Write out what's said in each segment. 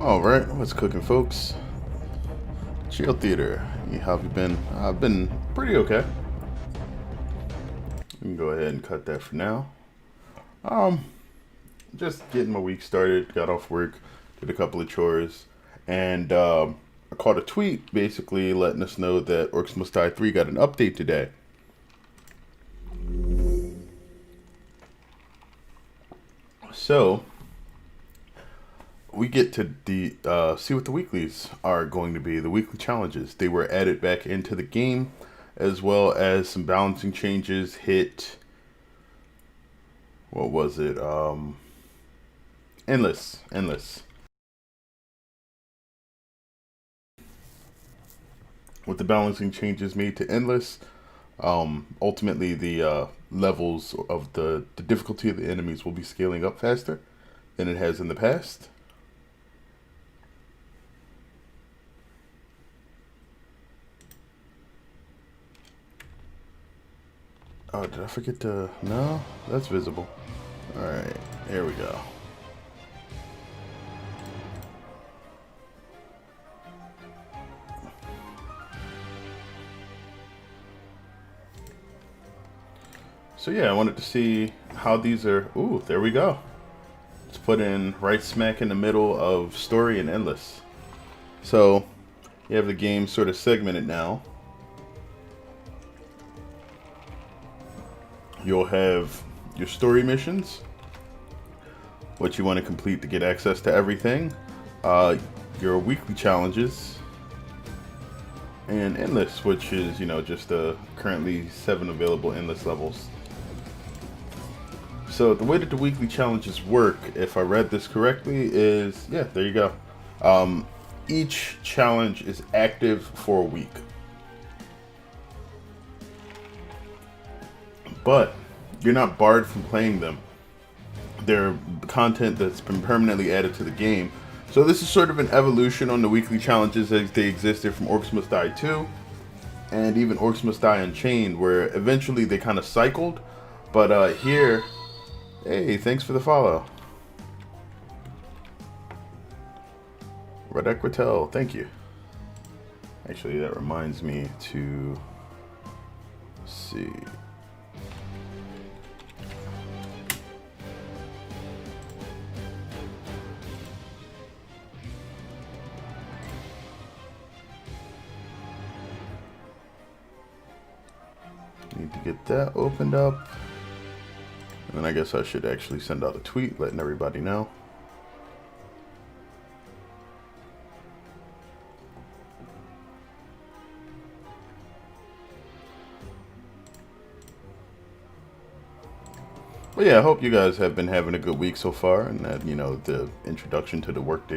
All right, what's cooking, folks? Chill Theater. How have you been? I've been pretty okay. We can go ahead and cut that for now. Um, just getting my week started. Got off work, did a couple of chores, and I caught a tweet basically letting us know that Orcs Must Die 3 got an update today. So we get to see what the weeklies are going to be. The weekly challenges, they were added back into the game, as well as some balancing changes hit. What was it? Endless. With the balancing changes made to endless, ultimately the levels of the difficulty of the enemies will be scaling up faster than it has in the past. Oh, did I forget to? No, that's visible. All right, here we go. So yeah, I wanted to see how these are. Ooh, there we go. It's put in right smack in the middle of story and endless. So you have the game sort of segmented now. You'll have your story missions, what you want to complete to get access to everything, your weekly challenges, and endless, which is, just currently 7 available endless levels. So the way that the weekly challenges work, if I read this correctly, is, yeah, there you go. Each challenge is active for a week. But you're not barred from playing them. They're content that's been permanently added to the game. So this is sort of an evolution on the weekly challenges as they existed from Orcs Must Die 2 and even Orcs Must Die Unchained, where eventually they kind of cycled. But here, hey, thanks for the follow. Red Equitel, thank you. Actually, that reminds me to see. Need to get that opened up. And then I guess I should actually send out a tweet letting everybody know. But yeah, I hope you guys have been having a good week so far, and that, the introduction to the work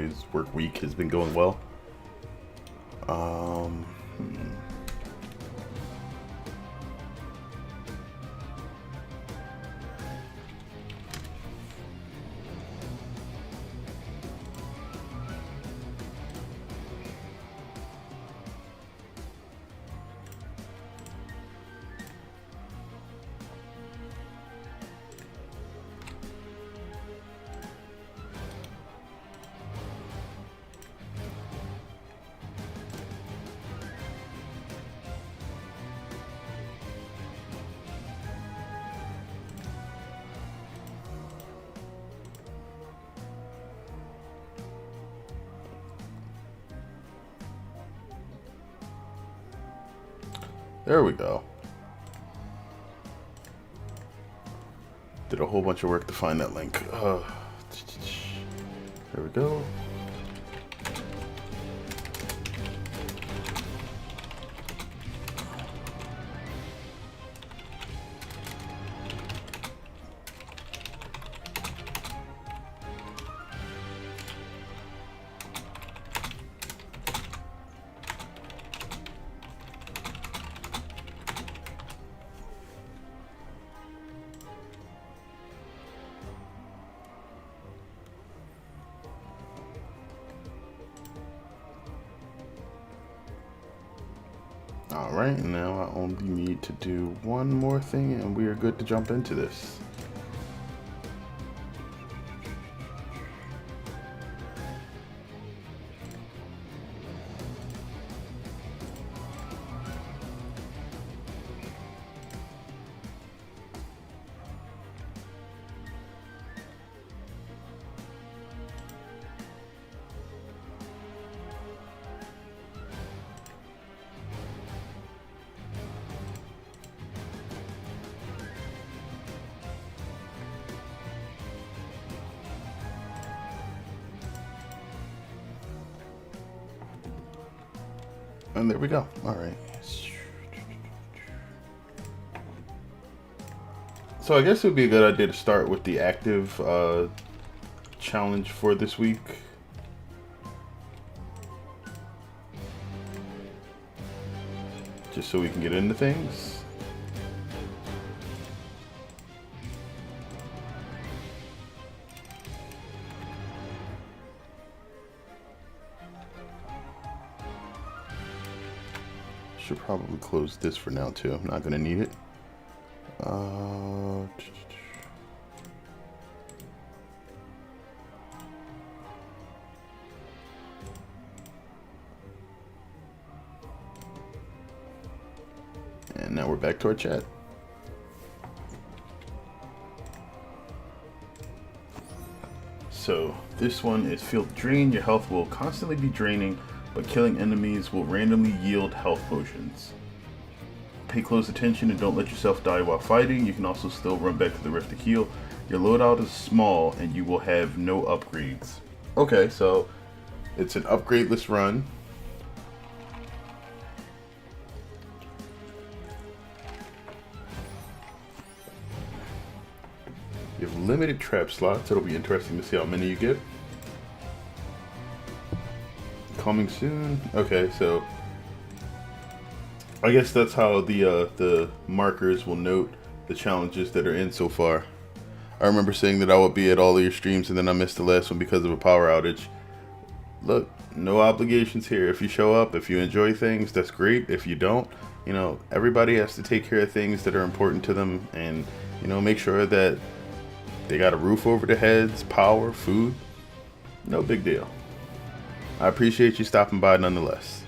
week has been going well. There we go. Did a whole bunch of work to find that link. There we go. Alright, now I only need to do one more thing and we are good to jump into this. And there we go. All right. So I guess it would be a good idea to start with the active challenge for this week. Just so we can get into things. Should probably close this for now too. I'm not gonna need it. And now we're back to our chat. So this one is Field Drain. Your health will constantly be draining, but killing enemies will randomly yield health potions. Pay close attention and don't let yourself die while fighting. You can also still run back to the rift to heal. Your loadout is small and you will have no upgrades. Okay, so it's an upgradeless run. You have limited trap slots. It'll be interesting to see how many you get. Coming soon. Okay, so I guess that's how the markers will note the challenges that are in so far. I remember saying that I would be at all of your streams and then I missed the last one because of a power outage. Look, no obligations here. If you show up, if you enjoy things, that's great. If you don't, you know, everybody has to take care of things that are important to them and, you know, make sure that they got a roof over their heads, power, food. No big deal. I appreciate you stopping by nonetheless.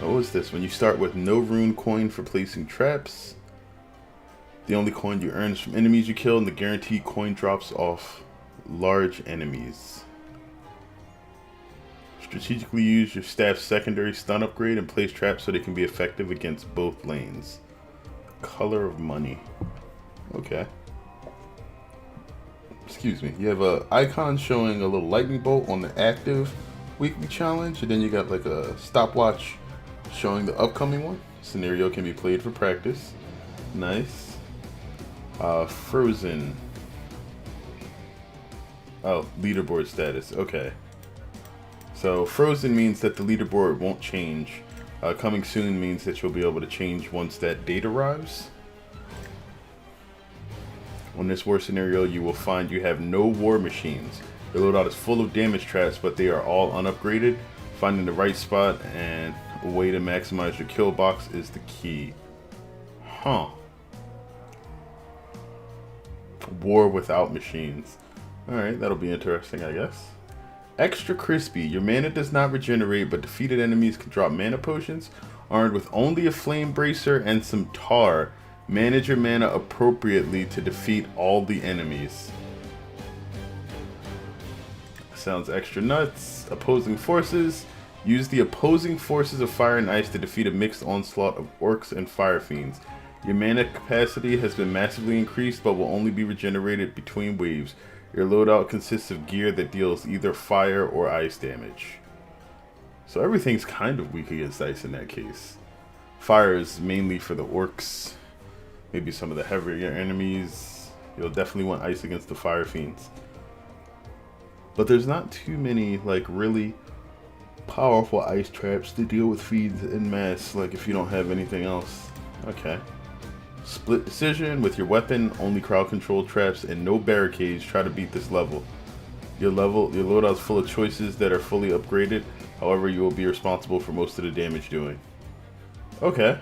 What was this? When you start with no rune coin for placing traps, the only coin you earn is from enemies you kill, and the guaranteed coin drops off large enemies. Strategically use your staff's secondary stun upgrade and place traps so they can be effective against both lanes. Color of money. Okay. Excuse me. You have a icon showing a little lightning bolt on the active weekly challenge, and then you got like a stopwatch showing the upcoming one. Scenario can be played for practice. Nice. Frozen. Oh, leaderboard status. Okay. So frozen means that the leaderboard won't change. Coming soon means that you'll be able to change once that date arrives. On this war scenario, you will find you have no war machines. Your loadout is full of damage traps, but they are all unupgraded. Finding the right spot and a way to maximize your kill box is the key. Huh. War without machines. Alright, that'll be interesting, I guess. Extra crispy. Your mana does not regenerate, but defeated enemies can drop mana potions. Armed with only a flame bracer and some tar, manage your mana appropriately to defeat all the enemies. Sounds extra nuts. Opposing forces. Use the opposing forces of fire and ice to defeat a mixed onslaught of orcs and fire fiends. Your mana capacity has been massively increased, but will only be regenerated between waves. Your loadout consists of gear that deals either fire or ice damage. So everything's kind of weak against ice in that case. Fire is mainly for the orcs, maybe some of the heavier enemies. You'll definitely want ice against the fire fiends. But there's not too many like really powerful ice traps to deal with fiends en masse, like if you don't have anything else. Okay. Split decision. With your weapon, only crowd control traps, and no barricades. Try to beat this level. Your loadout is full of choices that are fully upgraded. However, you will be responsible for most of the damage doing. Okay.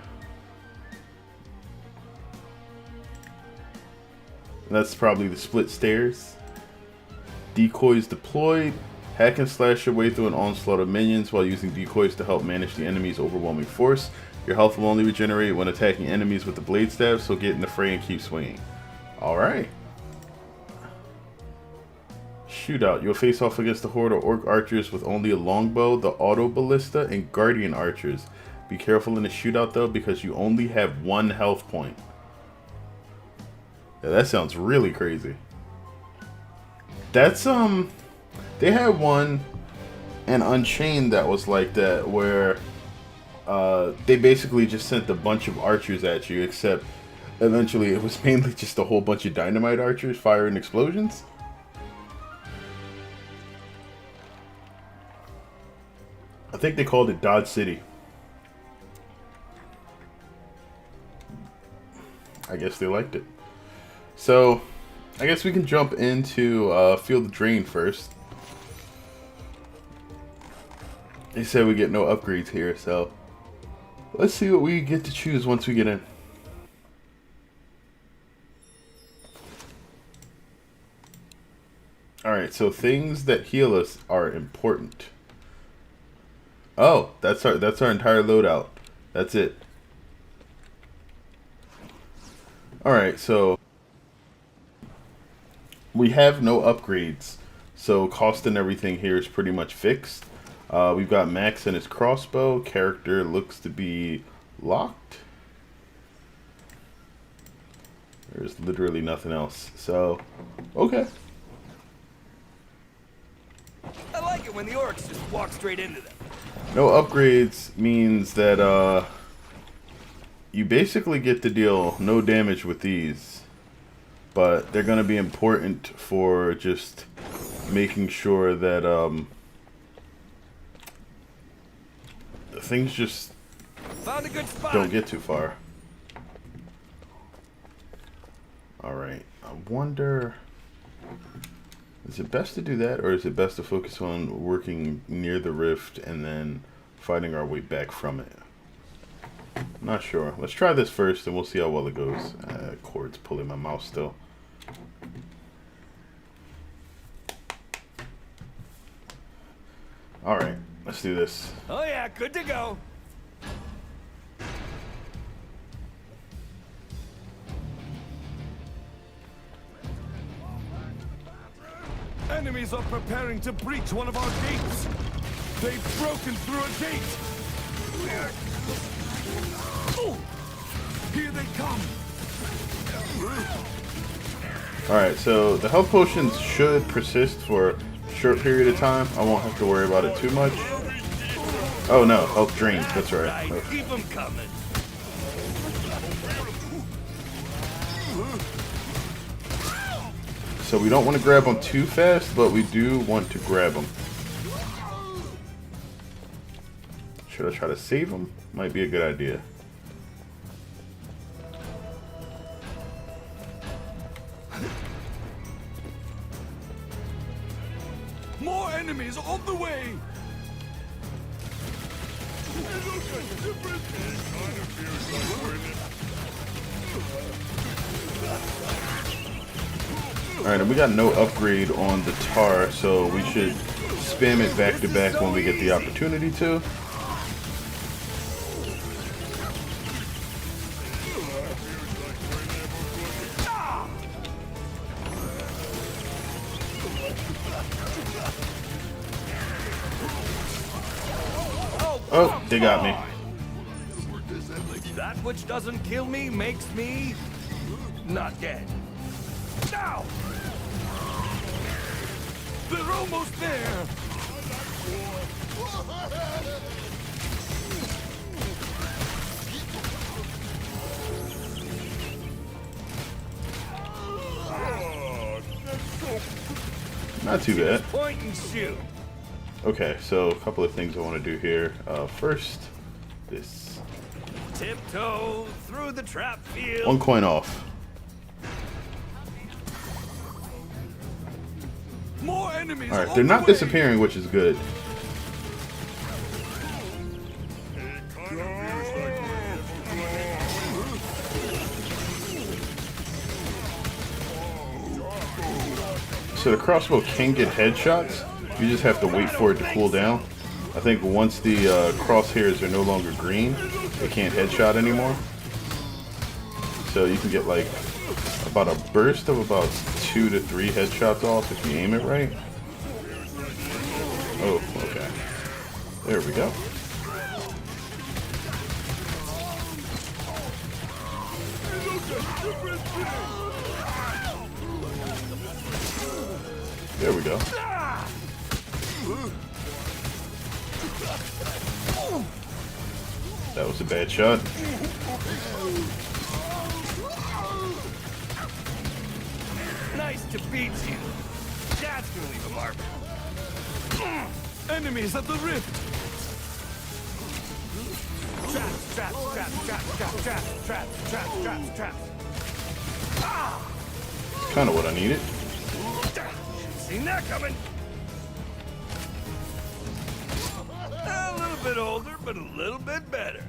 That's probably the split stairs. Decoys deployed. Hack and slash your way through an onslaught of minions while using decoys to help manage the enemy's overwhelming force. Your health will only regenerate when attacking enemies with the blade staff, so get in the fray and keep swinging. Alright. Shootout. You'll face off against a horde of orc archers with only a longbow, the auto ballista, and guardian archers. Be careful in the shootout though, because you only have 1 health point. Yeah, that sounds really crazy. That's They had one and Unchained that was like that, where they basically just sent a bunch of archers at you, except eventually it was mainly just a whole bunch of dynamite archers firing explosions. I think they called it Dodge City. I guess they liked it. So, I guess we can jump into Feel the Drain first. They said we get no upgrades here, so let's see what we get to choose once we get in. Alright, so things that heal us are important. Oh, that's our entire loadout. That's it. Alright, so we have no upgrades, so cost and everything here is pretty much fixed. We've got Max and his crossbow. Character looks to be locked. There's literally nothing else, so okay. I like it when the orcs just walk straight into them. No upgrades means that you basically get to deal no damage with these, but they're going to be important for just making sure that things just Found a good spot. don't get too far. Alright, I wonder, is it best to do that, or is it best to focus on working near the rift and then fighting our way back from it? Not sure. Let's try this first and we'll see how well it goes. Cord's pulling my mouse still. Alright, let's do this. Oh yeah, good to go. Enemies are preparing to breach one of our gates. They've broken through a gate. Oh, here they come. Alright, so the health potions should persist for a short period of time. I won't have to worry about it too much. Oh no, health drains, that's right. Oh. Keep them coming. So we don't want to grab them too fast, but we do want to grab them. Should I try to save them? Might be a good idea. More enemies on the way. Alright, and we got no upgrade on the tar, so we should spam it back to back when we get the opportunity to. Oh, they got me. That which doesn't kill me makes me not dead. Now! They're almost there. Not too bad. Point and shoot. Okay, so a couple of things I want to do here. First, this. Tiptoe through the trap field. 1 coin off. More enemies. Alright, on they're the not way. disappearing, which is good. So the crossbow can get headshots. You just have to wait for it to cool down. I think once the crosshairs are no longer green, it can't headshot anymore. So you can get like about a burst of about 2 to 3 headshots off if you aim it right. Oh, okay. There we go. There we go. That was a bad shot. Nice to beat you. That's gonna leave a mark. Enemies at the rift. Traps, traps, traps, traps, traps, traps, traps, traps, traps, traps. Kind of what I needed. Seen that coming. A little bit older, but a little bit better.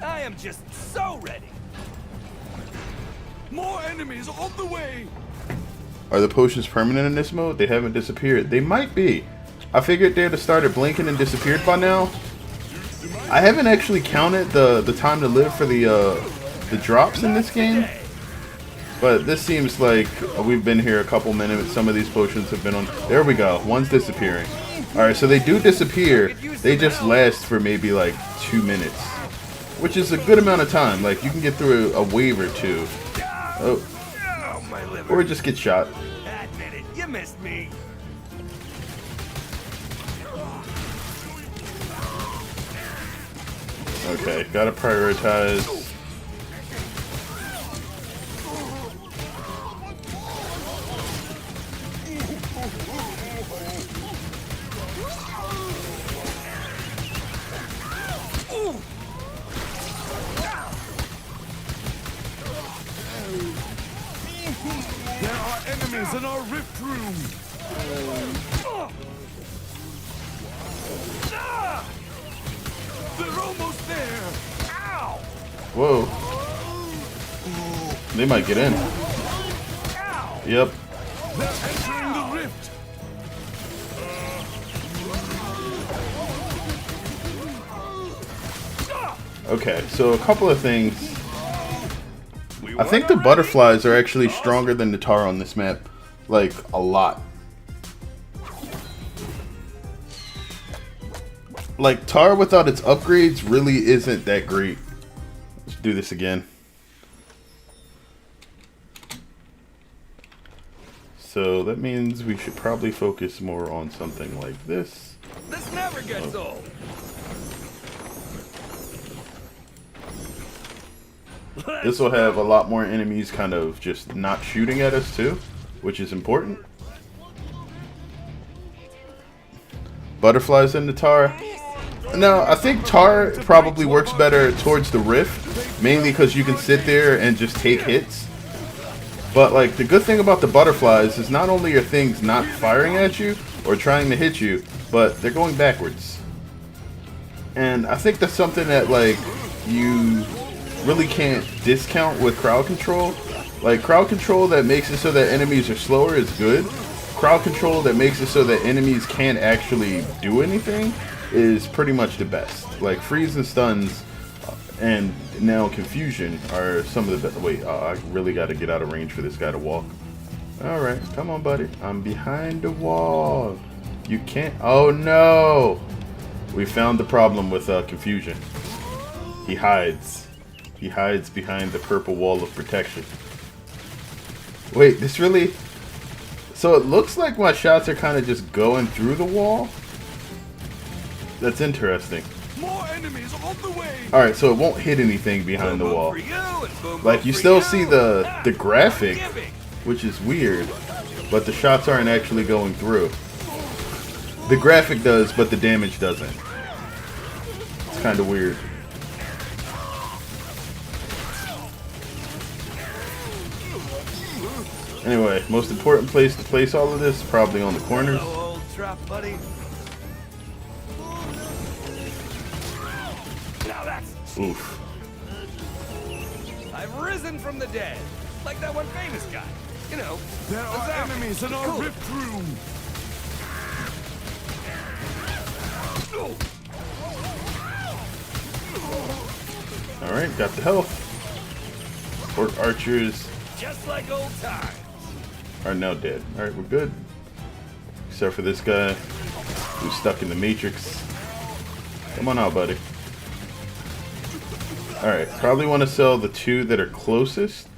I am just so ready. More enemies on the way. Are the potions permanent in this mode? They haven't disappeared. They might be. I figured they'd have started blinking and disappeared by now. I haven't actually counted the time to live for the drops in this game. But this seems like we've been here a couple minutes. Some of these potions have been on. There we go. One's disappearing. Alright, so they do disappear. They just last for maybe like 2 minutes. Which is a good amount of time. Like, you can get through a wave or two. Oh. Oh, my liver. Or just get shot. Admit it, you missed me. Okay, gotta prioritize. There are enemies in our rift room. They're almost there. Ow! Whoa. They might get in. Ow! Yep. They're entering the rift. Okay, so a couple of things. I think the butterflies are actually stronger than the tar on this map. Like, a lot. Like, tar without its upgrades really isn't that great. Let's do this again. So that means we should probably focus more on something like this. This never gets old. This will have a lot more enemies kind of just not shooting at us too, which is important. Butterflies in the tar. No, I think tar probably works better towards the rift, mainly because you can sit there and just take hits. But like the good thing about the butterflies is not only are things not firing at you or trying to hit you, but they're going backwards. And I think that's something that like you really can't discount with crowd control. Like crowd control that makes it so that enemies are slower is good. Crowd control that makes it so that enemies can't actually do anything is pretty much the best. Like freeze and stuns and now confusion are some of the best. Wait, I really got to get out of range for this guy to walk. Alright, come on buddy. I'm behind the wall. You can't. Oh no! We found the problem with confusion. He hides. He hides behind the purple wall of protection. Wait, this really... So it looks like my shots are kind of just going through the wall? That's interesting. More enemies on the way. Alright, so it won't hit anything behind the wall. Like, you still see the graphic, which is weird, but the shots aren't actually going through. The graphic does, but the damage doesn't. It's kind of weird. Anyway, most important place to place all of this is probably on the corners. Hello, old trap buddy. Now that's Oof. I've risen from the dead, like that one famous guy. You know, There are enemies in our Cool. rift room. Alright, got the health. Orc archers Just like old times. are now dead. Alright, we're good. Except for this guy who's stuck in the matrix. Come on out, buddy. Alright, probably want to sell the two that are closest.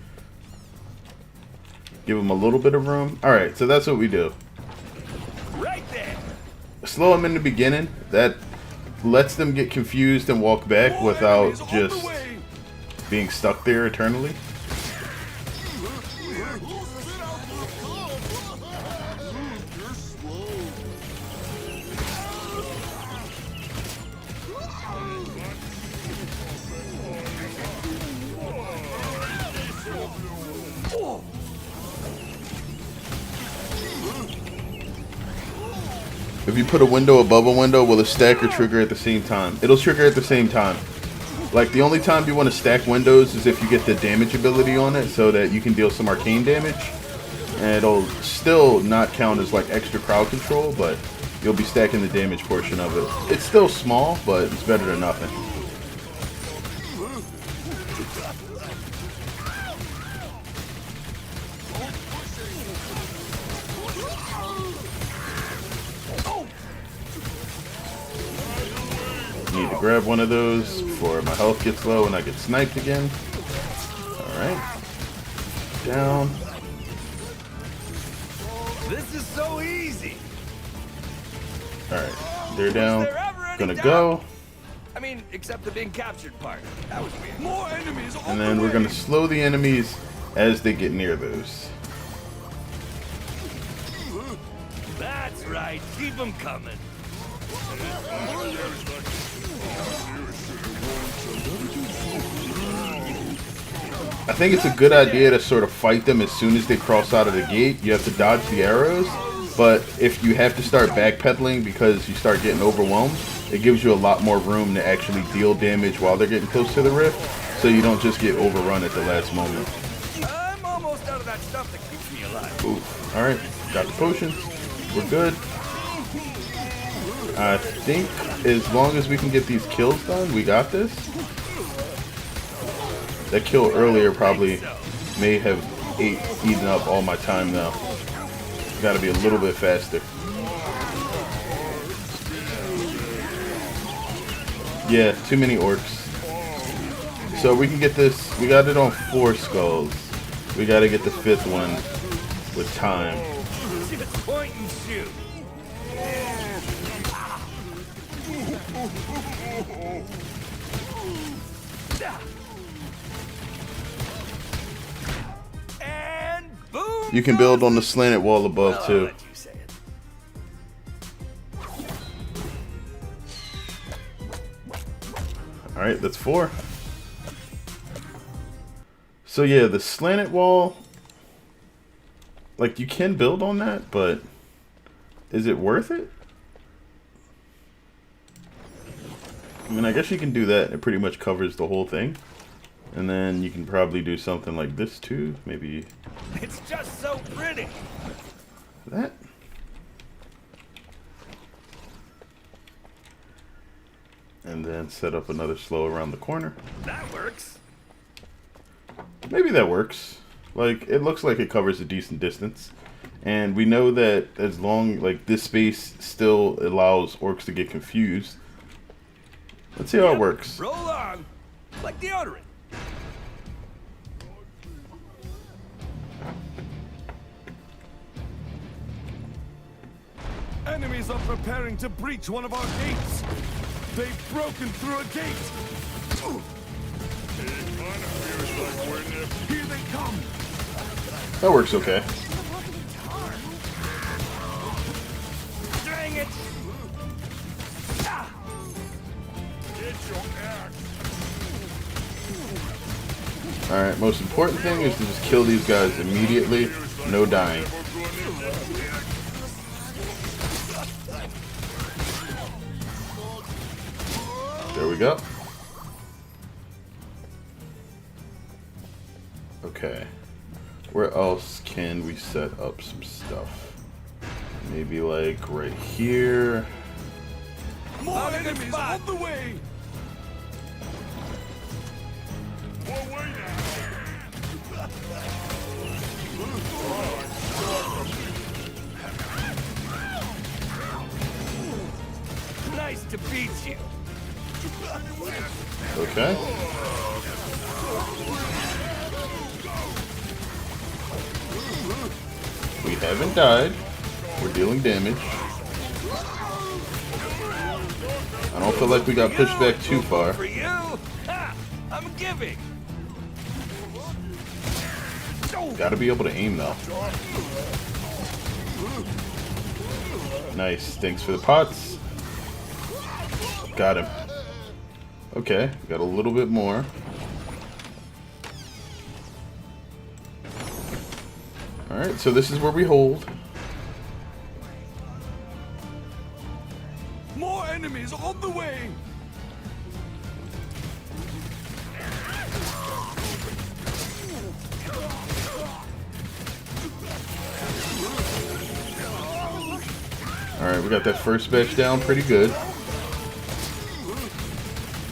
Give them a little bit of room. Alright, so that's what we do. slow them in the beginning. That lets them get confused and walk back without just being stuck there eternally. If you put a window above a window, will it stack or trigger at the same time? It'll trigger at the same time. Like, the only time you want to stack windows is if you get the damage ability on it, so that you can deal some arcane damage. And it'll still not count as like extra crowd control, but you'll be stacking the damage portion of it. It's still small, but it's better than nothing. Need to grab one of those before my health gets low and I get sniped again. Alright. Down. This is so easy. Alright. They're down. Gonna doubt? go. I mean, except the being captured part. That was weird. More enemies. And then we're gonna slow the enemies as they get near those. That's right. Keep them coming. I think it's a good idea to sort of fight them as soon as they cross out of the gate. You have to dodge the arrows, but if you have to start backpedaling because you start getting overwhelmed, it gives you a lot more room to actually deal damage while they're getting close to the rift, so you don't just get overrun at the last moment. I'm almost out of that stuff that keeps me alive. Ooh. Alright, got the potions. We're good. I think as long as we can get these kills done, we got this. That kill earlier probably may have eaten up all my time now. Gotta be a little bit faster. Yeah, too many orcs. So we can get this, we got it on 4 skulls. We gotta get the 5th one with time. See the point and shoot. And boom. You can build on the slanted wall above too. I'll let you say it. Alright, that's 4. So yeah, the slanted wall, like, you can build on that, but is it worth it? I mean, I guess you can do that. It pretty much covers the whole thing. And then you can probably do something like this too. Maybe It's just so pretty. that. And then set up another slow around the corner. That works. Maybe that works. Like, it looks like it covers a decent distance. And we know that as long, like, this space still allows orcs to get confused. Let's see how it works. Roll on. Like deodorant. Enemies are preparing to breach one of our gates. They've broken through a gate. Here they come. That works okay. Dang it. Ah. Alright, most important thing is to just kill these guys immediately. No dying. There we go. Okay. Where else can we set up some stuff? Maybe like right here. More enemies on the way. Nice to beat you. Okay. We haven't died. We're dealing damage. don't feel like we got pushed back too far. For you, ha, I'm giving. Gotta be able to aim though. Nice. Thanks for the pots. Got him. Okay, got a little bit more. Alright, so this is where we hold. More enemies on the way. Alright, we got that first batch down pretty good.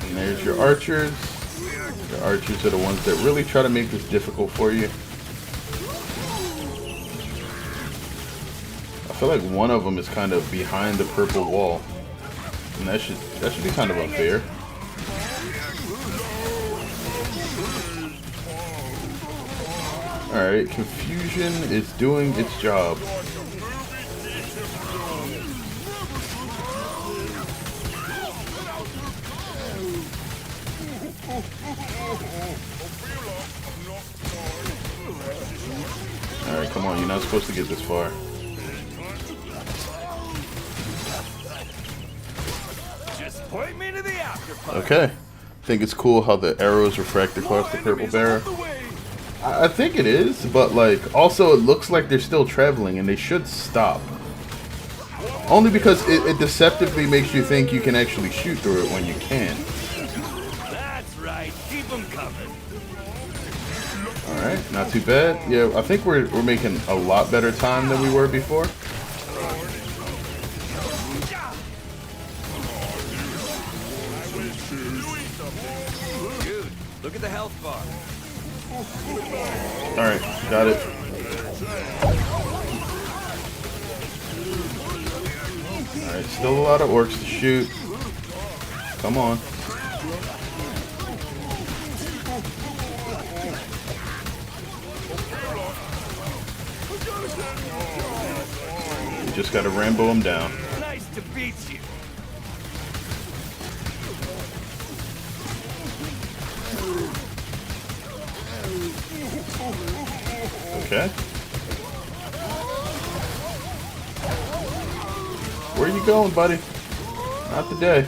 And there's your archers. Your archers are the ones that really try to make this difficult for you. I feel like one of them is kind of behind the purple wall. And that should be kind of unfair. Alright, confusion is doing its job. Alright, come on, you're not supposed to get this far. Just point me to the after party. Okay. I think it's cool how the arrows refract across the purple bearer. I think it is, but like also it looks like they're still traveling and they should stop. Only because it deceptively makes you think you can actually shoot through it when you can. That's right. Keep them covered. Alright, not too bad. Yeah, I think we're making a lot better time than we were before. Dude, look at the health bar. Alright, got it. Alright, still a lot of orcs to shoot. Come on. We just gotta Rambo him down. Nice to beat you. Okay. Where you going, buddy? Not today.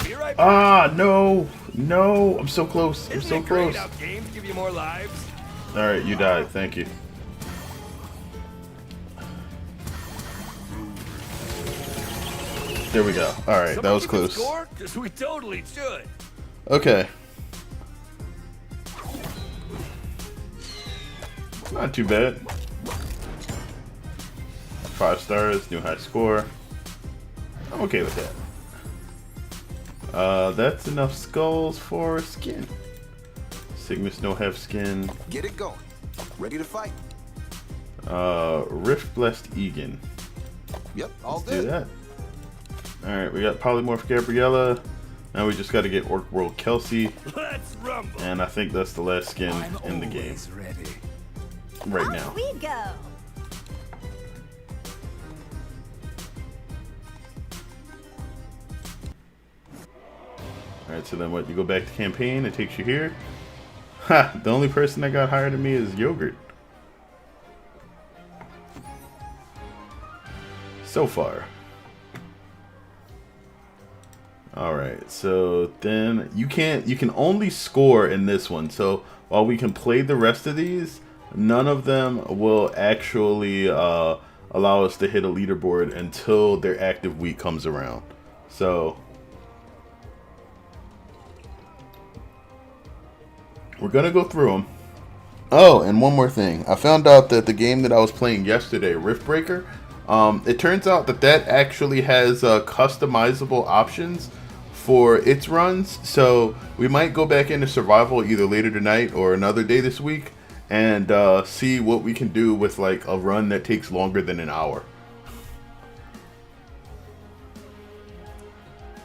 Be right back. Ah, no. No. I'm so close. I'm Isn't so it great close. how games give you more lives? Alright, you died. Thank you. There we go. Alright, that was close. Score? 'Cause we totally should. Okay. Not too bad. 5 stars, new high score. I'm okay with that. That's enough skulls for skin. Sigmus no have skin. Get it going. Ready to fight. Rift Blessed Egan. Yep, all Let's good. do that. Alright, we got Polymorph Gabriella. Now we just got to get Orc World Kelsey. Let's rumble. And I think that's the last skin in the game. Ready. Right now. Off we go. Alright, so then what? You go back to campaign, it takes you here. Ha! The only person that got higher than me is Yogurt. So far. Alright, so then you can only score in this one. So while we can play the rest of these, none of them will actually allow us to hit a leaderboard until their active week comes around. So we're gonna go through them. Oh, and one more thing. I found out that the game that I was playing yesterday, Riftbreaker, it turns out that actually has customizable options for its runs. So we might go back into survival either later tonight or another day this week and see what we can do with like a run that takes longer than an hour.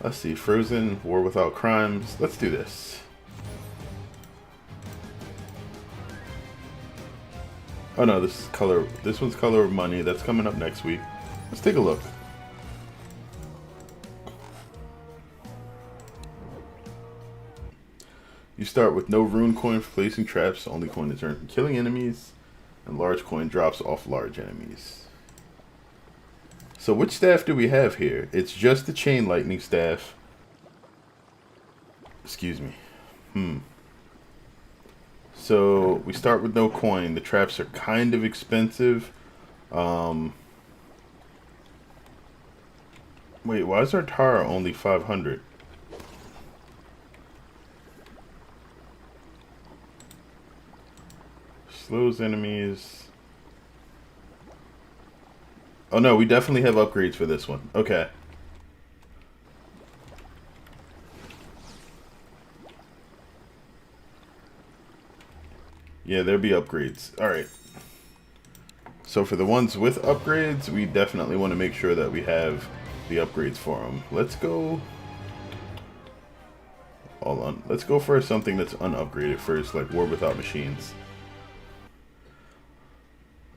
Let's see, Frozen, War Without Crimes. Let's do this. Oh no, this is color. This one's Color of Money. That's coming up next week. Let's take a look. You start with no rune coin for placing traps. Only coin is earned from killing enemies. And large coin drops off large enemies. So which staff do we have here? It's just the chain lightning staff. Excuse me. So we start with no coin. The traps are kind of expensive. Wait, why is our Tara only 500? Slows enemies. Oh no, we definitely have upgrades for this one. Okay. Yeah, there'll be upgrades. Alright. So for the ones with upgrades, we definitely want to make sure that we have the upgrades for them. Let's go... Hold on. Let's go for something that's unupgraded first, like War Without Machines.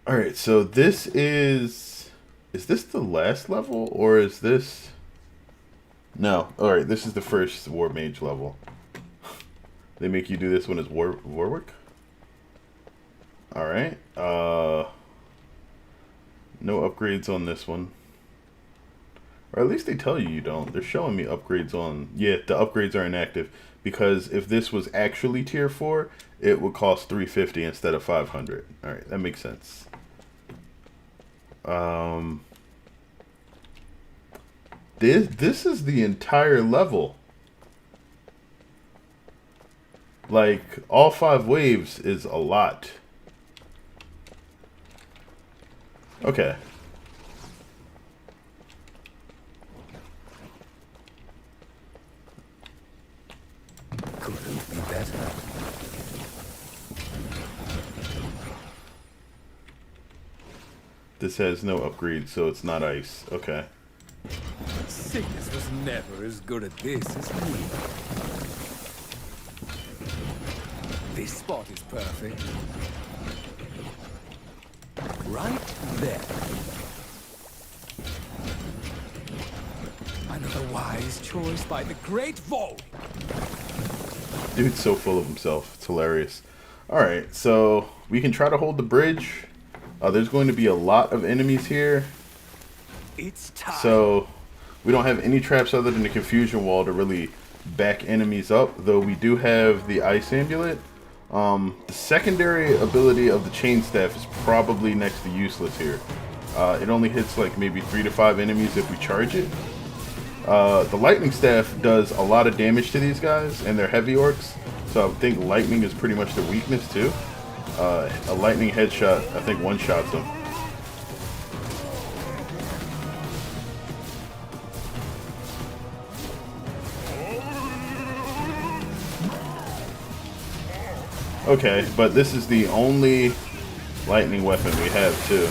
Alright, so this is... Is this the last level, or is this... No. Alright, this is the first War Mage level. They make you do this one as Warwick? Alright. No upgrades on this one. Or at least they tell you don't. They're showing me upgrades on... Yeah, the upgrades are inactive. Because if this was actually tier 4, it would cost $350 instead of $500. Alright, that makes sense. This is the entire level. Like, all 5 waves is a lot. Okay. Couldn't be better. This has no upgrade, so it's not ice. Okay. Sickness was never as good at this as me. This spot is perfect. Right there. Another wise choice by the great Vol. Dude's so full of himself. It's hilarious. Alright, so we can try to hold the bridge. There's going to be a lot of enemies here. It's time. So we don't have any traps other than the confusion wall to really back enemies up, though we do have the ice amulet. The secondary ability of the chain staff is probably next to useless here. It only hits like maybe 3 to 5 enemies if we charge it. The lightning staff does a lot of damage to these guys, and they're heavy orcs, so I think lightning is pretty much their weakness too. A lightning headshot, I think, one-shots them. Okay, but this is the only lightning weapon we have too.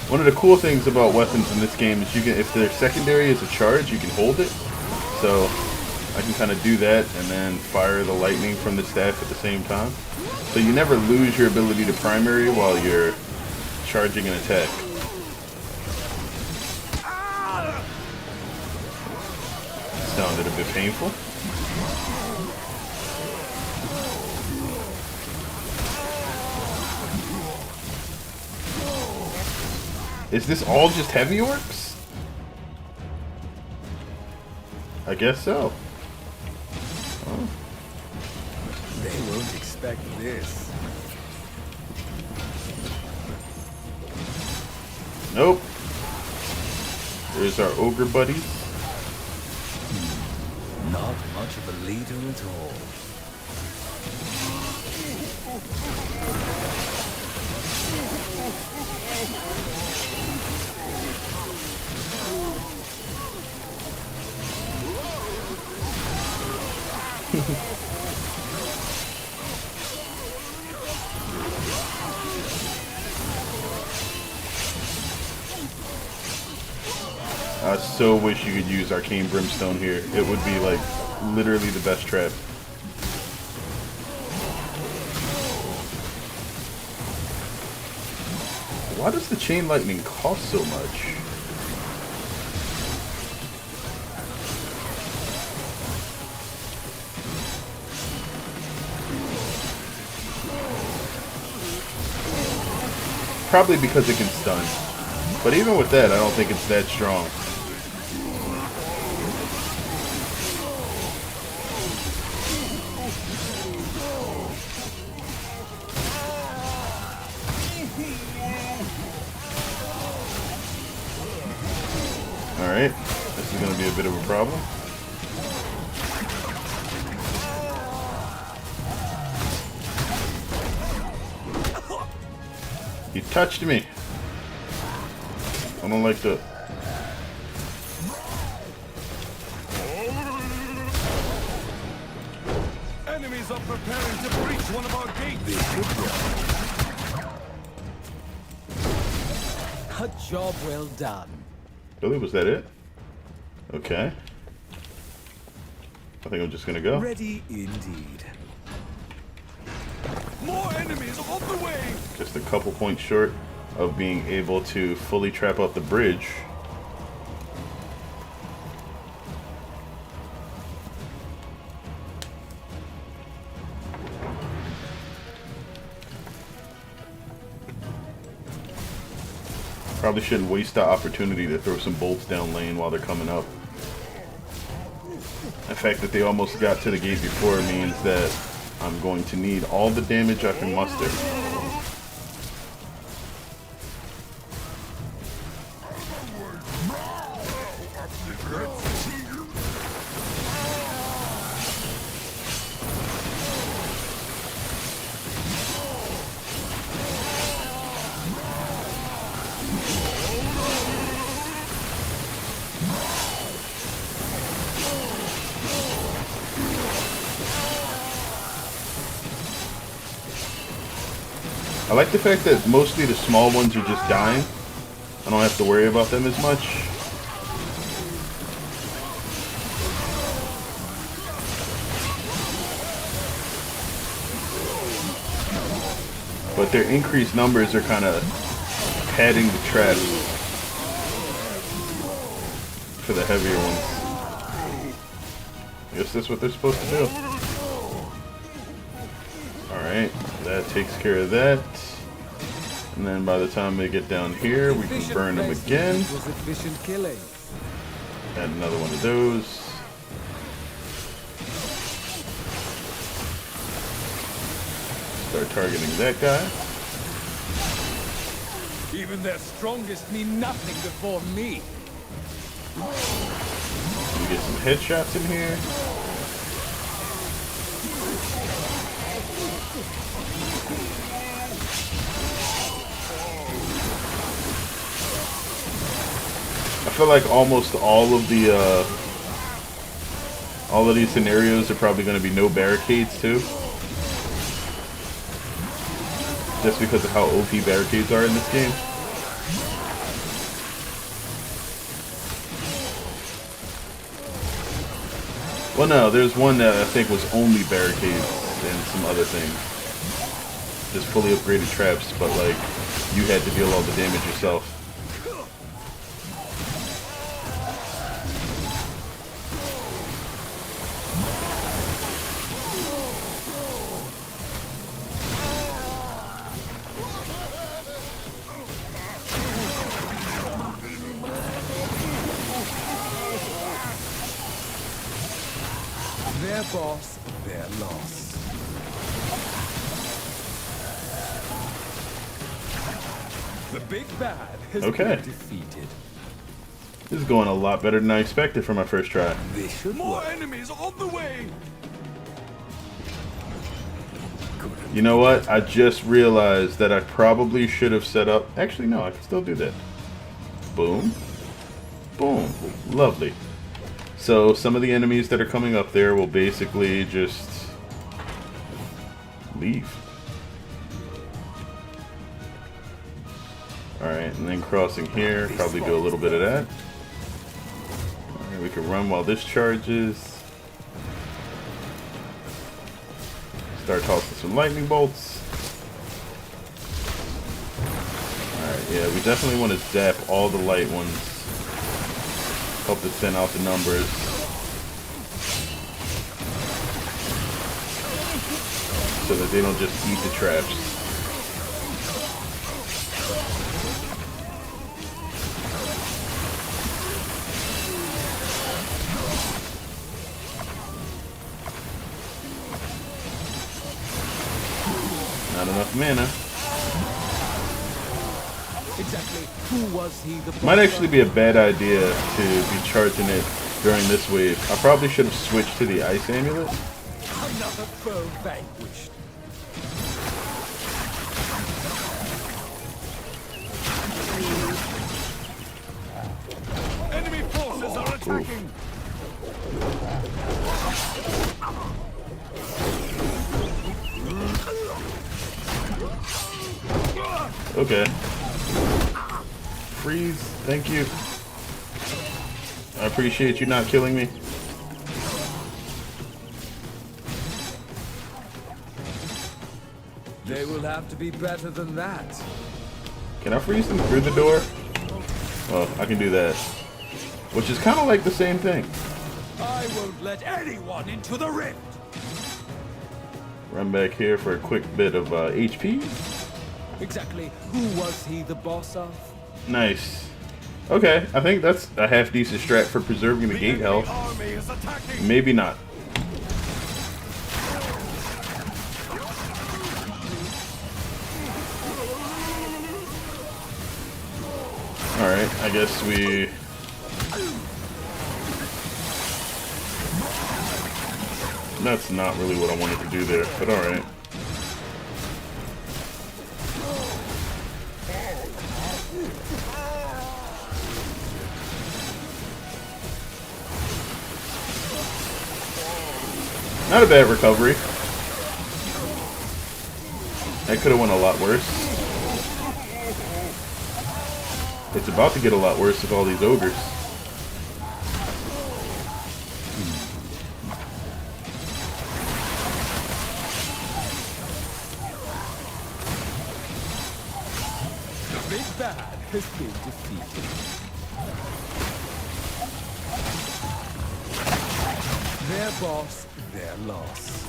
One of the cool things about weapons in this game is you can, if their secondary is a charge, you can hold it. So I can kind of do that and then fire the lightning from the staff at the same time. So you never lose your ability to primary while you're charging an attack. Sounded a bit painful. Is this all just heavy orcs? I guess so. Oh. They won't expect this. Nope. There's our ogre buddies. Not much of a leader at all. I so wish you could use Arcane Brimstone here. It would be like literally the best trap. Why does the chain lightning cost so much? Probably because it can stun. But even with that, I don't think it's that strong. Alright, this is going to be a bit of a problem. You touched me. I don't like the... Enemies are preparing to breach one of our gates. A job well done. Really? Was that it? Okay. I think I'm just gonna go. Ready indeed. More enemies on the way. Just a couple points short of being able to fully trap out the bridge. Probably shouldn't waste the opportunity to throw some bolts down lane while they're coming up. The fact that they almost got to the gate before means that I'm going to need all the damage I can muster. I like the fact that mostly the small ones are just dying. I don't have to worry about them as much. But their increased numbers are kind of padding the traps for the heavier ones. I guess that's what they're supposed to do. Alright, that takes care of that. And then by the time they get down here, we can burn them again. Add another one of those. Start targeting that guy. Even their strongest mean nothing before me. We get some headshots in here. I feel like almost all of these scenarios are probably going to be no barricades too. Just because of how OP barricades are in this game. Well, no, there's one that I think was only barricades and some other things. Just fully upgraded traps, but like, you had to deal all the damage yourself. Their boss, their loss. The big bad has been defeated. This is going a lot better than I expected for my first try. This should More work. enemies on the way. You know what? I just realized that I probably should have set up... Actually, no, I can still do that. Boom. Boom. Lovely. So some of the enemies that are coming up there will basically just leave. Alright, and then crossing here, probably do a little bit of that. Alright, we can run while this charges. Start tossing some lightning bolts. Alright, Yeah, we definitely want to zap all the light ones. Help to thin out the numbers. So that they don't just eat the traps. Not enough mana. Exactly. Who was he? The Might actually be a bad idea to be charging it during this wave. I probably should have switched to the Ice Amulet. Another foe vanquished. Enemy forces are attacking. Okay. Freeze. Thank you. I appreciate you not killing me. They will have to be better than that. Can I freeze them through the door? Oh, I can do that. Which is kind of like the same thing. I won't let anyone into the rift. Run back here for a quick bit of HP. Exactly. Who was he the boss of? Nice. Okay, I think that's a half decent strat for preserving the gate health. Army is attacking. Maybe not. Alright, I guess we... That's not really what I wanted to do there, but alright. Not a bad recovery. That could have went a lot worse. It's about to get a lot worse with all these ogres. The big bad has been defeated. Their boss, their loss.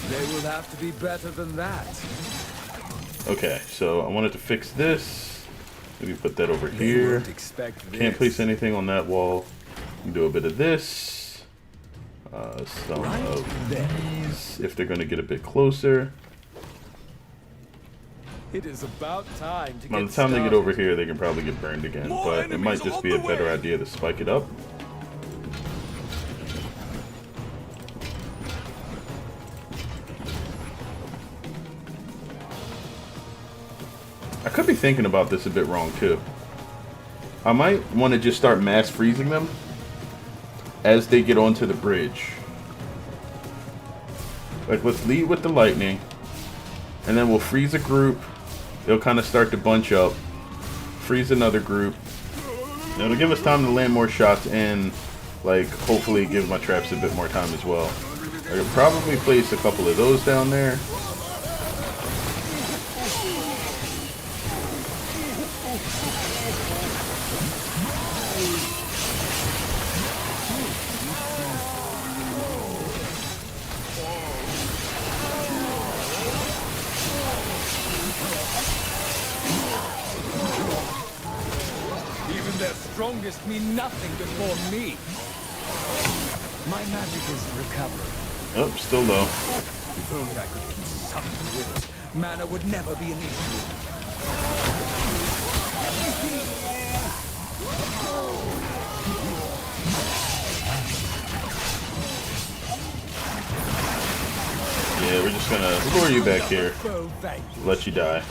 They will have to be better than that. Okay, so I wanted to fix this. Maybe put that over They here. won't expect this. Can't place anything on that wall. Do a bit of this. Some of these, if they're going to get a bit closer. It is about time to By the get time they get started. over here, they can probably get burned again. More But it might enemies just on be a the better way. idea to spike it up. I could be thinking about this a bit wrong too. I might want to just start mass freezing them as they get onto the bridge. Like, let's lead with the lightning, and then we'll freeze a group. They'll kind of start to bunch up. Freeze another group. It'll give us time to land more shots and, like, hopefully give my traps a bit more time as well. I could probably place a couple of those down there. Even their strongest mean nothing before me. My magic is recovering. Oh, still low. If only I could keep something with it, mana would never be an issue. Yeah, we're just gonna lure you back here. Foe vanquished. Let you die.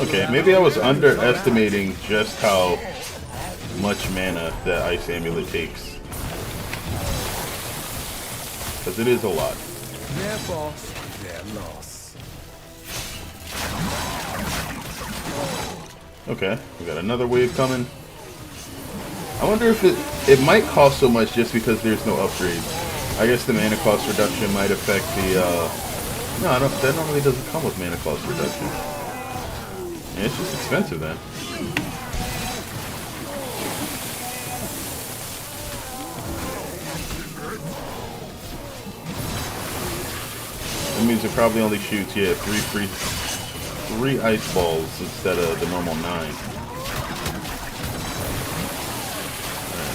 Okay, maybe I was underestimating just how much mana that Ice Amulet takes. Because it is a lot. Their boss, their loss. Okay, we got another wave coming. I wonder if it might cost so much just because there's no upgrades. I guess the mana cost reduction might affect the, no, that normally doesn't come with mana cost reduction. Yeah, it's just expensive then. That means it probably only shoots, yeah, three ice balls instead of the normal 9. Alright,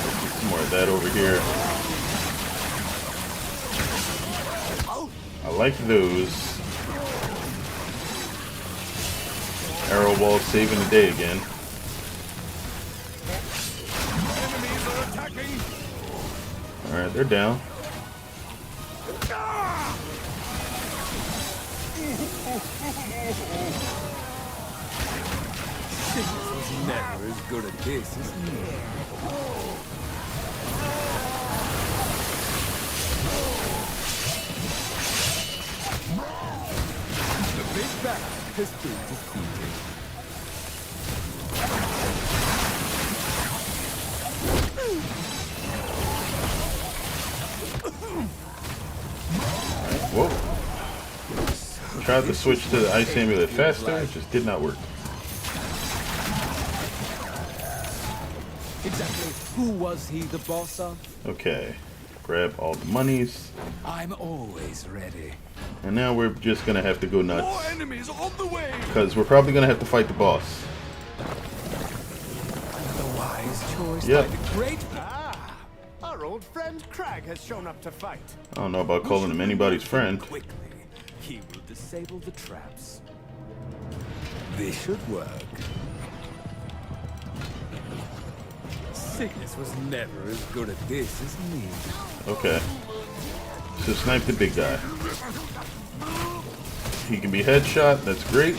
let's get some more of that over here. I like those. Arrow balls saving the day again. Enemies are attacking. Alright, they're down. Sickness was never as good at this as me. The big bad has been defeated. Whoa. Tried to switch to the ice amulet faster, it just did not work. Exactly who was he the boss of? Okay. Grab all the monies. I'm always ready. And now we're just gonna have to go More nuts. enemies on the way. Because we're probably gonna have to fight the boss. The wise choice Yep. by the great. Ah, our old friend Crag has shown up to fight. I don't know about calling him anybody's friend. Quickly, he will disable the traps. This should work. Sickness was never as good at this as me. Okay. So snipe the big guy. He can be headshot, that's great.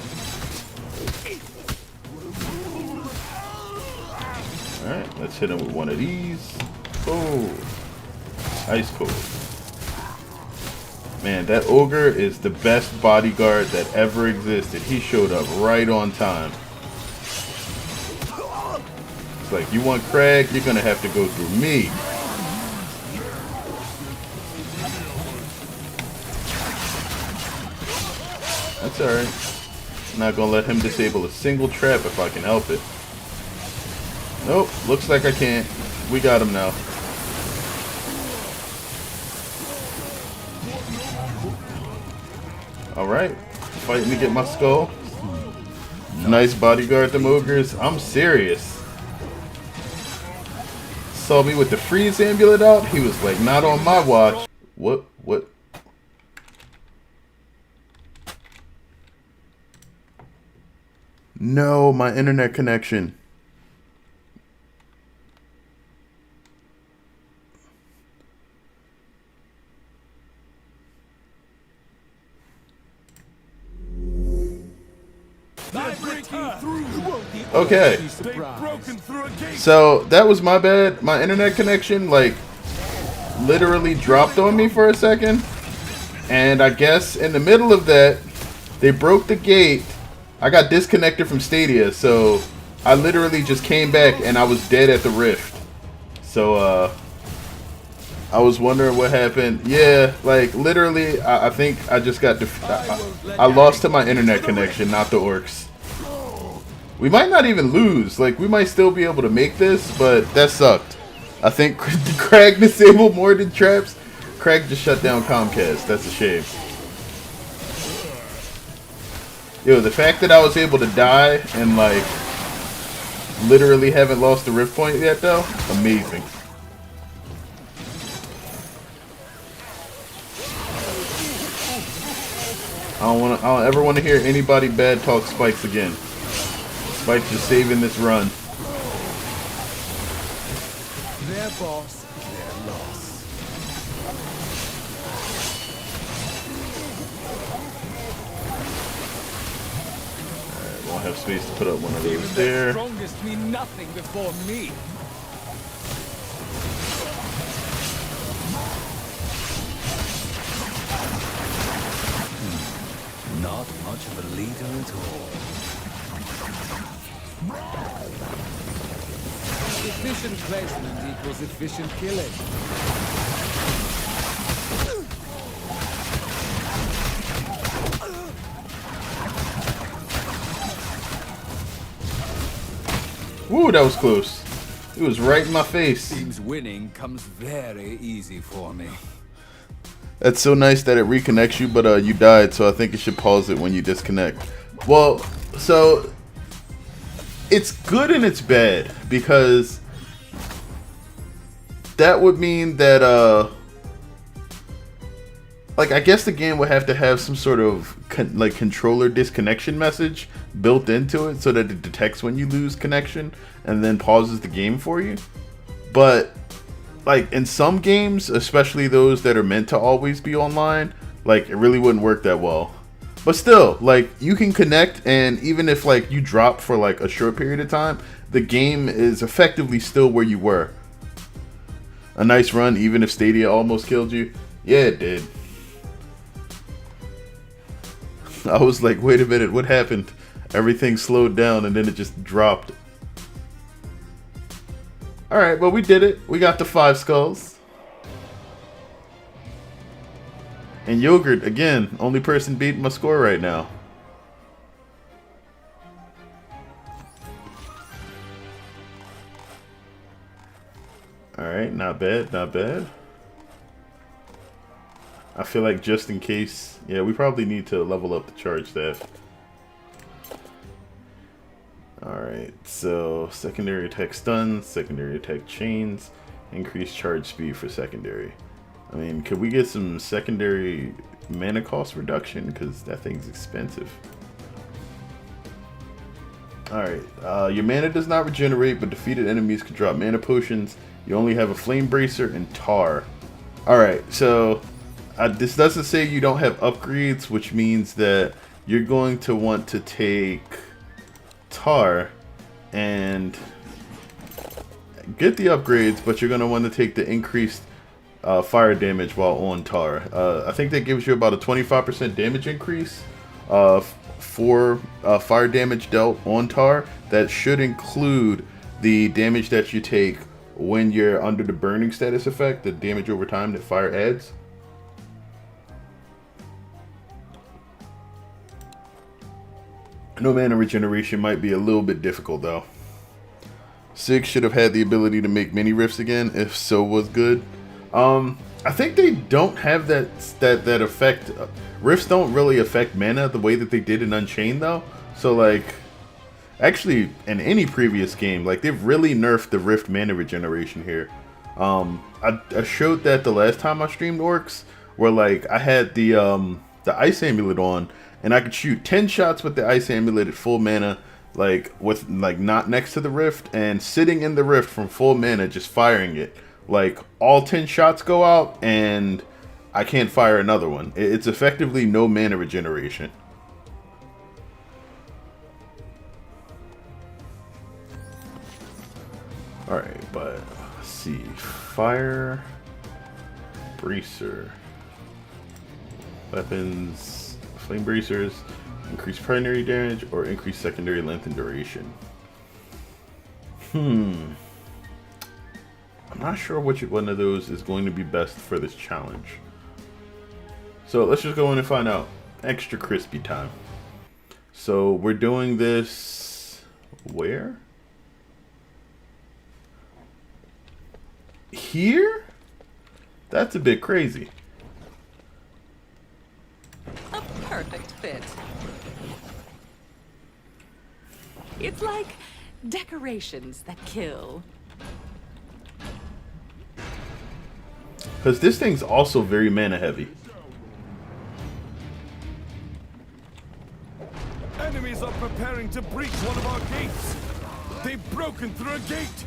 Alright, let's hit him with one of these. Oh, ice cold. Man, that ogre is the best bodyguard that ever existed. He showed up right on time. It's like, you want Craig, you're gonna have to go through me. That's alright. I'm not gonna let him disable a single trap if I can help it. Nope, looks like I can't. We got him now. Alright, fighting to get my skull. Nice bodyguard, them ogres. I'm serious. Saw me with the freeze amulet out. He was like, not on my watch. What? No, my internet connection. Okay. They've broken through a gate. So that was my bad. My internet connection like literally dropped on me for a second. And I guess in the middle of that, they broke the gate. I got disconnected from Stadia, so I literally just came back and I was dead at the rift. So I was wondering what happened. Yeah, like literally I think I just got I lost to my internet connection, not the orcs. We might not even lose. Like, we might still be able to make this, but that sucked. I think Craig disabled more than traps. Craig just shut down Comcast. That's a shame. Yo, the fact that I was able to die and, like, literally haven't lost the rift point yet, though, amazing. I don't ever want to hear anybody bad talk Spikes again. Spike's just saving this run. Their boss, their loss. Alright, won't have space to put up one of Even those the there. strongest mean nothing before me. Not much of a leader at all. Efficient placement equals efficient killing. Woo, that was close. It was right in my face. Seems winning comes very easy for me. That's so nice that it reconnects you, but you died, so I think it should pause it when you disconnect. Well, so it's good and it's bad because that would mean that like I guess the game would have to have some sort of controller disconnection message built into it so that it detects when you lose connection and then pauses the game for you. But like in some games, especially those that are meant to always be online, like it really wouldn't work that well. But still, like you can connect, and even if like you drop for like a short period of time, the game is effectively still where you were. A nice run, even if Stadia almost killed you. Yeah, it did. I was like, wait a minute, what happened? Everything slowed down and then it just dropped. Alright, well we did it. We got the 5 skulls. And Yogurt, again, only person beating my score right now. Alright, not bad, not bad. I feel like just in case, yeah, we probably need to level up the charge staff. Alright, so secondary attack stuns, secondary attack chains, increased charge speed for secondary. I mean, could we get some secondary mana cost reduction? Because that thing's expensive. Alright, your mana does not regenerate, but defeated enemies can drop mana potions. You only have a flame bracer and tar. Alright, so this doesn't say you don't have upgrades, which means that you're going to want to take tar and get the upgrades, but you're going to want to take the increased fire damage while on tar. I think that gives you about a 25% damage increase for fire damage dealt on tar. That should include the damage that you take when you're under the burning status effect, the damage over time that fire adds. No mana regeneration might be a little bit difficult though. 6 should have had the ability to make mini rifts again, if so was good. I think they don't have that effect. Rifts don't really affect mana the way that they did in Unchained though. So like, actually in any previous game, like they've really nerfed the rift mana regeneration here. I showed that the last time I streamed Orcs, where like I had the ice amulet on, and I could shoot 10 shots with the ice amulet at full mana, like with like not next to the rift, and sitting in the rift from full mana, just firing it. Like all 10 shots go out, and I can't fire another one. It's effectively no mana regeneration. All right, but let's see, fire bracer, weapons. Flame bracers, increase primary damage or increase secondary length and duration. I'm not sure which one of those is going to be best for this challenge. So let's just go in and find out. Extra crispy time. So we're doing this where? Here? That's a bit crazy. A perfect fit. It's like decorations that kill. Because this thing's also very mana heavy. Enemies are preparing to breach one of our gates. They've broken through a gate.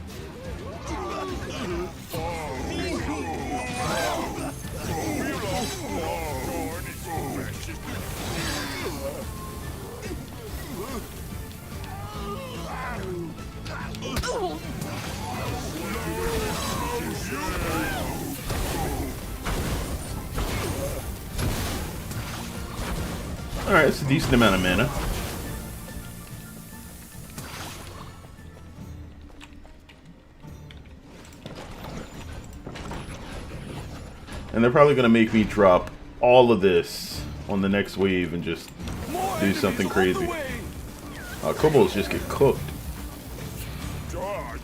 Alright, it's a decent amount of mana. And they're probably going to make me drop all of this on the next wave and just More do something enemies on crazy. the way. Kobolds just get cooked. Charge.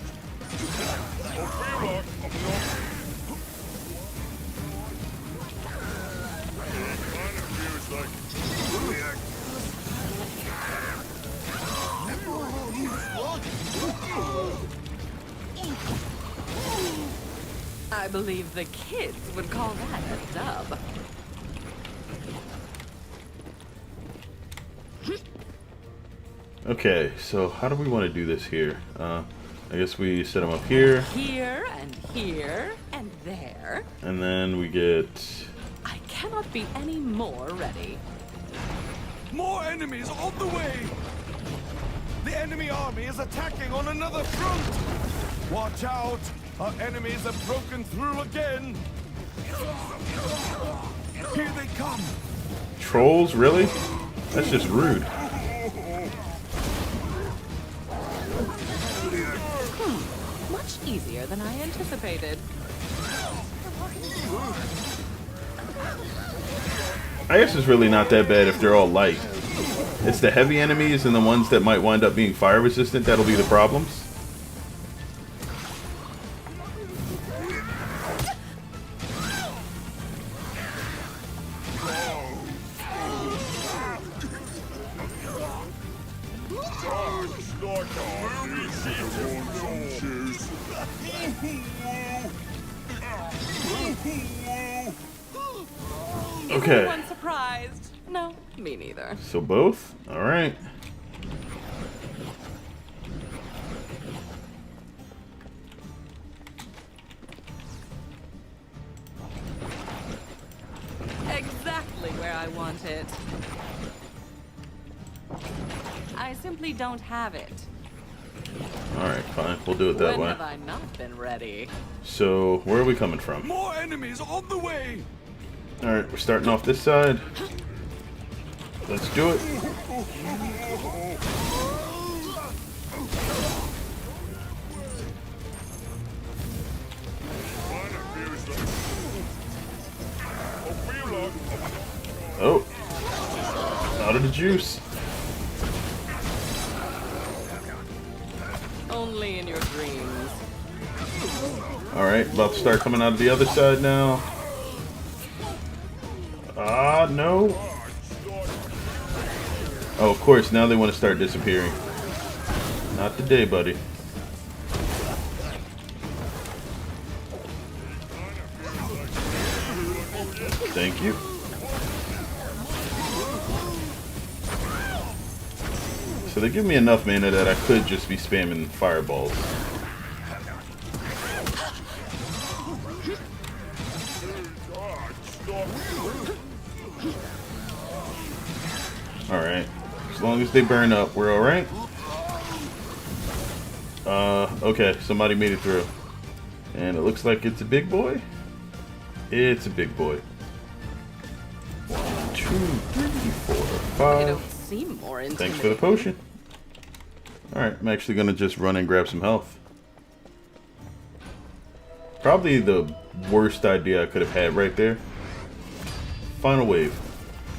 I believe the kids would call that a dub. Okay, so how do we want to do this here? I guess we set them up here, Here and there. and then we get... I cannot be any more ready. More enemies on the way. The enemy army is attacking on another front. Watch out. Our enemies have broken through again. Here they come. Trolls, really? That's just rude. Much easier than I anticipated. I guess it's really not that bad if they're all light. It's the heavy enemies and the ones that might wind up being fire resistant that'll be the problems. Okay. Anyone surprised? No, me neither. So both? Alright. Exactly where I want it. I simply don't have it. Alright, fine. We'll do it that When way. have I not been ready? So, where are we coming from? More enemies on the way. Alright, we're starting off this side. Let's do it. Oh. Out of the juice. Only in your dreams. Alright, about to start coming out of the other side now. Ah, no. Oh, of course, now they want to start disappearing. Not today, buddy. Thank you. So they give me enough mana that I could just be spamming fireballs. Alright. As long as they burn up, we're alright. Okay, somebody made it through. And it looks like it's a big boy. It's a big boy. 1, 2, 3, 4, They don't 5. seem more Thanks for the intimidating. potion. Alright, I'm actually gonna just run and grab some health. Probably the worst idea I could have had right there. Final wave.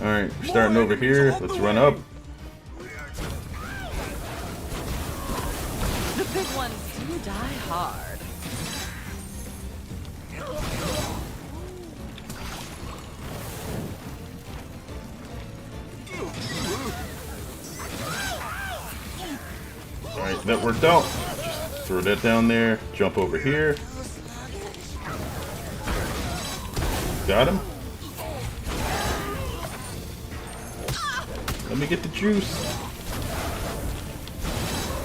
Alright, we're starting over here. Let's run up. The big ones do die hard. Alright, that worked out. Just throw that down there. Jump over here. Got him. Let me get the juice.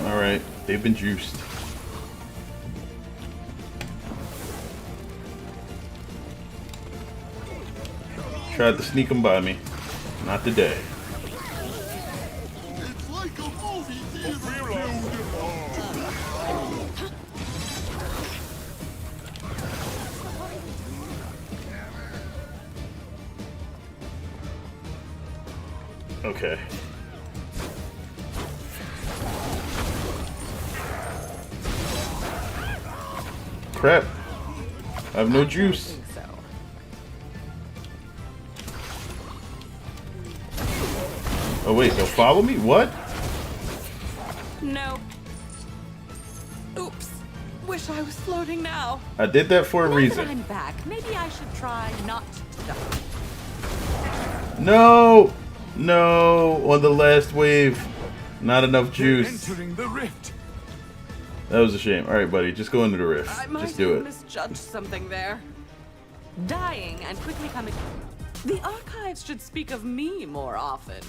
Alright, they've been juiced. Tried to sneak them by me. Not today. Okay. Crap. I have no I juice. think so. Oh wait, they'll follow me? What? No. Oops. Wish I was floating now. I did that for a Now reason. that I'm back, maybe I should try not to die. No! No! On the last wave. Not enough They're juice. entering the rift. That was a shame. Alright, buddy, just go into the rift. I might Just do have it. misjudged something there. Dying and quickly coming. The archives should speak of me more often.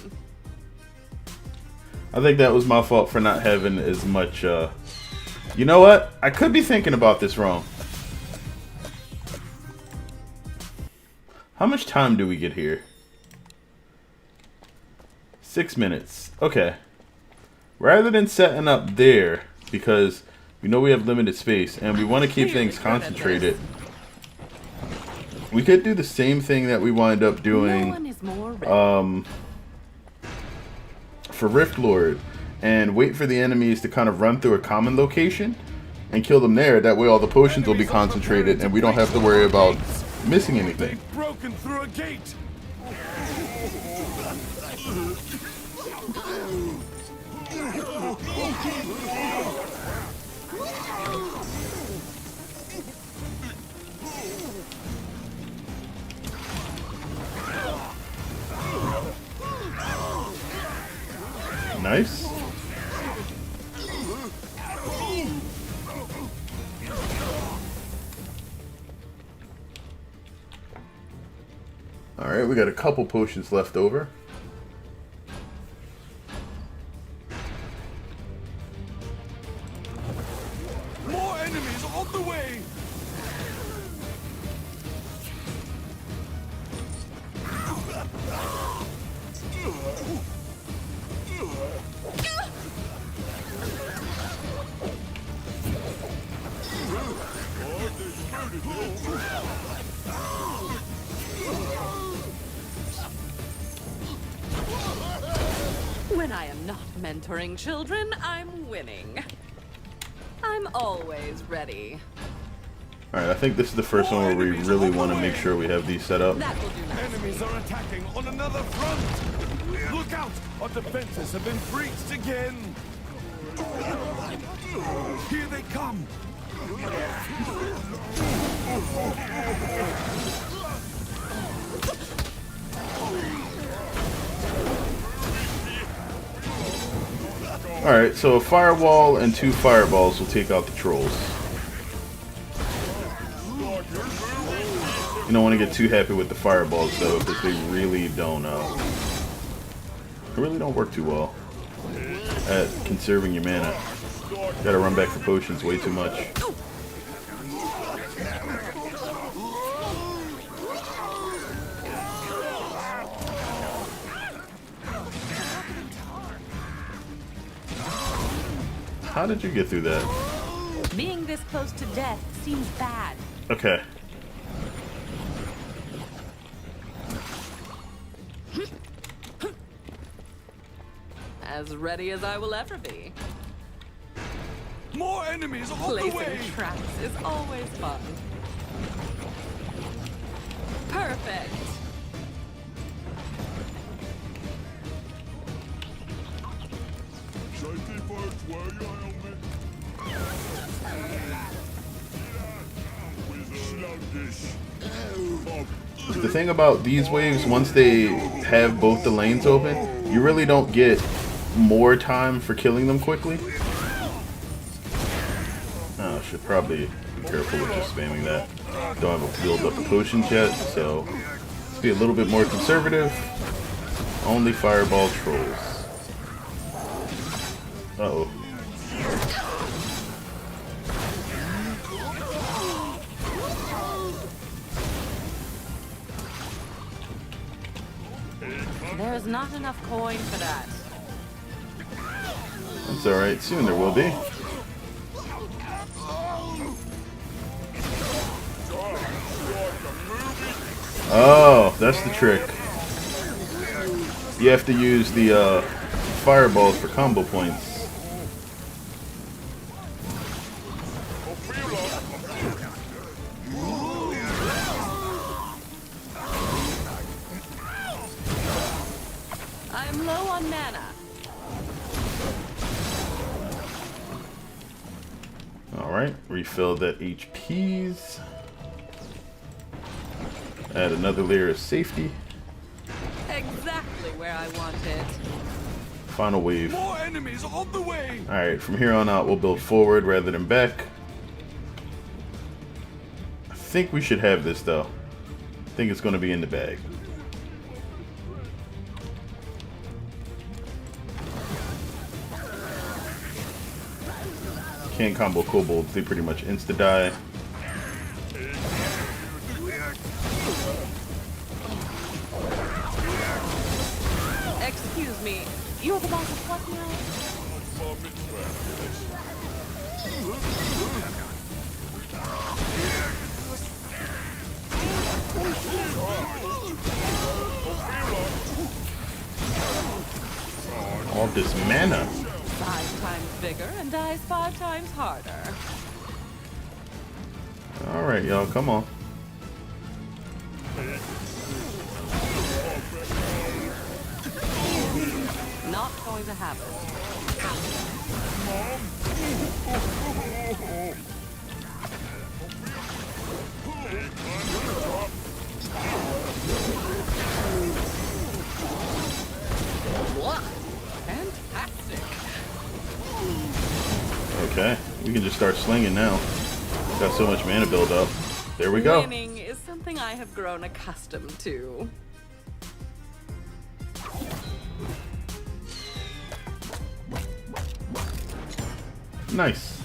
I think that was my fault for not having as much, You know what? I could be thinking about this wrong. How much time do we get here? 6 minutes. Okay. Rather than setting up there, because we know we have limited space, and we want to keep things concentrated, we could do the same thing that we wind up No doing one is more ready. for Rift Lord, and wait for the enemies to kind of run through a common location and kill them there. That way all the potions will be concentrated and we don't have to worry about missing anything. Broken through a gate. Nice. Alright, we got a couple potions left over. More enemies on the way. When I am not mentoring children, I'm winning. I'm always ready. Alright, I think this is the first one where we really want to make sure we have these set up. That will do nicely. Enemies are attacking on another front. Look out! Our defenses have been breached again. Here they come. Alright, so a firewall and 2 fireballs will take out the trolls. You don't want to get too happy with the fireballs though, because they really don't work too well at conserving your mana. Gotta run back for potions way too much. How did you get through that? Being this close to death seems bad. Okay. As ready as I will ever be. More enemies on the Placing way. traps is always fun. Perfect. The thing about these waves, once they have both the lanes open, you really don't get more time for killing them quickly. Oh, I should probably be careful with just spamming that. Don't have a build up the potions yet, so let's be a little bit more conservative. Only fireball trolls. Uh-oh. There's not enough coin for that. That's alright, soon there will be. Oh, that's the trick. You have to use the fireballs for combo points. I'm low on mana Alright, refill that HPs. Add another layer of safety. Exactly where I want it. Final wave. More enemies on the way! Alright, from here on out we'll build forward rather than back. I think we should have this though. I think it's going to be in the bag. Can't combo kobolds, they pretty much insta-die. Excuse me, you're the boss of what now? All this mana. 5 times bigger and dies 5 times harder. Alright, y'all, come on. Not going to happen. Fantastic. Okay, we can just start slinging now. Got so much mana build up. There we go. Winning is something I have grown accustomed to. Nice.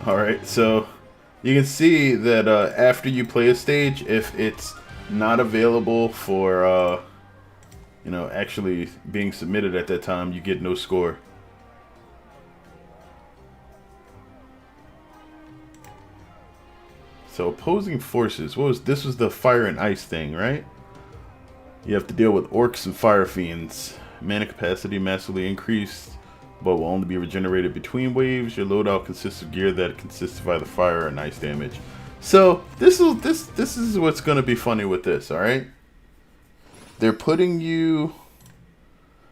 Alright, so you can see that after you play a stage, if it's not available for, you know, actually being submitted at that time, you get no score. So opposing forces, this was the fire and ice thing, right? You have to deal with orcs and fire fiends. Mana capacity massively increased, but will only be regenerated between waves. Your loadout consists of gear that consists of either fire and ice damage. So this is what's gonna be funny with this, alright? They're putting you.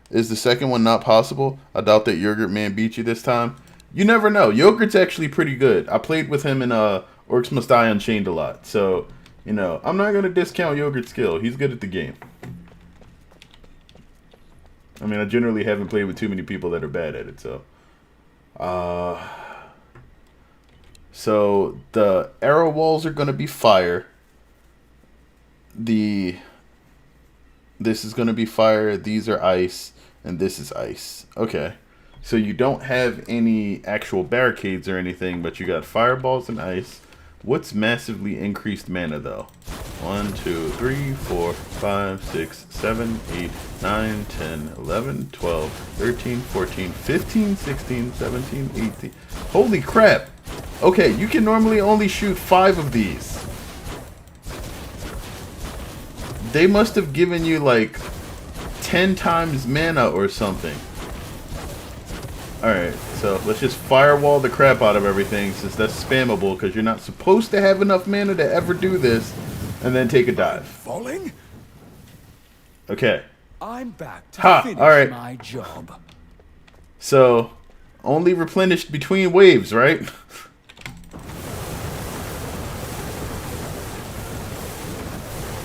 Is the second one not possible? I doubt that Yogurt Man beat you this time. You never know. Yogurt's actually pretty good. I played with him in Orcs Must Die Unchained a lot. So, you know, I'm not going to discount Yogurt's skill. He's good at the game. I mean, I generally haven't played with too many people that are bad at it, so. So, the arrow walls are going to be fire. This is going to be fire. These are ice. And this is ice. Okay. So you don't have any actual barricades or anything, but you got fireballs and ice. What's massively increased mana though? 1, 2, 3, 4, 5, 6, 7, 8, 9, 10, 11, 12, 13, 14, 15, 16, 17, 18. Holy crap! Okay, you can normally only shoot 5 of these. They must have given you like 10 times mana or something. Alright, so let's just firewall the crap out of everything since that's spammable because you're not supposed to have enough mana to ever do this and then take a dive. Falling? Okay. I'm back to Ha! finish Alright. my job. So, only replenished between waves, right?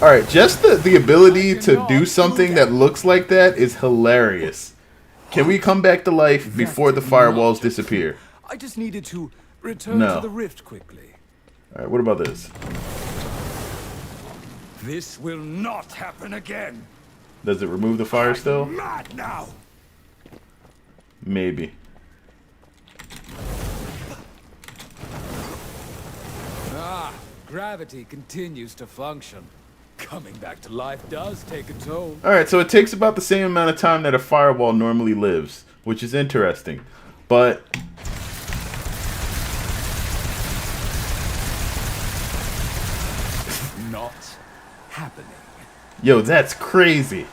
Alright, just the ability to do something that looks like that is hilarious. Can we come back to life before the firewalls disappear? I just needed to return No. to the rift quickly. Alright, what about this? This will not happen again. Does it remove the fire still? Mad now. Maybe. Ah, gravity continues to function. Coming back to life does take a toll. Alright, so it takes about the same amount of time that a firewall normally lives, which is interesting. But Not happening. yo, that's crazy.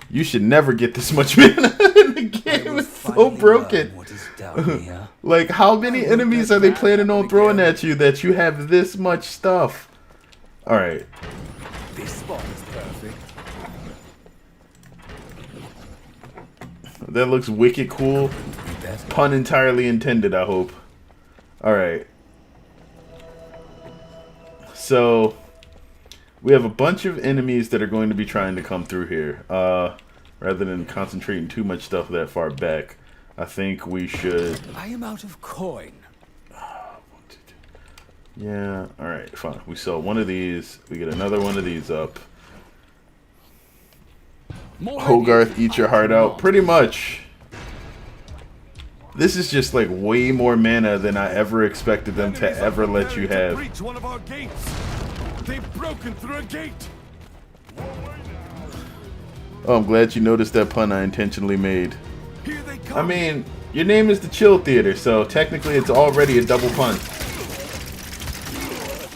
You should never get this much mana in the game. It's so broken. What is down here? Like, how many enemies are they planning on throwing at you that you have this much stuff? All right. This spot is perfect. That looks wicked cool. Pun entirely intended, I hope. All right. So we have a bunch of enemies that are going to be trying to come through here. Rather than concentrating too much stuff that far back, I think we should... I am out of coin. Yeah, alright, fine. We sell one of these. We get another one of these up. Hogarth, eat your heart out. Pretty much. This is just like way more mana than I ever expected them to ever let you have. Breach one of our gates. They've broken through a gate. Oh, I'm glad you noticed that pun I intentionally made. Here they come. I mean, your name is the Chill Theater, so technically it's already a double pun.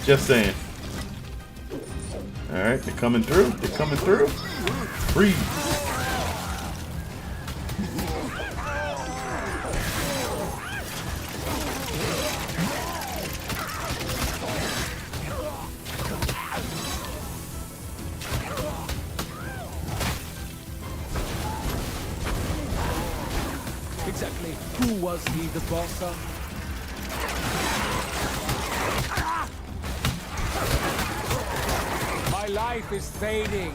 Just saying. Alright, they're coming through. They're coming through. Freeze. Exactly who was he, the boss of? My life is fading.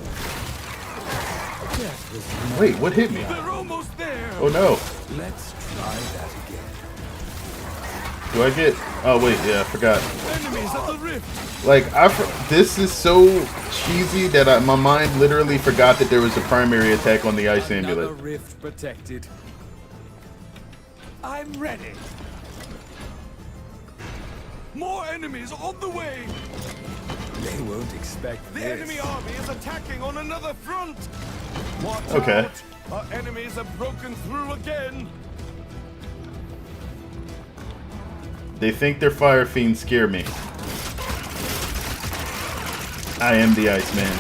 Wait, what hit me? They're almost there. Oh no. Let's try that again. Do I get... Oh wait, yeah, I forgot. Enemies at the rift. Like, this is so cheesy that my mind literally forgot that there was a primary attack on the ice Another amulet. rift protected. I'm ready. More enemies on the way. They won't expect The this. enemy army is attacking on another front. Watch Okay. out. Our enemies have broken through again. They think their fire fiends scare me. I am the Iceman.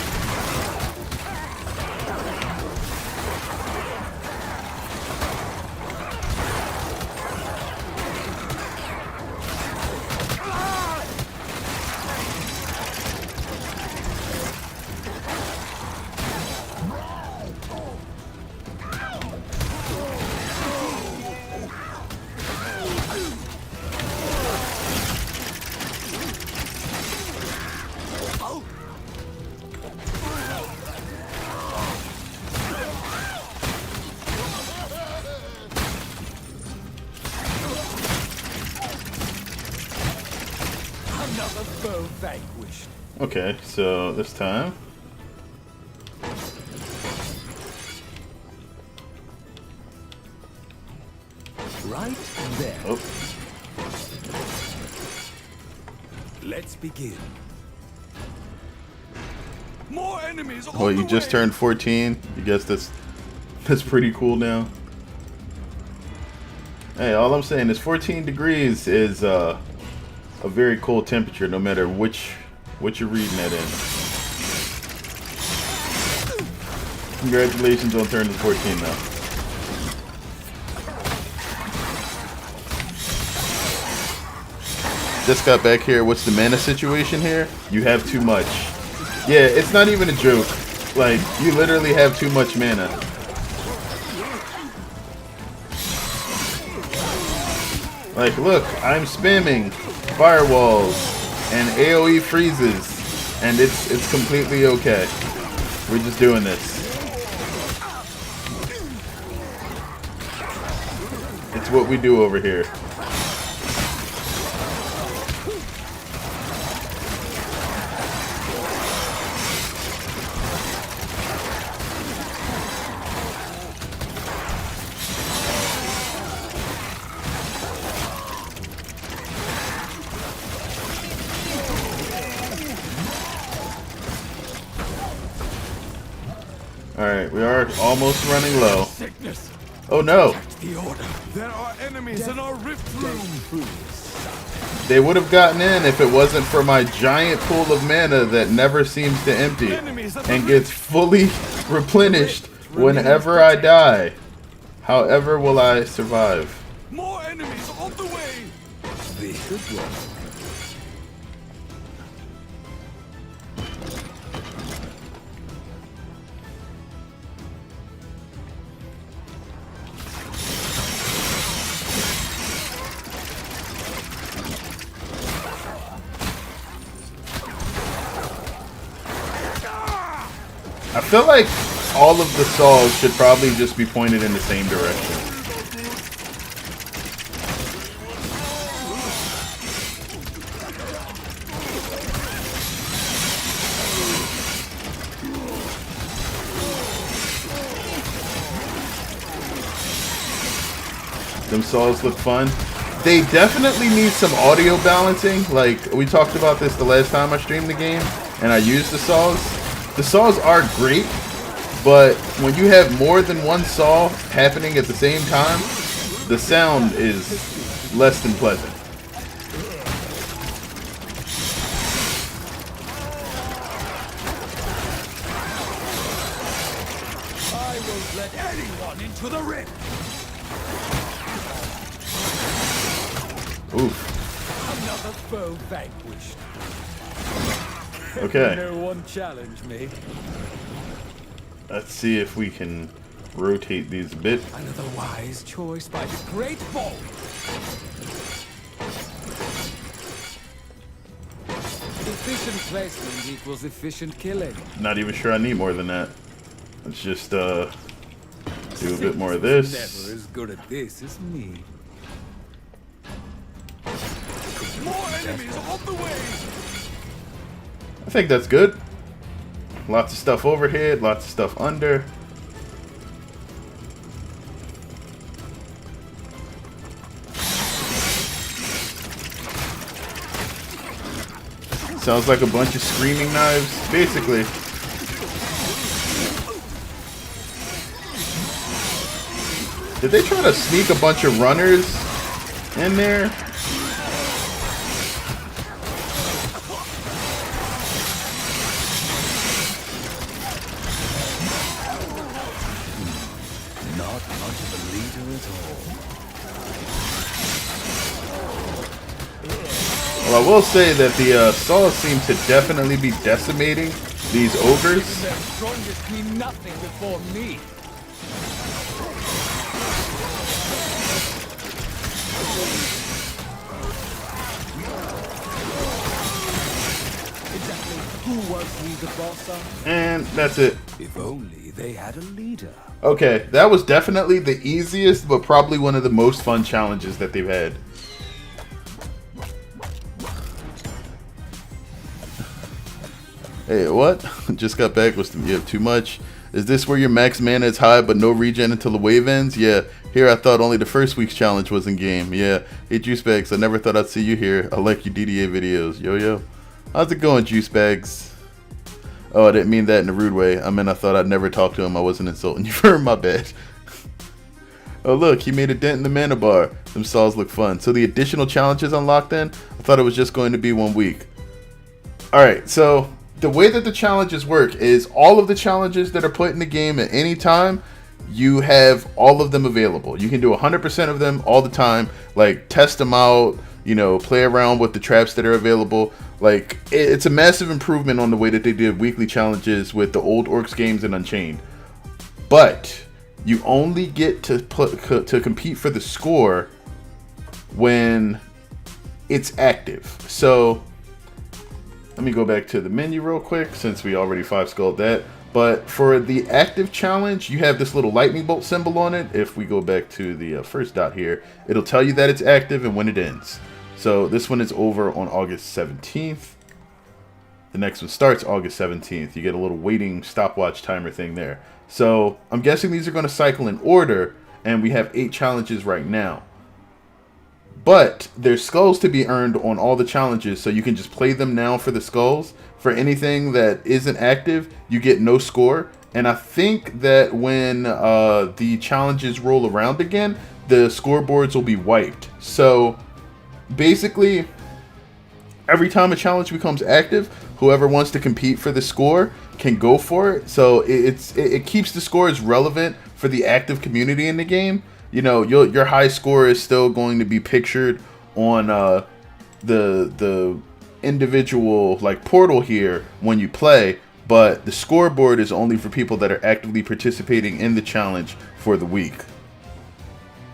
Another foe vanquished. Okay, so this time... Right there. Oh, Let's begin. More enemies on well, the you just way. turned 14. I guess that's pretty cool now. Hey, all I'm saying is 14 degrees is a very cold temperature, no matter what you're reading that in. Congratulations on turning 14 though. Just got back here. What's the mana situation here? You have too much. Yeah, it's not even a joke. Like, you literally have too much mana. Like, look, I'm spamming firewalls and AoE freezes, and it's completely okay. We're just doing this. It's what we do over here. Alright, we are almost running low. Sickness. Oh no! The order. There are enemies in our rift room. They would have gotten in if it wasn't for my giant pool of mana that never seems to empty and gets fully replenished whenever I die. However will I survive? More enemies on the way. This should work. I feel like all of the saws should probably just be pointed in the same direction. Them saws look fun. They definitely need some audio balancing. Like, we talked about this the last time I streamed the game, and I used the saws. The saws are great, but when you have more than one saw happening at the same time, the sound is less than pleasant. I won't let anyone into the ring. Oof. Another foe vanquished. Okay. No one challenge me. Let's see if we can rotate these a bit. Another wise choice by the great ball. Efficient placement equals efficient killing. Not even sure I need more than that. Let's just do a bit more of this. Never as good at this as me. More enemies on the way! I think that's good. Lots of stuff overhead, lots of stuff under. Sounds like a bunch of screaming knives, basically. Did they try to sneak a bunch of runners in there? Not much of a leader at all. Well, I will say that the saws seem to definitely be decimating these ogres. Their strongest mean nothing before me. Exactly who was he, the boss? And that's it. If only they had a leader. Okay, that was definitely the easiest, but probably one of the most fun challenges that they've had. Hey, what? Just got back. You have too much? Is this where your max mana is high but no regen until the wave ends? Yeah. Here I thought only the first week's challenge was in game. Yeah. Hey, Juice Bags, I never thought I'd see you here. I like your DDA videos. Yo, yo. How's it going, Juice Bags? Oh, I didn't mean that in a rude way. I meant I thought I'd never talk to him. I wasn't insulting you for my bad. Oh, look, he made a dent in the mana bar. Them saws look fun. So the additional challenges unlocked then? I thought it was just going to be 1 week. Alright, so the way that the challenges work is all of the challenges that are put in the game at any time, you have all of them available. You can do 100% of them all the time. Like, test them out, you know, play around with the traps that are available. Like, it's a massive improvement on the way that they did weekly challenges with the old Orcs games and Unchained. But you only get to compete for the score when it's active. So let me go back to the menu real quick since we already 5-skulled that. But for the active challenge, you have this little lightning bolt symbol on it. If we go back to the first dot here, it'll tell you that it's active and when it ends. So this one is over on August 17th. The next one starts August 17th. You get a little waiting stopwatch timer thing there. So I'm guessing these are going to cycle in order, and we have 8 challenges right now. But there's skulls to be earned on all the challenges, so you can just play them now for the skulls. For anything that isn't active, you get no score. And I think that when the challenges roll around again, the scoreboards will be wiped. So basically, every time a challenge becomes active, whoever wants to compete for the score can go for it. So it keeps the scores relevant for the active community in the game. You know, your high score is still going to be pictured on the individual like portal here when you play, but the scoreboard is only for people that are actively participating in the challenge for the week.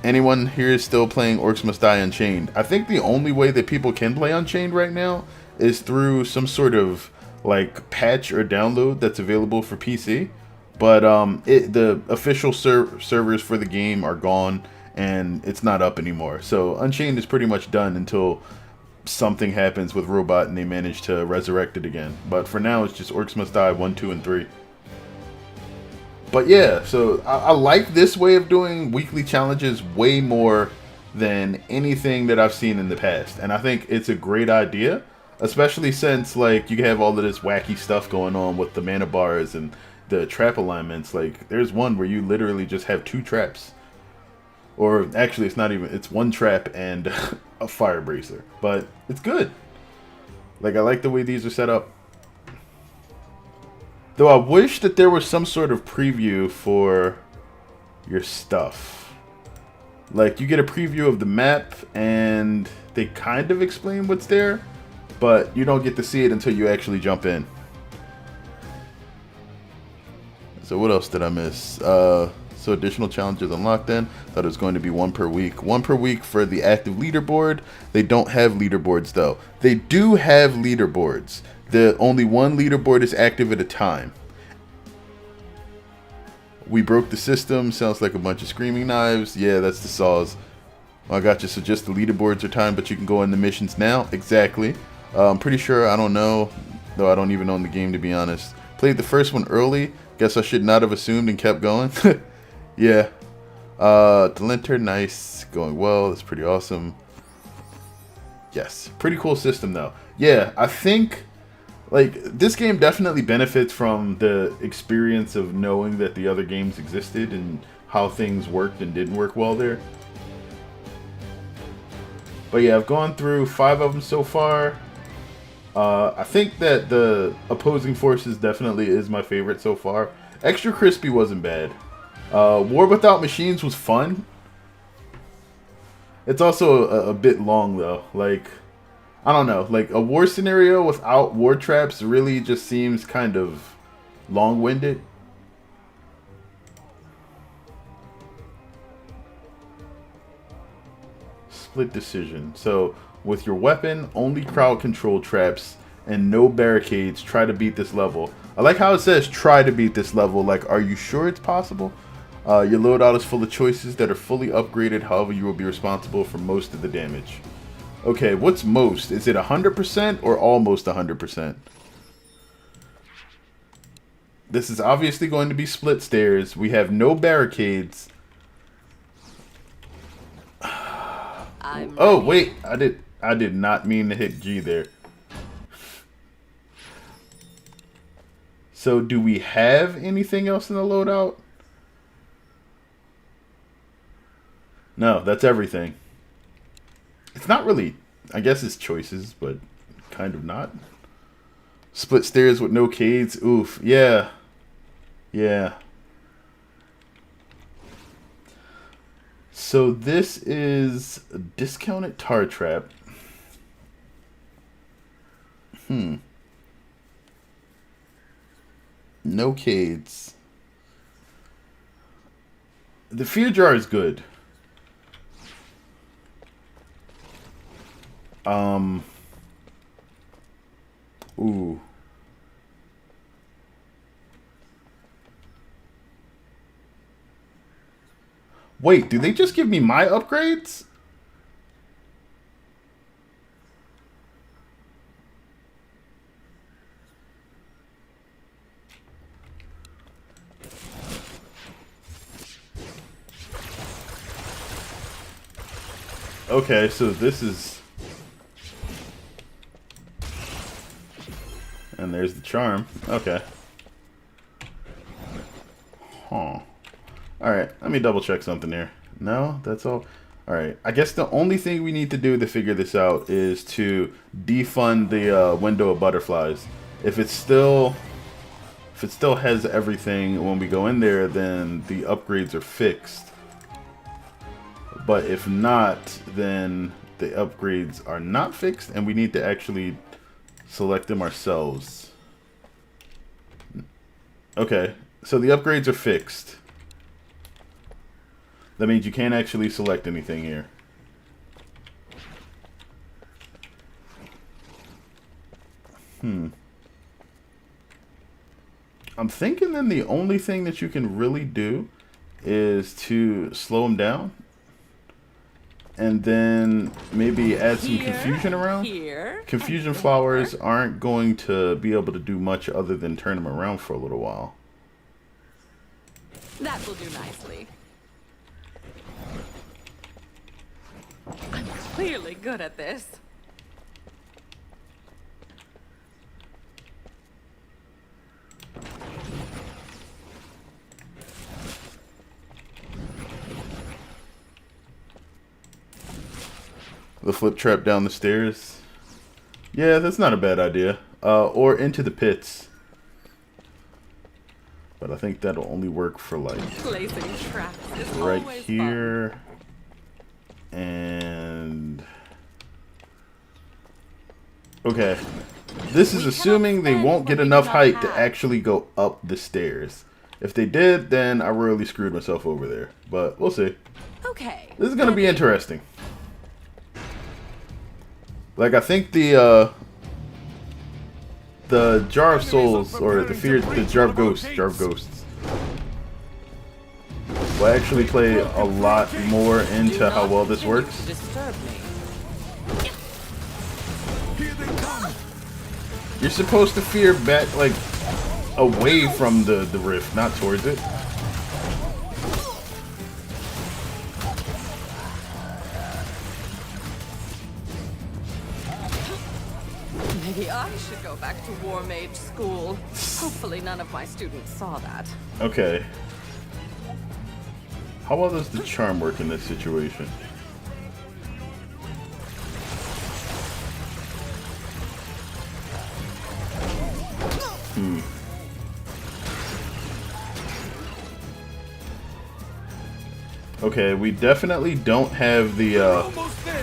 Anyone here is still playing Orcs Must Die Unchained? I think the only way that people can play Unchained right now is through some sort of like patch or download that's available for PC, but the official servers for the game are gone and it's not up anymore. So Unchained is pretty much done until something happens with Robot and they manage to resurrect it again. But for now, it's just Orcs Must Die 1, 2, and 3. But yeah, so I like this way of doing weekly challenges way more than anything that I've seen in the past. And I think it's a great idea, especially since like you have all of this wacky stuff going on with the mana bars and the trap alignments. Like there's one where you literally just have 2 traps. Or actually it's not even, it's 1 trap and a fire bracer. But it's good. Like I like the way these are set up. Though I wish that there was some sort of preview for your stuff. Like, you get a preview of the map, and they kind of explain what's there, but you don't get to see it until you actually jump in. So what else did I miss? So additional challenges unlocked then. Thought it was going to be 1 per week. 1 per week for the active leaderboard. They don't have leaderboards, though. They do have leaderboards. Only 1 leaderboard is active at a time. We broke the system. Sounds like a bunch of screaming knives. Yeah, that's the saws. I got you. So just the leaderboards are timed, but you can go in the missions now. Exactly. I'm pretty sure. I don't know. Though I don't even own the game, to be honest. Played the first one early. Guess I should not have assumed and kept going. Yeah. Delinter, nice. Going well. That's pretty awesome. Yes. Pretty cool system, though. Yeah, I think... like, this game definitely benefits from the experience of knowing that the other games existed and how things worked and didn't work well there. But yeah, I've gone through 5 of them so far. I think that the Opposing Forces definitely is my favorite so far. Extra Crispy wasn't bad. War Without Machines was fun. It's also a bit long, though. Like... I don't know, like a war scenario without war traps really just seems kind of long-winded. Split decision. So with your weapon, only crowd control traps and no barricades, try to beat this level. I like how it says try to beat this level. Like, are you sure it's possible? Your loadout is full of choices that are fully upgraded. However, you will be responsible for most of the damage. Okay, what's most? Is it 100% or almost 100%? This is obviously going to be split stairs. We have no barricades. Oh, wait. I did not mean to hit G there. So, do we have anything else in the loadout? No, that's everything. It's not really, I guess it's choices, but kind of not. Split stairs with no cades. Oof. Yeah. Yeah. So this is a discounted tar trap. No cades. The fear jar is good. Ooh. Wait, did they just give me my upgrades? Okay, so this is... and there's the charm. Okay. Huh. Alright, let me double check something here. No, that's all. Alright, I guess the only thing we need to do to figure this out is to defund the window of butterflies. If it still has everything when we go in there, then the upgrades are fixed. But if not, then the upgrades are not fixed and we need to actually select them ourselves. Okay, so the upgrades are fixed. That means you can't actually select anything here. I'm thinking then the only thing that you can really do is to slow them down. And then maybe add some confusion around. Confusion flowers aren't going to be able to do much other than turn them around for a little while. That will do nicely. I'm clearly good at this. The flip trap down the stairs. Yeah, that's not a bad idea. Or into the pits. But I think that'll only work for like Placing traps is right always here. And okay. This is assuming they won't get enough height to actually go up the stairs. If they did, then I really screwed myself over there. But we'll see. Okay. This is gonna be interesting. Like, I think the Jar of Souls, or the Jar of Ghosts, will actually play a lot more into how well this works. You're supposed to fear back, like, away from the rift, not towards it. Maybe I should go back to War Mage school. Hopefully none of my students saw that. Okay. How well does the charm work in this situation? Okay, we definitely don't have the Almost there.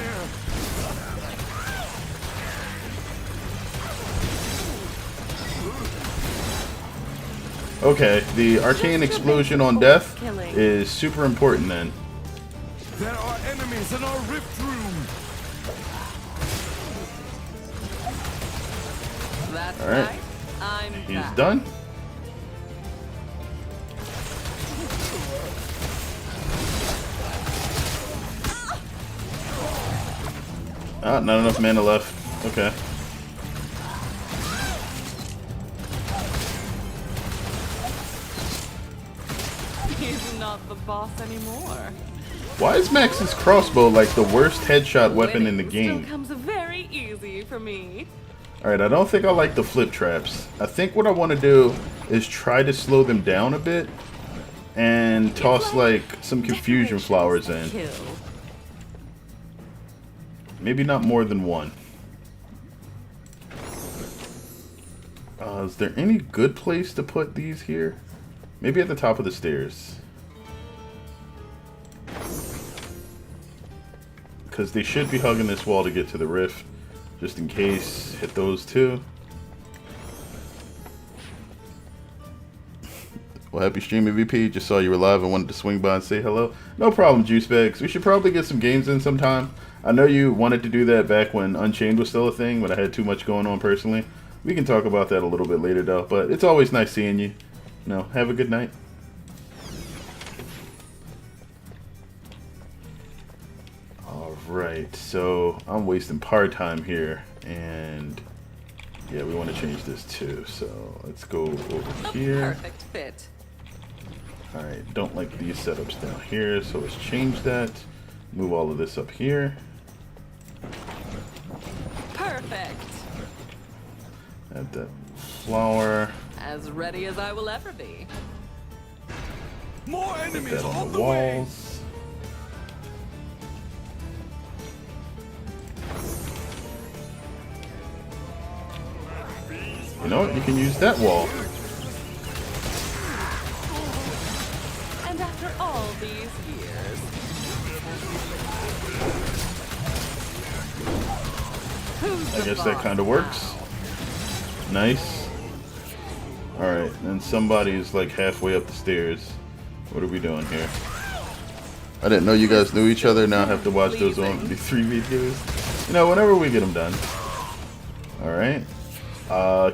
okay, the arcane explosion on death is super important then. There are enemies in our rift room. That's All right. right. I'm He's back. done. Ah, not enough mana left. Okay. He's not the boss anymore. Why is Max's crossbow like the worst headshot weapon in the game? Still comes very easy for me. Alright, I don't think I like the flip traps. I think what I want to do is try to slow them down a bit and toss like some confusion flowers in. Kill. Maybe not more than one. Is there any good place to put these here? Maybe at the top of the stairs. Because they should be hugging this wall to get to the rift. Just in case. Hit those two. Well, happy stream, MVP. Just saw you were live and wanted to swing by and say hello. No problem, Juice Bags. We should probably get some games in sometime. I know you wanted to do that back when Unchained was still a thing, when I had too much going on personally. We can talk about that a little bit later, though. But it's always nice seeing you. Have a good night. Alright, so I'm wasting power time here. And yeah, we want to change this too. So let's go over here. Perfect fit. Alright, don't like these setups down here, so let's change that. Move all of this up here. Perfect. Add that flower. As ready as I will ever be. More Put enemies that on on the the way. walls. You know what? You can use that wall. And after all these years, who's I the guess that boss kind of works. now? Nice. Alright, and somebody is like halfway up the stairs. What are we doing here? I didn't know you guys knew each other. Now I have to watch those OMD3 videos. Whenever we get them done. Alright.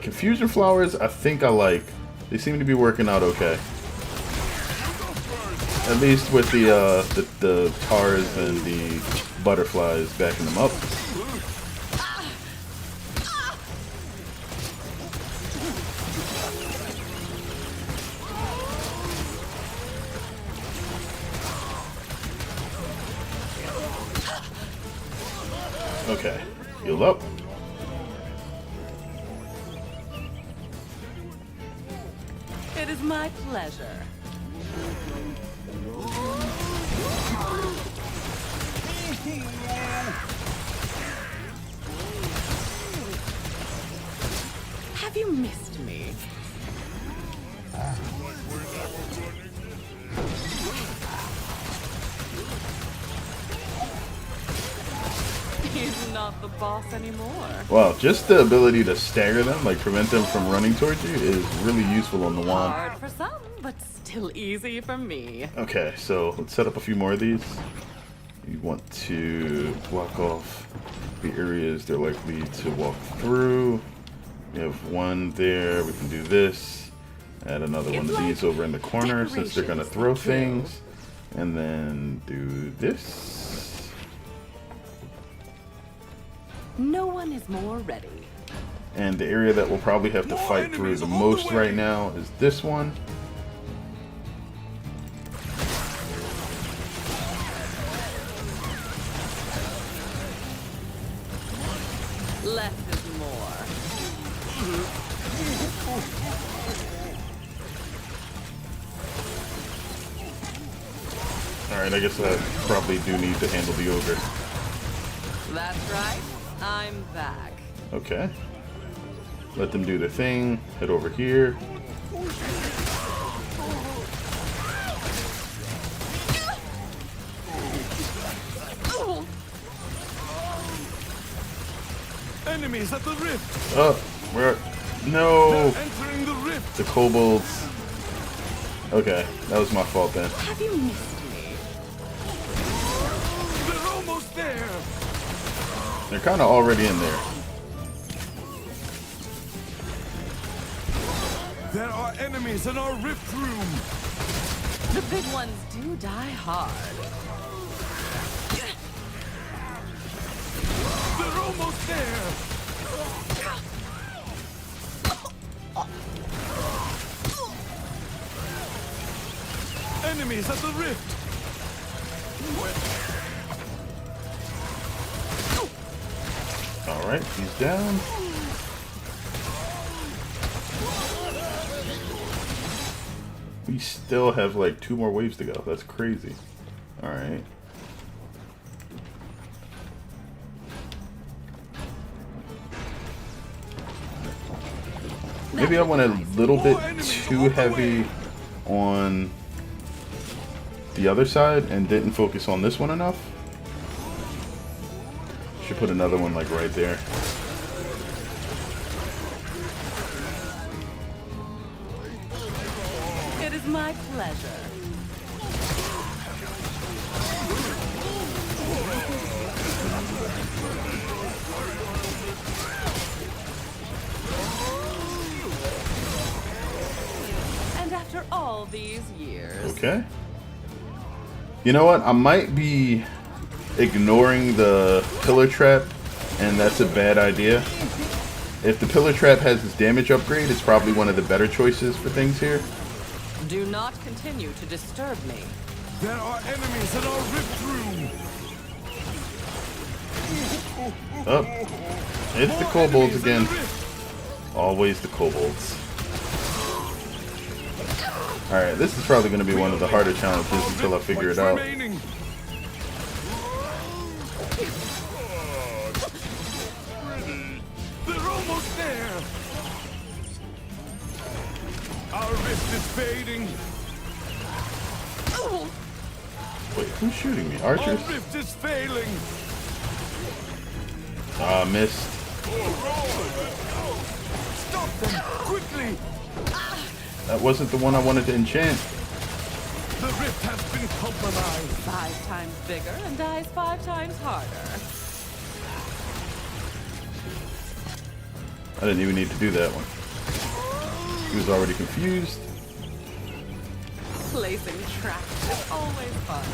Confusion flowers, I think I like. They seem to be working out okay. At least with the tars and the butterflies backing them up. Okay, heal up. It is my pleasure. Have you missed me? He's not the boss anymore. Wow, just the ability to stagger them, like prevent them from running towards you, is really useful on the wand. Hard for some, but still easy for me. Okay, so let's set up a few more of these. You want to block off the areas they're likely to walk through. We have one there. We can do this. Add another one of these over in the corner since they're going to throw things. And then do this. No one is more ready. And the area that we'll probably have to fight through the most right now is this one. Less is more. Alright, I guess I probably do need to handle the ogre. That's right. I'm back. Okay. Let them do their thing. Head over here. Enemies at the rift. Oh, where? No! They're entering the rift. The kobolds. Okay, that was my fault then. Have you missed me? They're almost there. They're kind of already in there. There are enemies in our rift room. The big ones do die hard. They're almost there. Enemies at the rift. Alright, he's down. We still have like 2 more waves to go. That's crazy. Alright. Maybe I went a little bit too heavy on the other side and didn't focus on this one enough. Should put another one like right there. It is my pleasure. And after all these years. Okay. You know what? I might be ignoring the pillar trap, and that's a bad idea. If the pillar trap has its damage upgrade, it's probably one of the better choices for things here. Do not continue to disturb me. There are enemies in our rift room. Oh, it's the kobolds again. Always the kobolds. Alright, this is probably going to be one of the harder challenges until I figure it out. They're almost there. Our rift is fading. Wait, who's shooting me? Our Archers? rift is failing. Ah, missed. Stop them quickly. That wasn't the one I wanted to enchant. The rift has been compromised. 5 times bigger and dies 5 times harder. I didn't even need to do that one. He was already confused. Placing traps is always fun.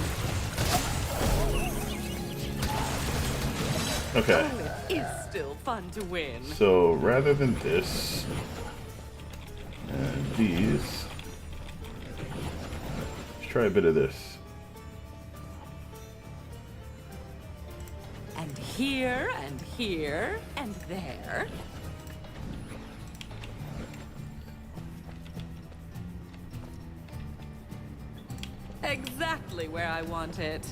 Okay. Oh, it is still fun to win. So rather than this and these, let's try a bit of this. And here, and here, and there. Exactly where I want it.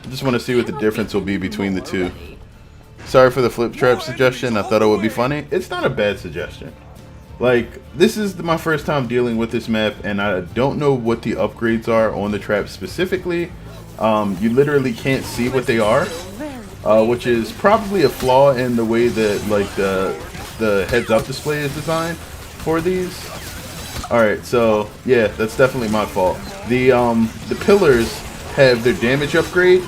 I just want to see what the difference will be between the two. Sorry for the flip trap suggestion. I thought it would be funny. It's not a bad suggestion. Like, this is my first time dealing with this map, and I don't know what the upgrades are on the traps specifically. You literally can't see what they are, which is probably a flaw in the way that like the heads-up display is designed for these. All right, so yeah, that's definitely my fault. The pillars have their damage upgrade,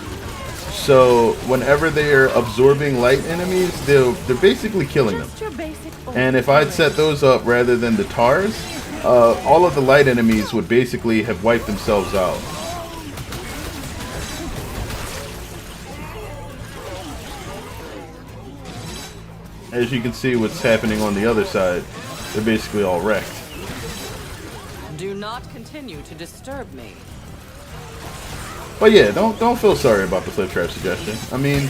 so whenever they're absorbing light enemies, they're basically killing them. And if I'd set those up rather than the tars, all of the light enemies would basically have wiped themselves out. As you can see what's happening on the other side, they're basically all wrecked. Do not continue to disturb me. But yeah, don't feel sorry about the flip trap suggestion. I mean,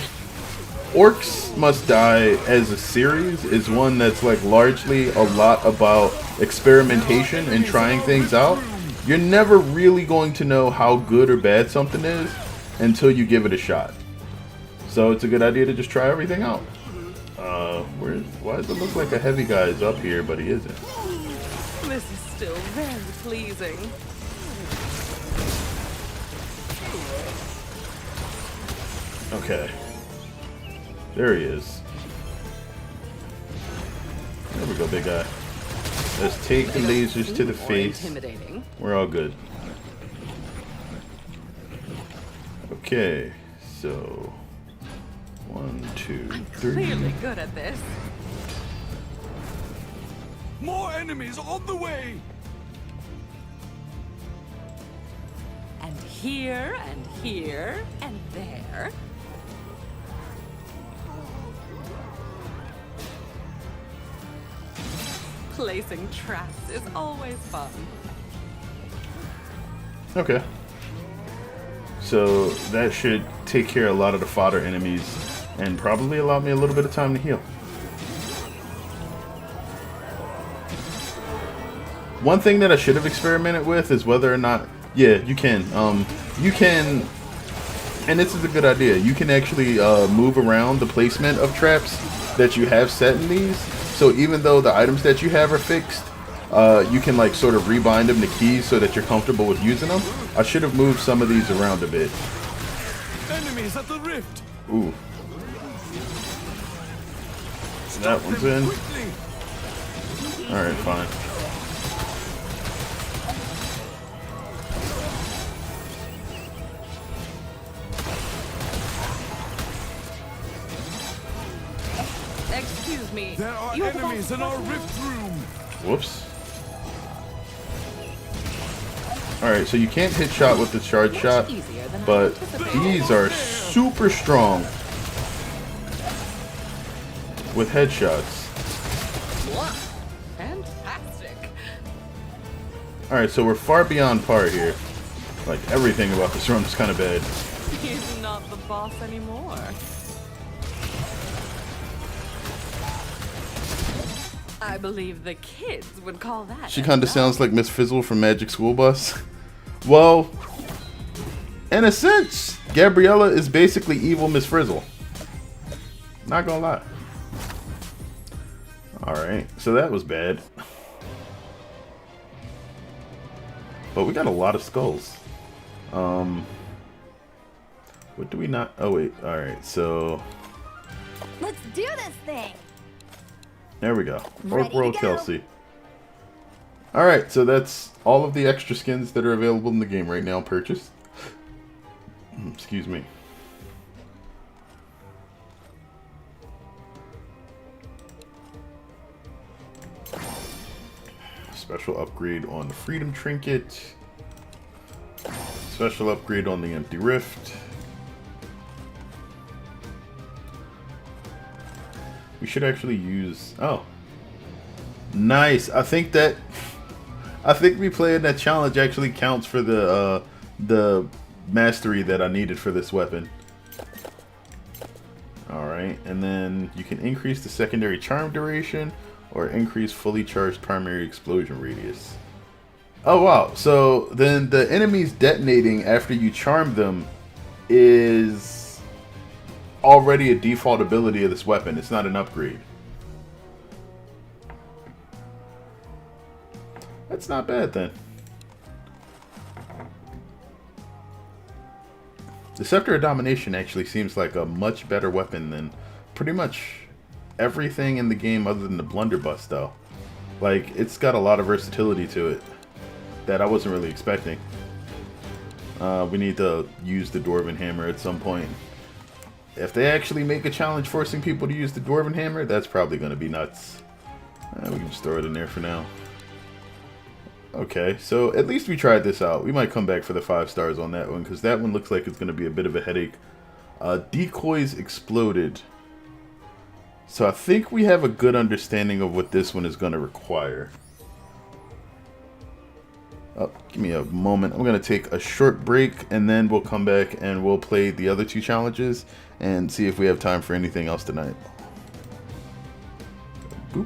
Orcs Must Die as a series is one that's like largely a lot about experimentation and trying things out. You're never really going to know how good or bad something is until you give it a shot. So it's a good idea to just try everything out. Why does it look like a heavy guy is up here, but he isn't? This is still very pleasing. Okay. There he is. There we go, big guy. Let's take the lasers to the face. Intimidating. We're all good. Okay, so 1, 2, 3. Clearly good at this. More enemies on the way! And here, and here, and there. Placing traps is always fun. Okay. So that should take care of a lot of the fodder enemies and probably allow me a little bit of time to heal. One thing that I should have experimented with is whether or not, yeah, you can, and this is a good idea, you can actually move around the placement of traps that you have set in these. So even though the items that you have are fixed, you can like sort of rebind them to keys so that you're comfortable with using them. I should have moved some of these around a bit. Enemies at the rift! Ooh. That one's in. Alright, fine. Excuse me. There are You're the enemies boss in our of rift room! Whoops. Alright, so you can't hit shot with the charge shot, easier than I but anticipated. these are super strong with headshots. Wow. Fantastic. Alright, so we're far beyond par here. Like, everything about this run is kind of bad. He's not the boss anymore. I believe the kids would call that. She kind of sounds like Miss Fizzle from Magic School Bus. Well, in a sense, Gabriella is basically evil Miss Frizzle. Not gonna lie. Alright, so that was bad. But we got a lot of skulls. What do we not? Oh wait, alright, so Let's do this thing. there we go. Ready Orc to World go. Kelsey. Alright, so that's all of the extra skins that are available in the game right now purchased. Excuse me. Special upgrade on the Freedom Trinket. Special upgrade on the Empty Rift. We should actually use... Oh. Nice. I think me playing that challenge actually counts for the mastery that I needed for this weapon. Alright, and then you can increase the secondary charm duration or increase fully charged primary explosion radius. Oh wow, so then the enemies detonating after you charm them is already a default ability of this weapon. It's not an upgrade. That's not bad then. The Scepter of Domination actually seems like a much better weapon than pretty much everything in the game other than the Blunderbuss though. Like, it's got a lot of versatility to it that I wasn't really expecting. We need to use the Dwarven Hammer at some point. If they actually make a challenge forcing people to use the Dwarven Hammer, that's probably going to be nuts. We can just throw it in there for now. Okay, so at least we tried this out. We might come back for the 5 stars on that one, because that one looks like it's going to be a bit of a headache. Decoys exploded. So I think we have a good understanding of what this one is going to require. Oh, give me a moment. I'm going to take a short break, and then we'll come back and we'll play the other 2 challenges and see if we have time for anything else tonight. Boop.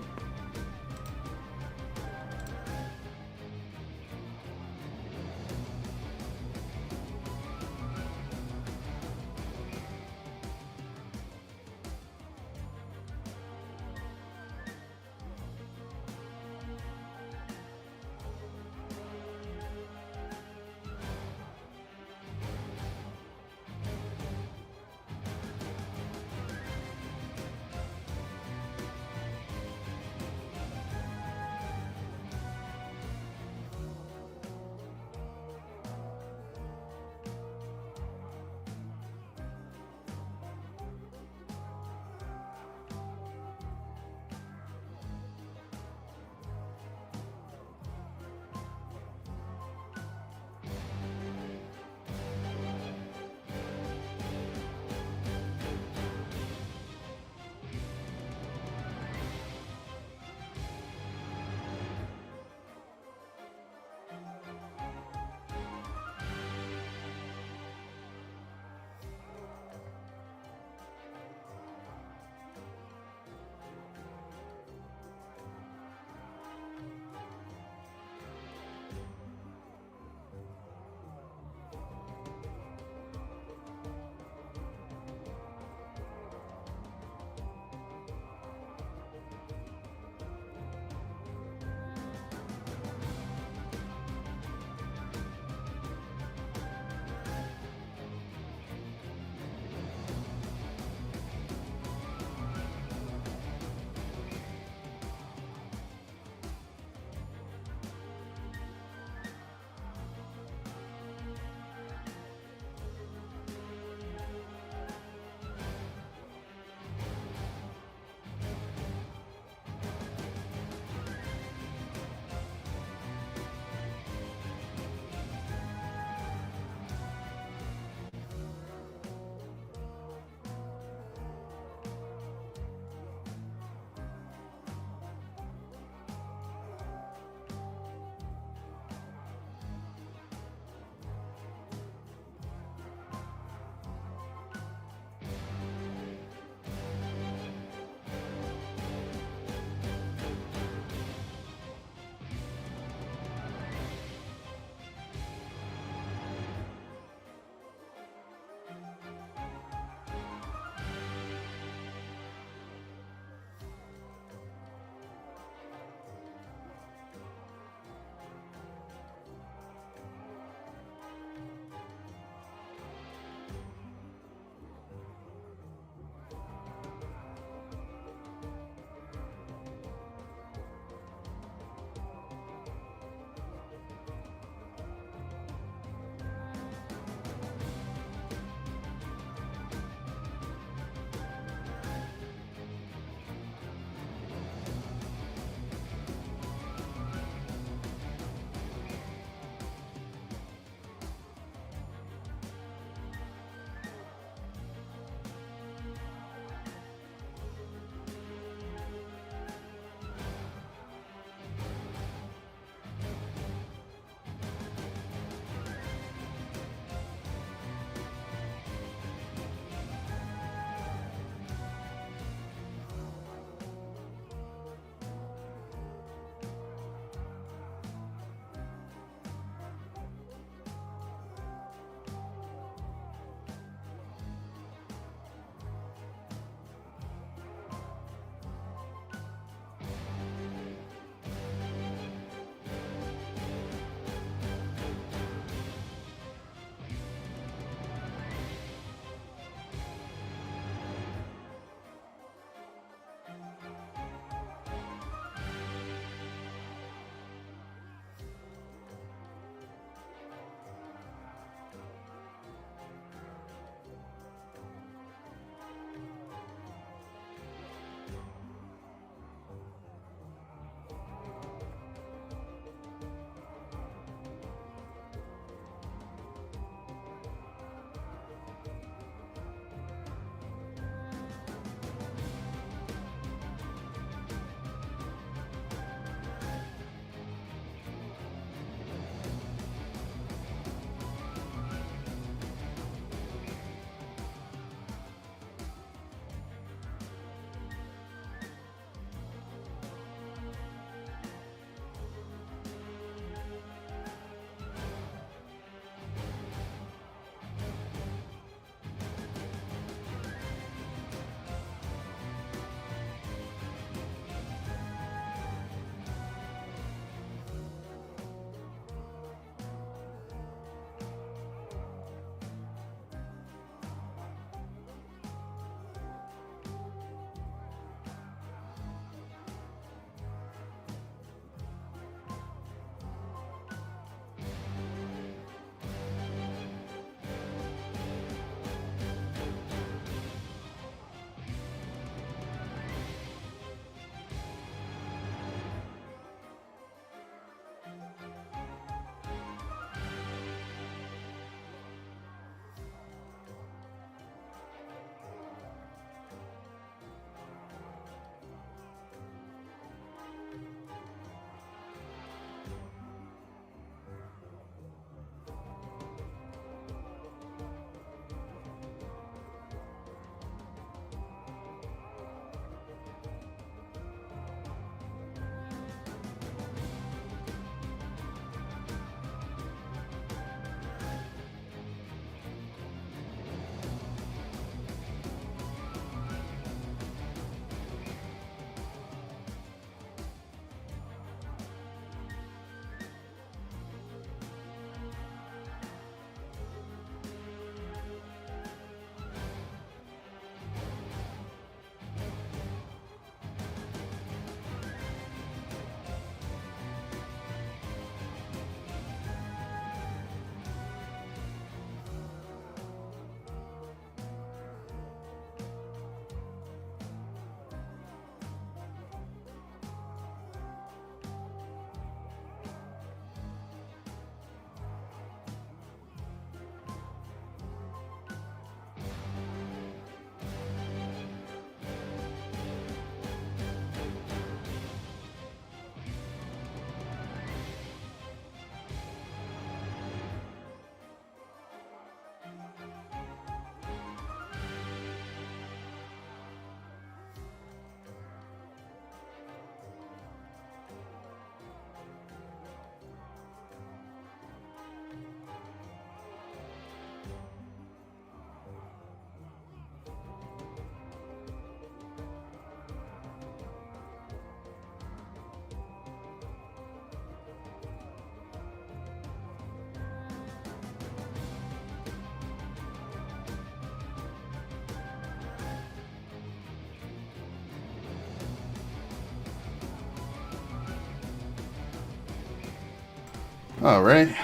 Alright.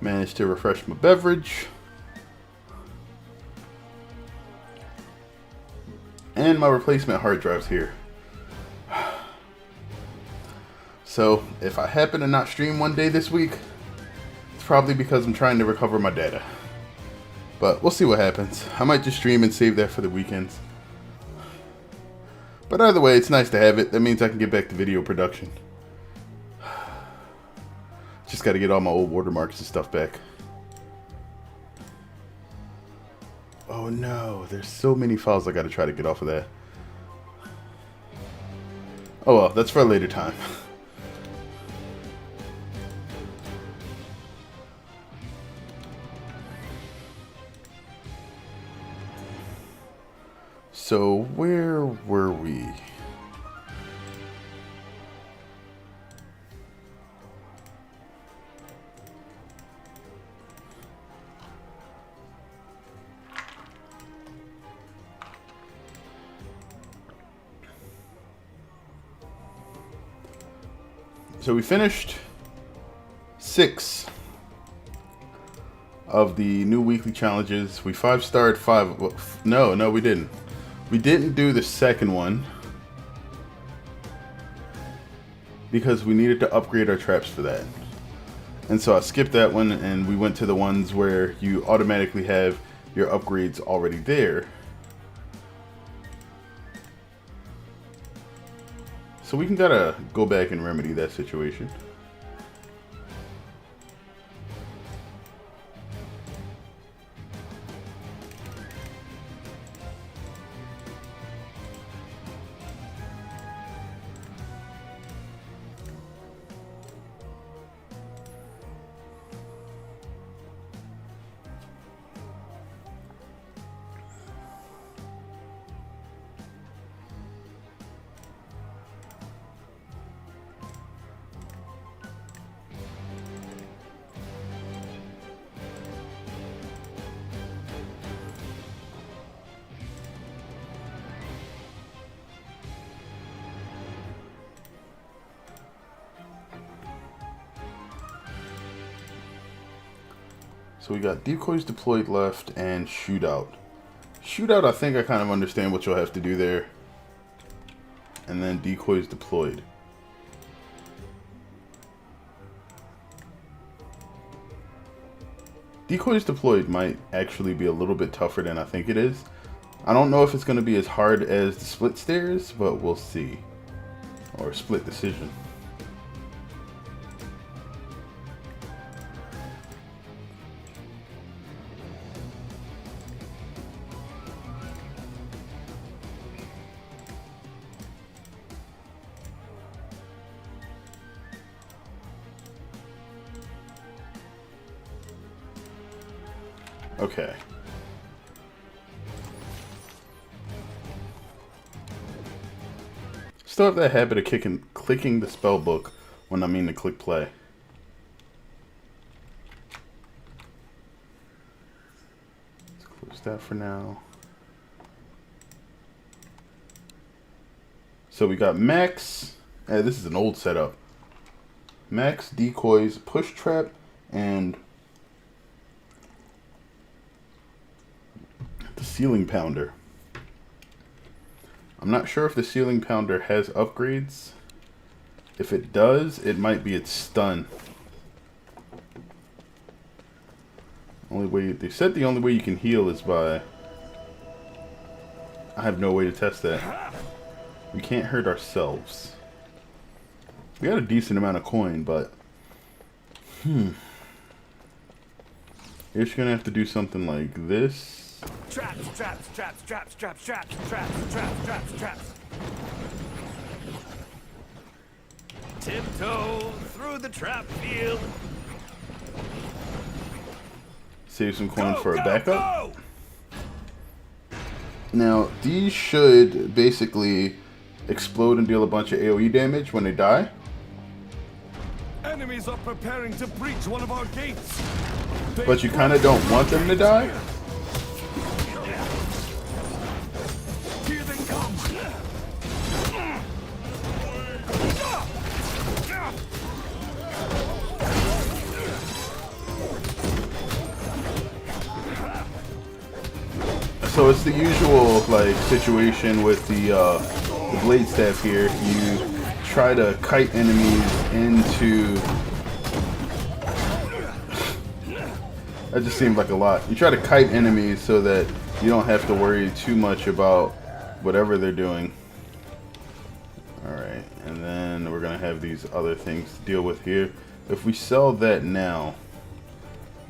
Managed to refresh my beverage. And my replacement hard drive's here. So, if I happen to not stream one day this week, it's probably because I'm trying to recover my data. But we'll see what happens. I might just stream and save that for the weekends. But either way, it's nice to have it. That means I can get back to video production. Just got to get all my old watermarks and stuff back. Oh no, there's so many files I got to try to get off of that. Oh well, that's for a later time. So where were we? So we finished 6 of the new weekly challenges. We 5-starred 5. No, we didn't. We didn't do the second one because we needed to upgrade our traps for that. And so I skipped that one and we went to the ones where you automatically have your upgrades already there. So we can gotta go back and remedy that situation. So we got Decoys deployed left and Shootout. Shootout, I think I kind of understand what you'll have to do there. And then Decoys deployed. Decoys deployed might actually be a little bit tougher than I think it is. I don't know if it's going to be as hard as the split stairs, but we'll see. Or split decision. Okay. Still have that habit of clicking the spell book when I mean to click play. Let's close that for now. So we got Max. This is an old setup. Max, Decoys, Push Trap, and the Ceiling Pounder. I'm not sure if the Ceiling Pounder has upgrades. If it does, it might be its stun. Only way they said the only way you can heal is by. I have no way to test that. We can't hurt ourselves. We got a decent amount of coin, but you're just gonna have to do something like this. Traps, traps, traps, traps, traps, traps, traps, traps, traps, traps. Tiptoe through the trap field. Save some coin for a backup. Now, these should basically explode and deal a bunch of AoE damage when they die. Enemies are preparing to breach one of our gates. But you kind of don't want them to die. Here they come. So it's the usual like situation with the blade staff here. You try to kite enemies into. That just seemed like a lot. You try to kite enemies so that you don't have to worry too much about whatever they're doing. Alright, and then we're going to have these other things to deal with here. If we sell that now,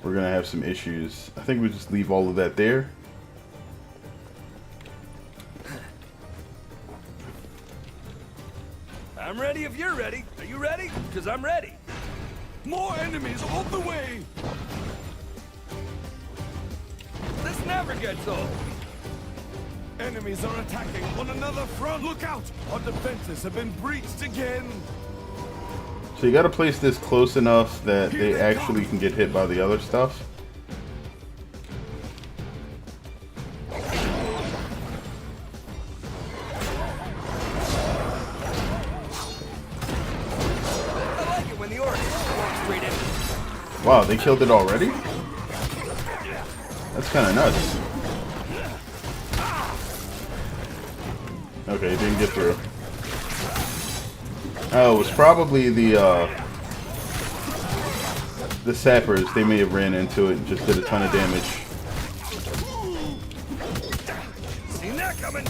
we're going to have some issues. I think we just leave all of that there. I'm ready if you're ready. Are you ready? Because I'm ready. More enemies on the way! This never gets old. Enemies are attacking on another front. Look out! Our defenses have been breached again. So you got to place this close enough that they actually can get hit by the other stuff. Wow, they killed it already? That's kind of nuts. Okay, it didn't get through. Oh, it was probably the sappers. They may have ran into it and just did a ton of damage. Seen that coming.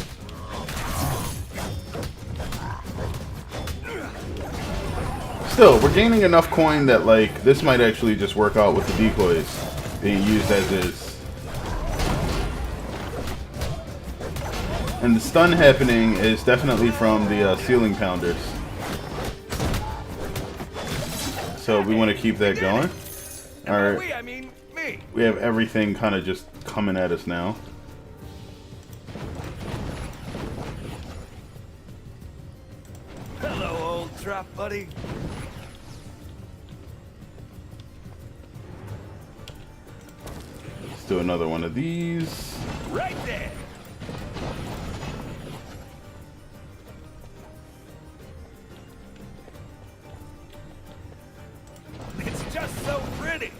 Still, we're gaining enough coin that, like, this might actually just work out with the decoys being used as is. And the stun happening is definitely from the ceiling pounders. So we want to keep that going. Alright. I mean me. We have everything kind of just coming at us now. Hello, old trap buddy. Let's do another one of these. Right there. It's just so pretty.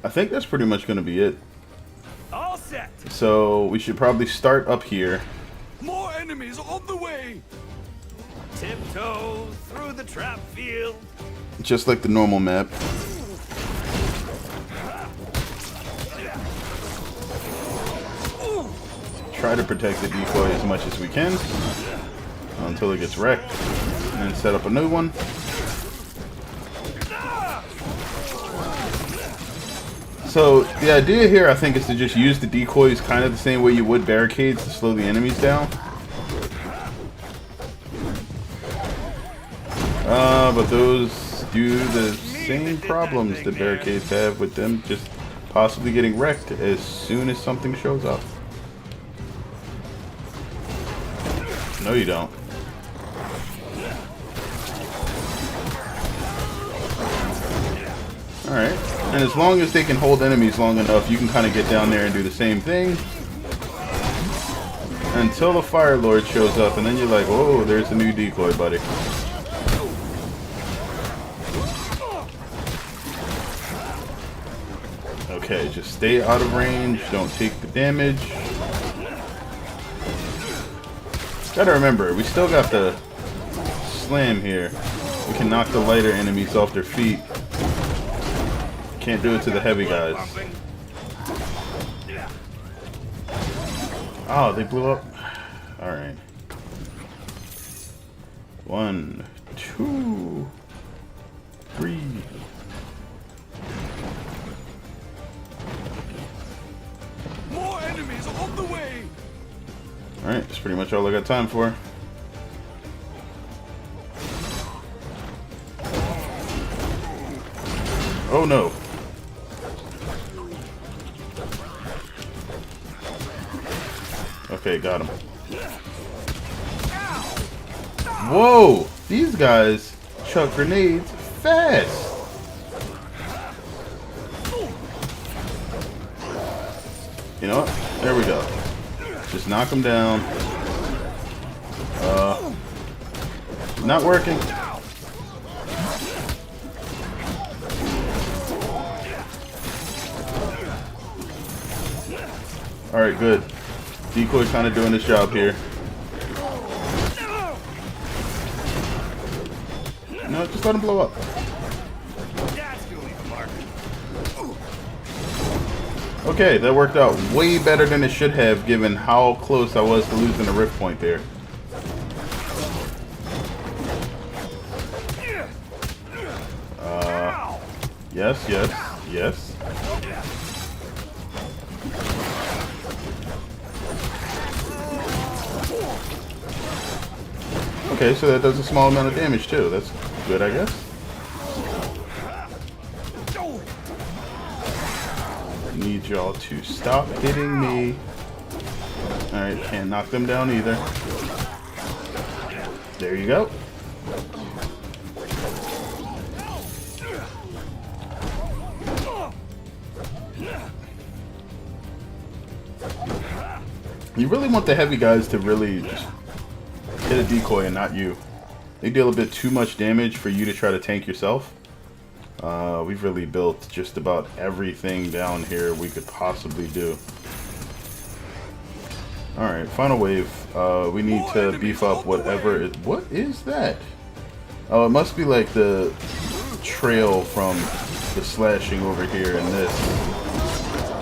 I think that's pretty much going to be it. All set. So we should probably start up here. More enemies on the way! Tiptoe through the trap field. Just like the normal map. Try to protect the decoy as much as we can until it gets wrecked, and then set up a new one. So the idea here, I think, is to just use the decoys kind of the same way you would barricades to slow the enemies down. But those do the same problems that barricades have with them just possibly getting wrecked as soon as something shows up. No, you don't. Alright. And as long as they can hold enemies long enough, you can kind of get down there and do the same thing. Until the Fire Lord shows up, and then you're like, whoa, there's a new decoy, buddy. Okay, just stay out of range, don't take the damage. Gotta remember, we still got the slam here. We can knock the lighter enemies off their feet. Can't do it to the heavy guys. Oh, they blew up. Alright. 1, 2, 3. More enemies on the way! Alright, that's pretty much all I got time for. Oh no. Okay, got him. Whoa! These guys chuck grenades fast! You know what? There we go. Just knock them down. Not working. Alright, good. Decoy's kind of doing his job here. No, just let him blow up. That's gonna leave a mark. Okay, that worked out way better than it should have, given how close I was to losing the rift point there. Yes, yes, yes. Okay, so that does a small amount of damage too. That's good, I guess. Need y'all to stop hitting me. Alright, can't knock them down either. There you go. You really want the heavy guys to really just hit a decoy and not you. They deal a bit too much damage for you to try to tank yourself. We've really built just about everything down here we could possibly do. Alright, final wave. We need to beef up whatever it... What is that? Oh, it must be like the trail from the slashing over here in this.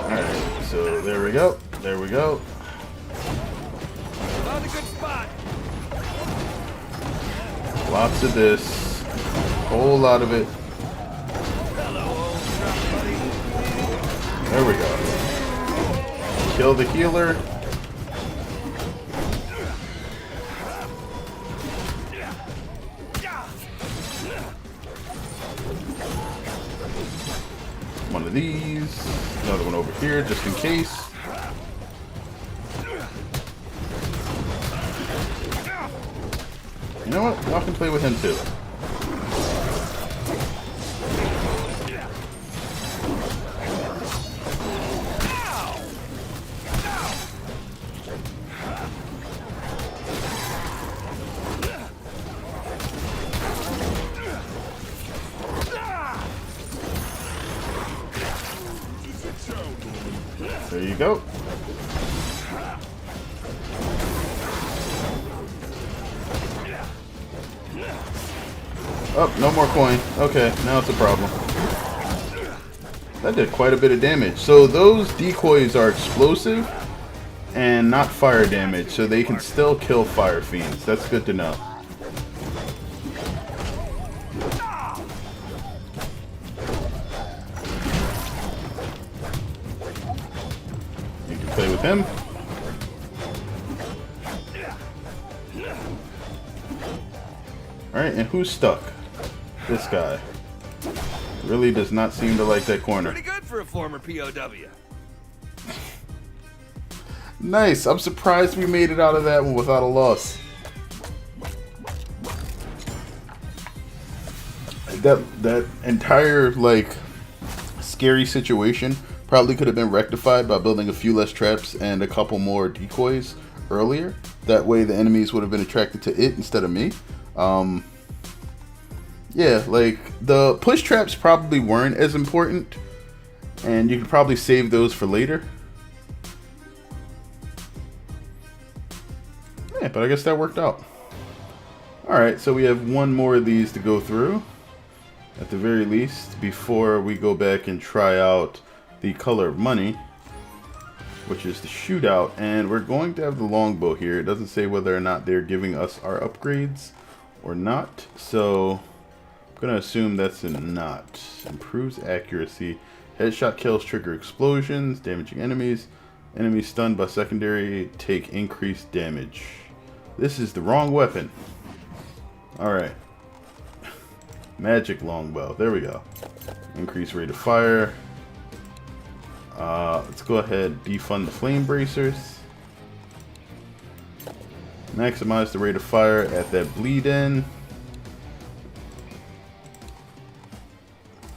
Alright, so there we go. There we go. Found a good spot. Lots of this. Whole lot of it. There we go. Kill the healer. One of these. Another one over here, just in case. You know what? Y'all can play with him too. There you go. Oh, no more coin. Okay, now it's a problem. That did quite a bit of damage. So those decoys are explosive and not fire damage, so they can still kill fire fiends. That's good to know. You can play with him. Alright, and who's stuck? This guy. Really does not seem to like that corner. Pretty good for a former POW. Nice. I'm surprised we made it out of that one without a loss. That entire, like, scary situation probably could have been rectified by building a few less traps and a couple more decoys earlier. That way the enemies would have been attracted to it instead of me. Yeah, like, the push traps probably weren't as important, and you could probably save those for later. Yeah, but I guess that worked out. Alright, so we have one more of these to go through, at the very least, before we go back and try out the color of money, which is the shootout, and we're going to have the longbow here. It doesn't say whether or not they're giving us our upgrades or not, so I'm going to assume that's a not. Improves accuracy. Headshot kills trigger explosions, damaging enemies. Enemies stunned by secondary take increased damage. This is the wrong weapon. Alright. Magic longbow. There we go. Increase rate of fire. Let's go ahead, defund the flame bracers. Maximize the rate of fire at that bleed in.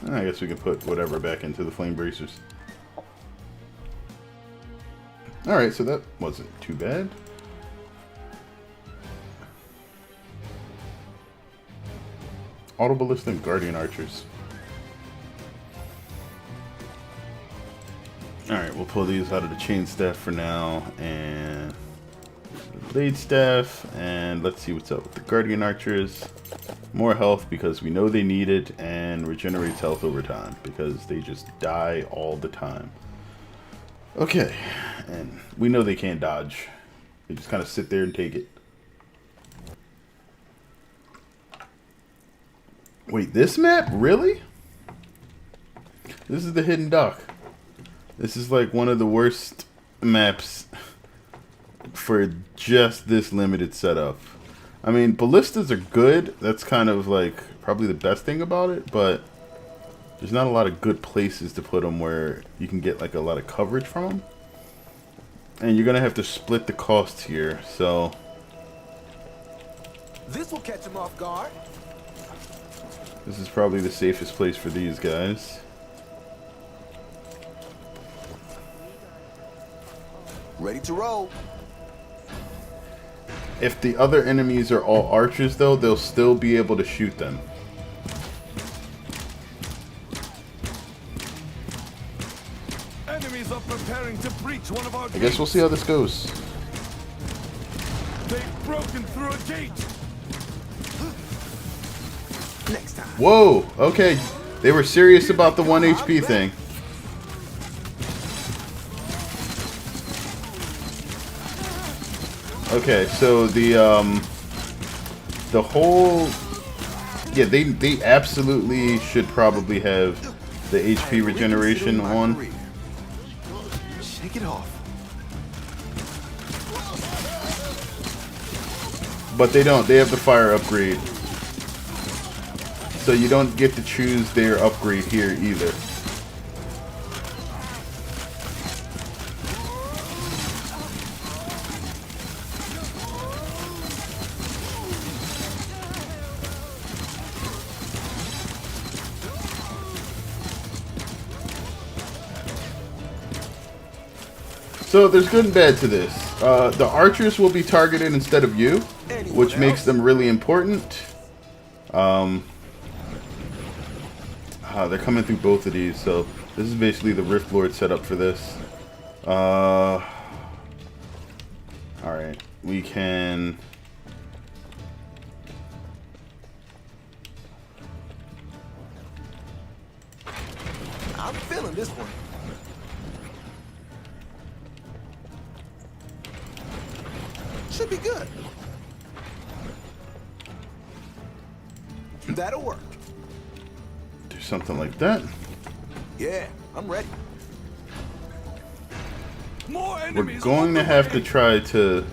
I guess we can put whatever back into the flame bracers. Alright, so that wasn't too bad. Auto ballista and guardian archers. Alright, we'll pull these out of the chain staff for now, and the blade staff, and let's see what's up with the guardian archers. More health because we know they need it, and regenerates health over time because they just die all the time. Okay, and we know they can't dodge. They just kind of sit there and take it. Wait, this map? Really? This is the hidden dock. This is like one of the worst maps for just this limited setup. I mean, ballistas are good. That's kind of like probably the best thing about it, but there's not a lot of good places to put them where you can get like a lot of coverage from them. And you're going to have to split the costs here, so... This will catch him off guard. This is probably the safest place for these guys. Ready to roll. If the other enemies are all archers, though, they'll still be able to shoot them. Enemies are preparing to breach one of our I guess we'll see how this goes. They've broken through a gate. Next time. Whoa! Okay, they were serious about the 1 HP thing. Okay, so the whole... Yeah, they absolutely should probably have the HP regeneration on. Shake it off. But they don't. They have the fire upgrade. So you don't get to choose their upgrade here either. So there's good and bad to this. The archers will be targeted instead of you, which makes them really important. They're coming through both of these, so this is basically the Rift Lord setup for this. Alright, we can... I'm feeling this one. Should be good. That'll work. do something like that. Yeah, I'm ready. More We're enemies going to on the have way. to try to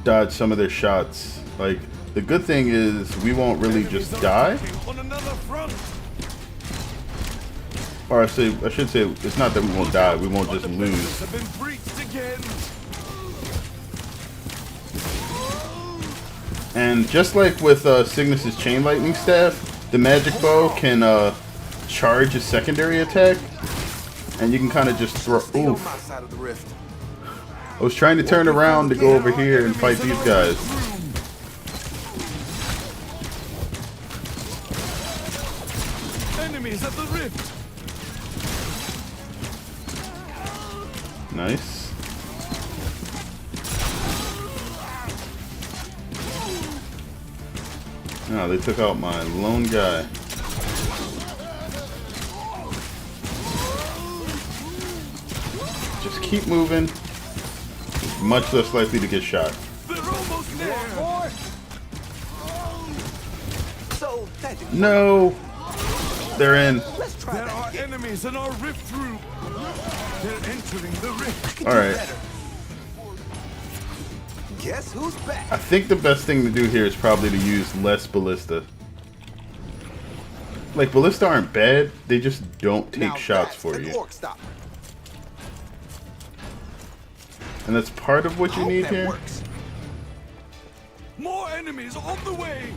dodge some of their shots. Like, the good thing is we won't really just Enemies are die. attacking on another front. Or I should say, it's not that we won't die, we won't just Other lose. bases have been breached again. And just like with Cygnus's Chain Lightning Staff, the Magic Bow can charge a secondary attack. And you can kind of just throw... Stay on Oof. my side of the rift. I was trying to turn around to go over here and fight these guys. Enemies at the rift. Nice. Oh, they took out my lone guy. Just keep moving. Much less likely to get shot. They're almost there. So that didn't work. No! They're in. Let's try There that are again. enemies in our rift room. They're entering the rift. Could do Alright. better. Guess who's back? I think the best thing to do here is probably to use less ballista. Like, ballista aren't bad, they just don't take Now shots that's for an you. orc stopper. And that's part of what you Hope need that here. works. More enemies on the way.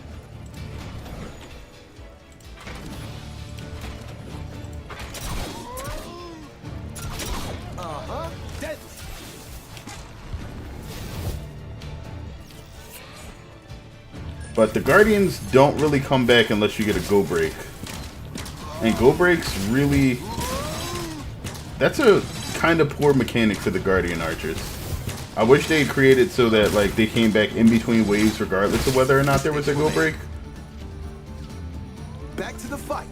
Uh-huh. Deadly. But the Guardians don't really come back unless you get a Go Break. And Go Break's really... That's kind of poor mechanic for the Guardian Archers. I wish they created so that like they came back in between waves regardless of whether or not there was a go break. Back to the fight.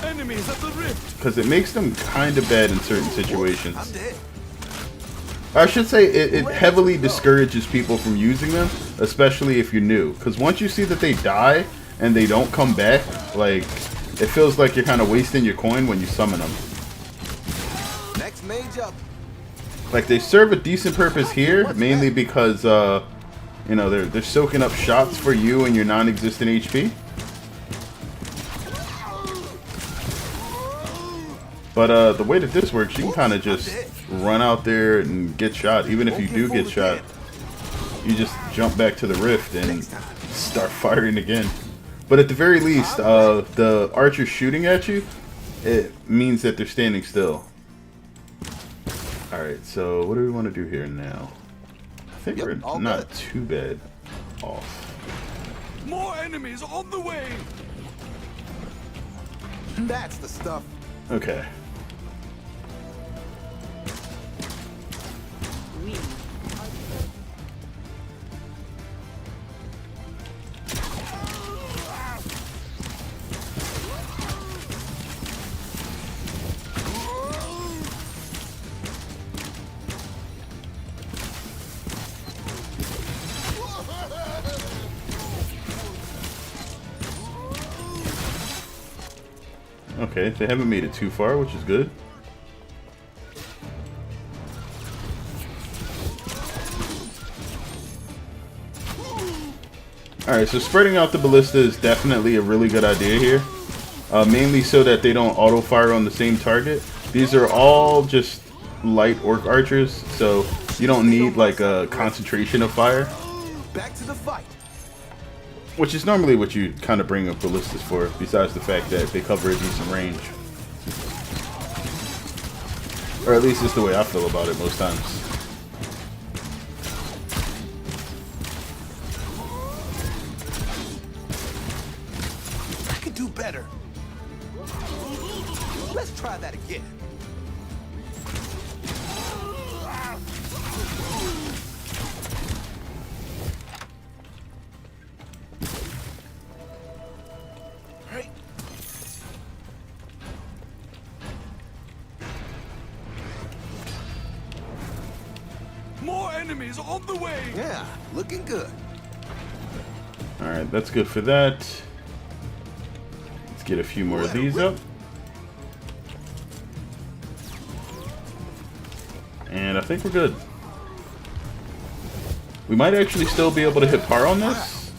Enemies at the rift. Because it makes them kind of bad in certain situations. I'm dead. I should say it heavily discourages people from using them, especially if you're new. Because once you see that they die and they don't come back, like, it feels like you're kind of wasting your coin when you summon them. Next mage up. Like, they serve a decent purpose here, mainly because, you know, they're soaking up shots for you and your non-existent HP. But the way that this works, you can kind of just run out there and get shot. Even if you do get shot, you just jump back to the rift and start firing again. But at the very least, the archer shooting at you, it means that they're standing still. Alright, so what do we want to do here now? I think we're not too bad off. More enemies on the way. That's the stuff. Okay. Okay, they haven't made it too far, which is good. Alright, so spreading out the ballista is definitely a really good idea here. Mainly so that they don't auto-fire on the same target. These are all just light orc archers, so you don't need like a concentration of fire. Back to the fight. Which is normally what you kind of bring up ballistas for, besides the fact that they cover a decent range. Or at least it's the way I feel about it most times. I could do better. Let's try that again. More enemies on the way. Yeah, looking good. Alright, that's good for that. Let's get a few more of these up. And I think we're good. We might actually still be able to hit par on this.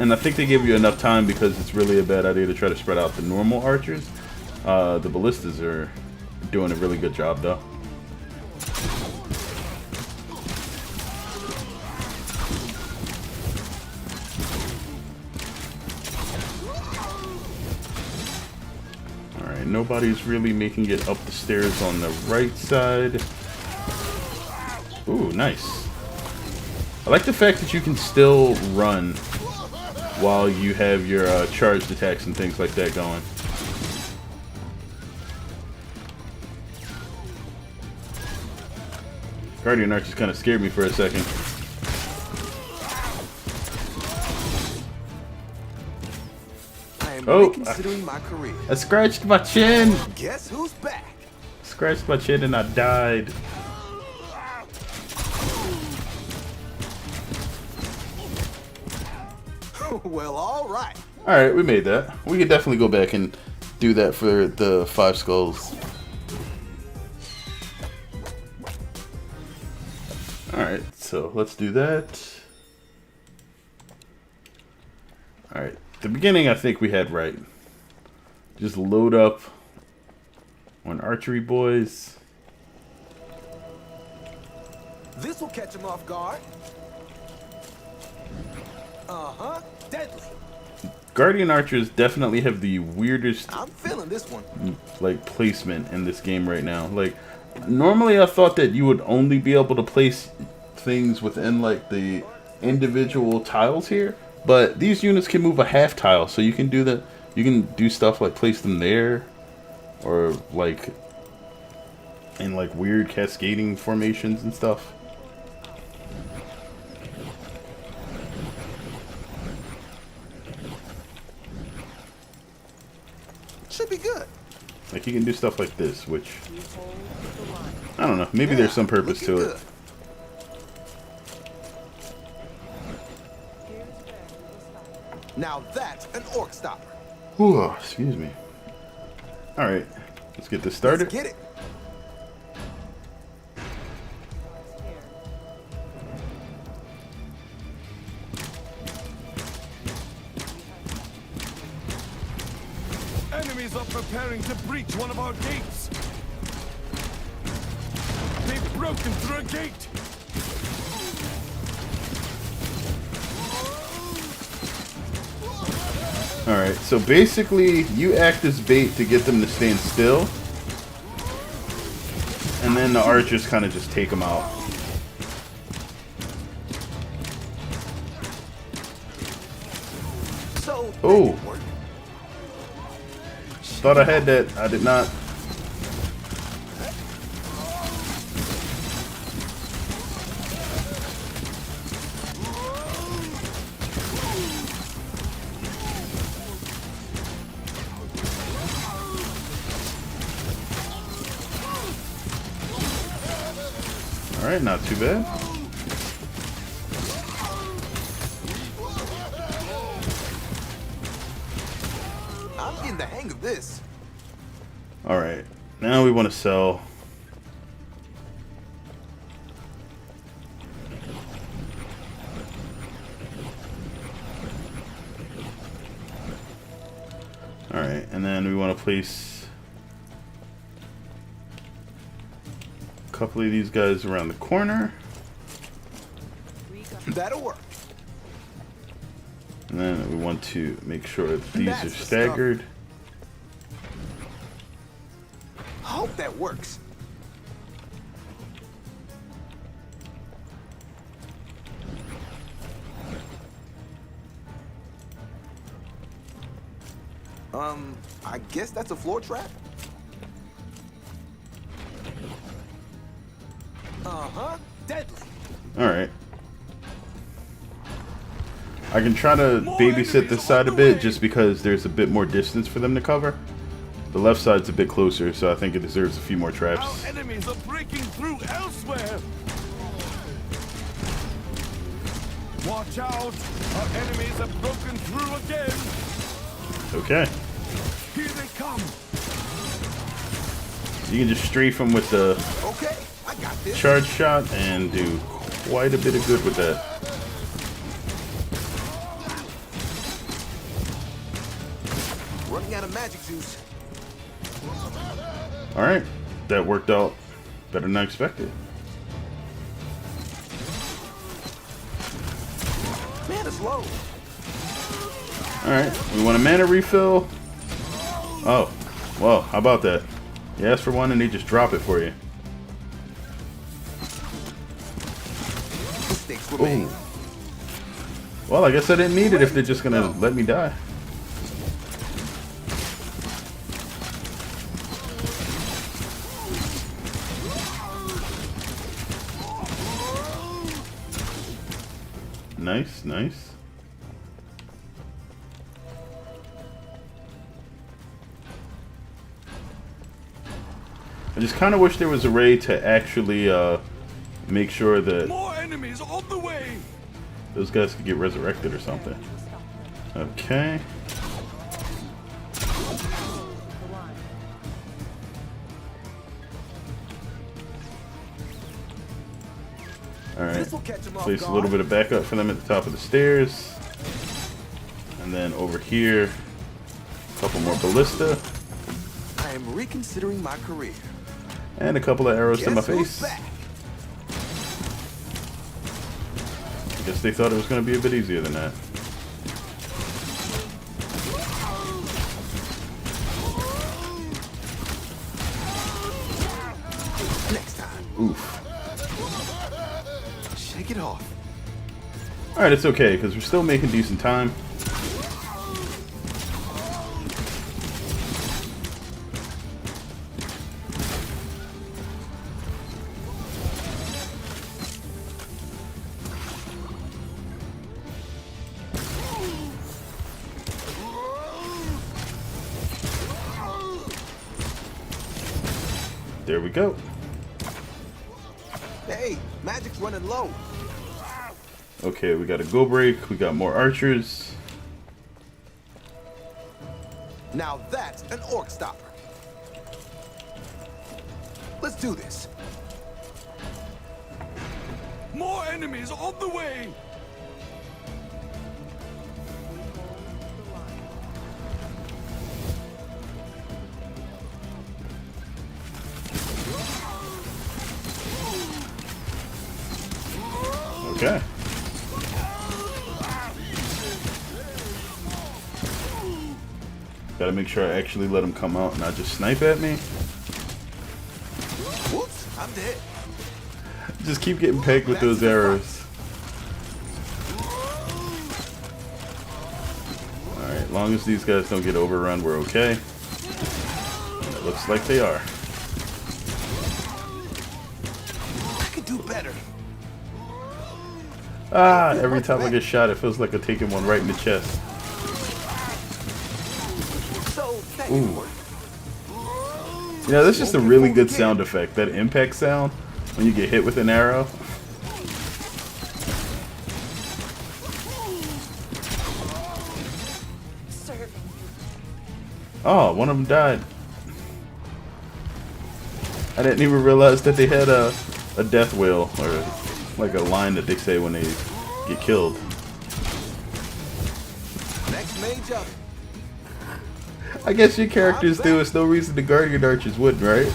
And I think they give you enough time because it's really a bad idea to try to spread out the normal archers. The ballistas are doing a really good job though. Alright, nobody's really making it up the stairs on the right side. Ooh, nice. I like the fact that you can still run while you have your charged attacks and things like that going. Guardian Archers kind of scared me for a second. I am Oh, reconsidering my career. I scratched my chin! Guess who's back? Scratched my chin and I died. Well, all right. Alright, we made that. We could definitely go back and do that for the 5 skulls. Alright, so let's do that. Alright, the beginning I think we had right. Just load up on archery boys. This will catch him off guard. Uh-huh. Deadly. Guardian Archers definitely have the weirdest I'm feeling this one. like placement in this game right now. Like normally I thought that you would only be able to place things within like the individual tiles here, but these units can move a half tile, so you can do that. You can do stuff like place them there or like in like weird cascading formations and stuff. Should be good. Like you can do stuff like this, which I don't know. Maybe there's some purpose to looking it. good. Now that's an orc stopper. Whew, excuse me. All right, let's get this started. Let's get it. Enemies are preparing to breach one of our gates. They've broken through a gate. Alright, so basically you act as bait to get them to stand still. And then the archers kind of just take them out. So Oh. that worked. Thought I had that. I did not. Alright, not too bad. I'm getting the hang of this. Alright, now we want to sell. Alright, and then we want to place a couple of these guys around the corner. That'll work. And then we want to make sure that these That's are the staggered. Hope that works. I guess that's a floor trap. Uh-huh. Deadly. Alright. I can try to babysit this side a bit just because there's a bit more distance for them to cover. The left side's a bit closer, so I think it deserves a few more traps. Our enemies are breaking through elsewhere. Watch out! Our enemies have broken through again. Okay. Here they come. You can just strafe them with the Okay, I got this. charge shot and do quite a bit of good with that. Running out of magic juice. Alright. That worked out better than I expected. Man, it's low. Alright. We want a mana refill. Oh. Well, how about that? You ask for one and they just drop it for you. Mistakes were made. Ooh. Well, I guess I didn't need it if they're just gonna let me die. Nice, nice. I just kind of wish there was a way to actually make sure that More enemies on the way. those guys could get resurrected or something. Okay. Alright. This will catch them off Place a guard. little bit of backup for them at the top of the stairs. And then over here, a couple more ballista. I am reconsidering my career. And a couple of arrows to my Guess who's face. back? I guess they thought it was going to be a bit easier than that. Next time. Oof. Shake it off. Alright, it's okay, because we're still making decent time. There we go. Hey, magic's running low. Okay, we got a go break. We got more archers. Now that's an orc stopper. Let's do this. More enemies on the way! Okay. Gotta make sure I actually let him come out and not just snipe at me. Whoops, I'm dead. Just keep getting pegged with those arrows. Alright, as long as these guys don't get overrun, we're okay. It looks like they are. I could do better. Ah, every time I get shot, it feels like I'm taking one right in the chest. So, thank Ooh. you for it. Yeah, that's just a really good sound effect. That impact sound when you get hit with an arrow. Oh, one of them died. I didn't even realize that they had a death wheel, or like a line that they say when they get killed. Next mage up. I guess your characters do. It's no reason the Guardian Archers wouldn't, right?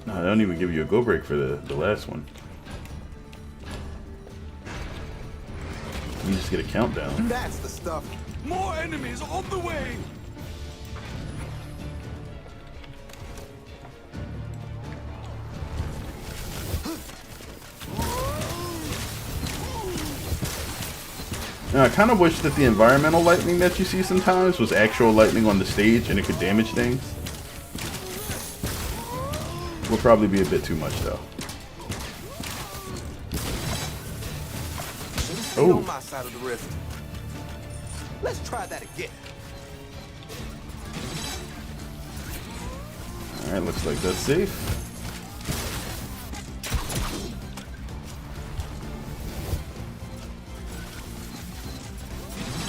No, I don't even give you a go break for the last one. You just get a countdown. That's the stuff. More enemies on the way! Now, I kind of wish that the environmental lightning that you see sometimes was actual lightning on the stage and it could damage things. Will probably be a bit too much, though. Stay on my side of the rift. Let's try that again. Alright, looks like that's safe.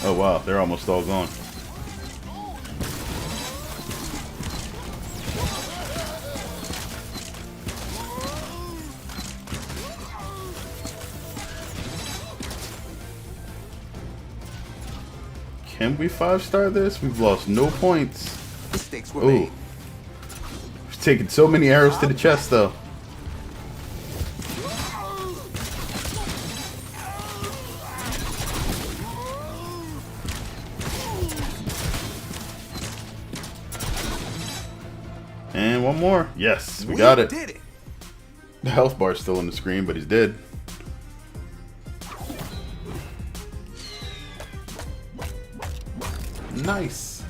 Oh wow, they're almost all gone. Can we 5-star this? We've lost no points. Mistakes were Ooh. made. We've taken so many arrows to the chest though. And one more. Yes, we got it. Did it. The health bar's still on the screen, but he's dead. Nice.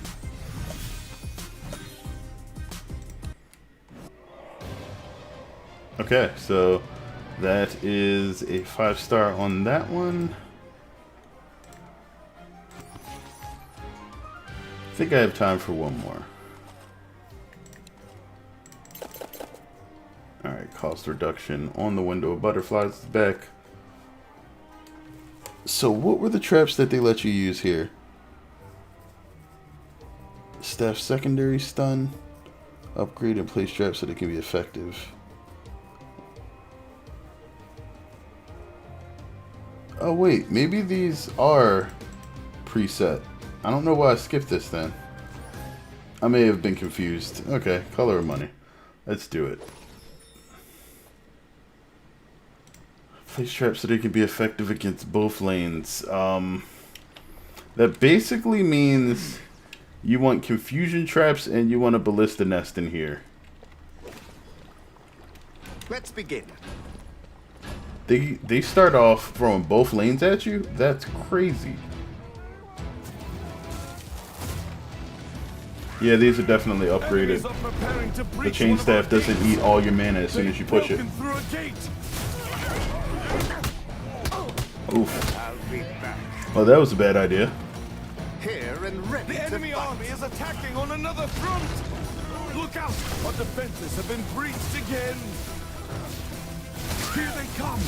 Okay, so that is a 5-star on that one. I think I have time for one more. Alright, cost reduction on the window of butterflies is back. So what were the traps that they let you use here? Staff secondary stun. Upgrade and place traps so they can be effective. Oh wait, maybe these are preset. I don't know why I skipped this then. I may have been confused. Okay, color of money. Let's do it. Place traps so they can be effective against both lanes. That basically means you want confusion traps and you want a ballista nest in here. Let's begin. They start off throwing both lanes at you? That's crazy. Yeah, these are definitely upgraded. Enemies are preparing to The breach chain one of our staff doesn't gates. eat all your mana as soon as you push it. Broken through a gate. Oof. I'll be back. Oh, that was a bad idea. Here and ready The to enemy fight. army is attacking on another front! Look out! Our defenses have been breached again! Here they come!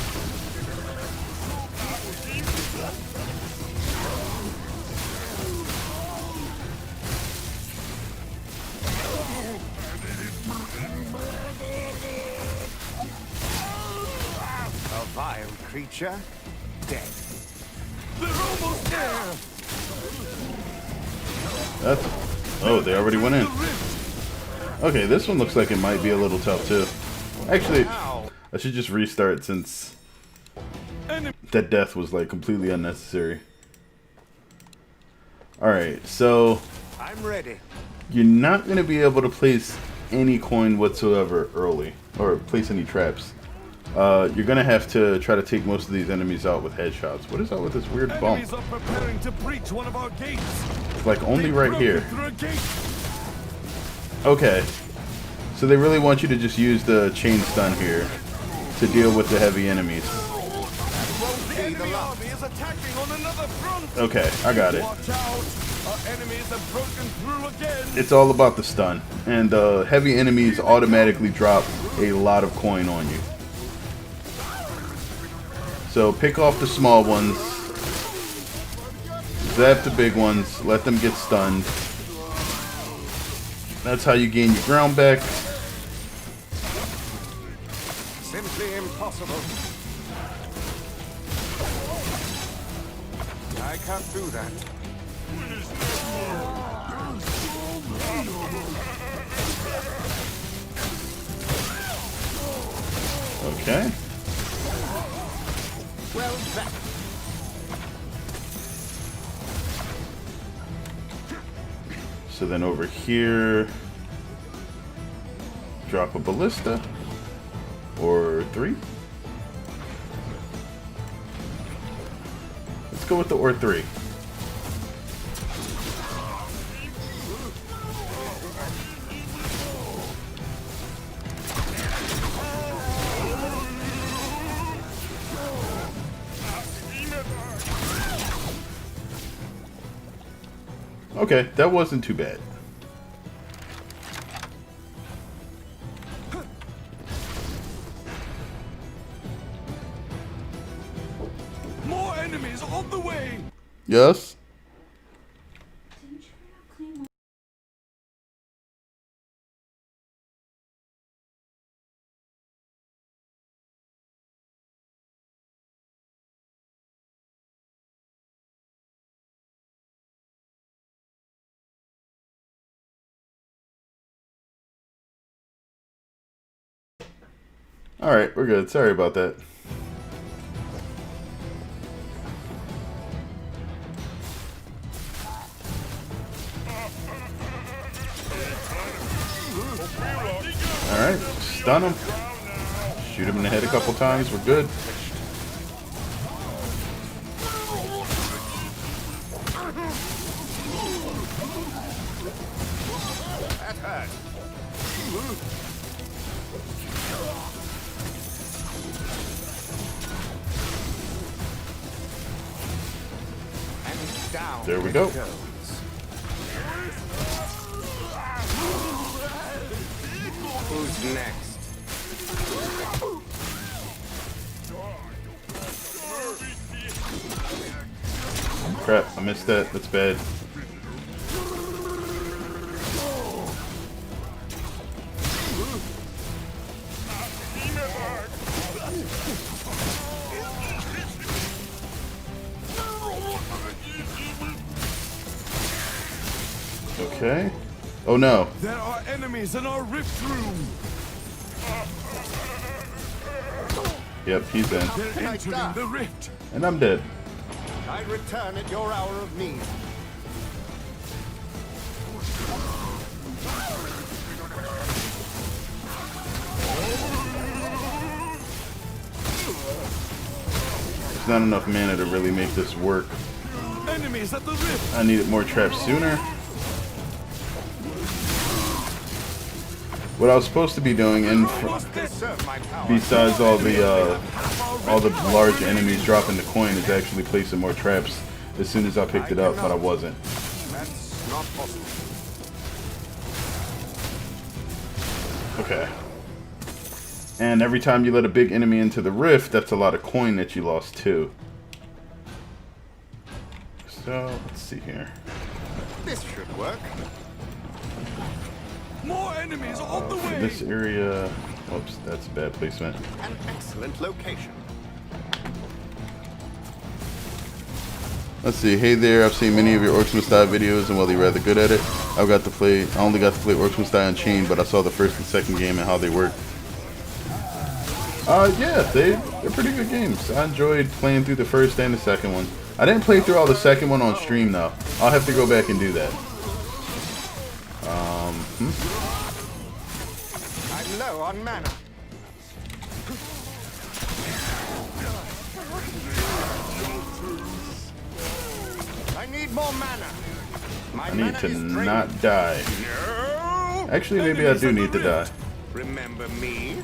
A vile creature, dead. They're almost there! That's... Oh, they already went in. Okay, this one looks like it might be a little tough too. Actually, I should just restart since that death was like completely unnecessary. Alright, so I'm ready. you're not going to be able to place any coin whatsoever early, or place any traps. You're going to have to try to take most of these enemies out with headshots. What is that with this weird bump? Enemies are preparing to breach one of our gates! It's like only They've right broken here. through a gate. Okay, so they really want you to just use the chain stun here to deal with the heavy enemies. The enemy army is attacking on another front! Okay, I got it. Watch out! Our enemies have broken through again! It's all about the stun, and heavy enemies automatically drop a lot of coin on you. So pick off the small ones, zap the big ones, let them get stunned. That's how you gain your ground back. Simply impossible. I can't do that. Okay. Well, that. So then over here, drop a ballista, or 3. Let's go with the or 3. Okay, that wasn't too bad. More enemies on the way! Yes? Alright, we're good. Sorry about that. Alright, stun him. Shoot him in the head a couple times. We're good. That hurt. And down. There we go. it goes. Who's next? Crap, I missed that. That's bad. Okay. Oh no. There are enemies in our rift room! Yep, he's in. They're entering the rift! And I'm dead. I return at your hour of need. There's not enough mana to really make this work. Enemies at the rift! I needed more traps sooner. What I was supposed to be doing, and Serve my power. besides all the large enemies dropping the coin, is actually placing more traps as soon as I picked it up, but I wasn't. That's not possible. Okay. And every time you let a big enemy into the rift, that's a lot of coin that you lost too. So, let's see here. This should work. More enemies on the For way. this area... Oops, that's bad placement. An excellent location. Let's see. Hey there, I've seen many of your Orcs Must Die videos, and while you're rather good at it, I only got to play Orcs Must Die Unchained, but I saw the first and second game and how they work. Yeah, they're pretty good games. I enjoyed playing through the first and the second one. I didn't play through all the second one on stream though. I'll have to go back and do that. I'm low on mana. I need more mana. My I need mana to is drained. not die. No. Actually, maybe I do Enemies need on to the die. rift. Remember me?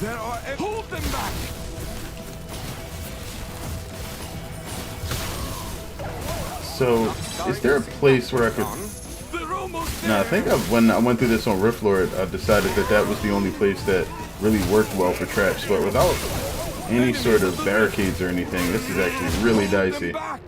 There are. Hold them back. So, is there a place where I could... They're almost No, I think when I went through this on Rift Lord, I decided that that was the only place that really worked well for traps. But without any sort of barricades or anything, this is actually really dicey. back.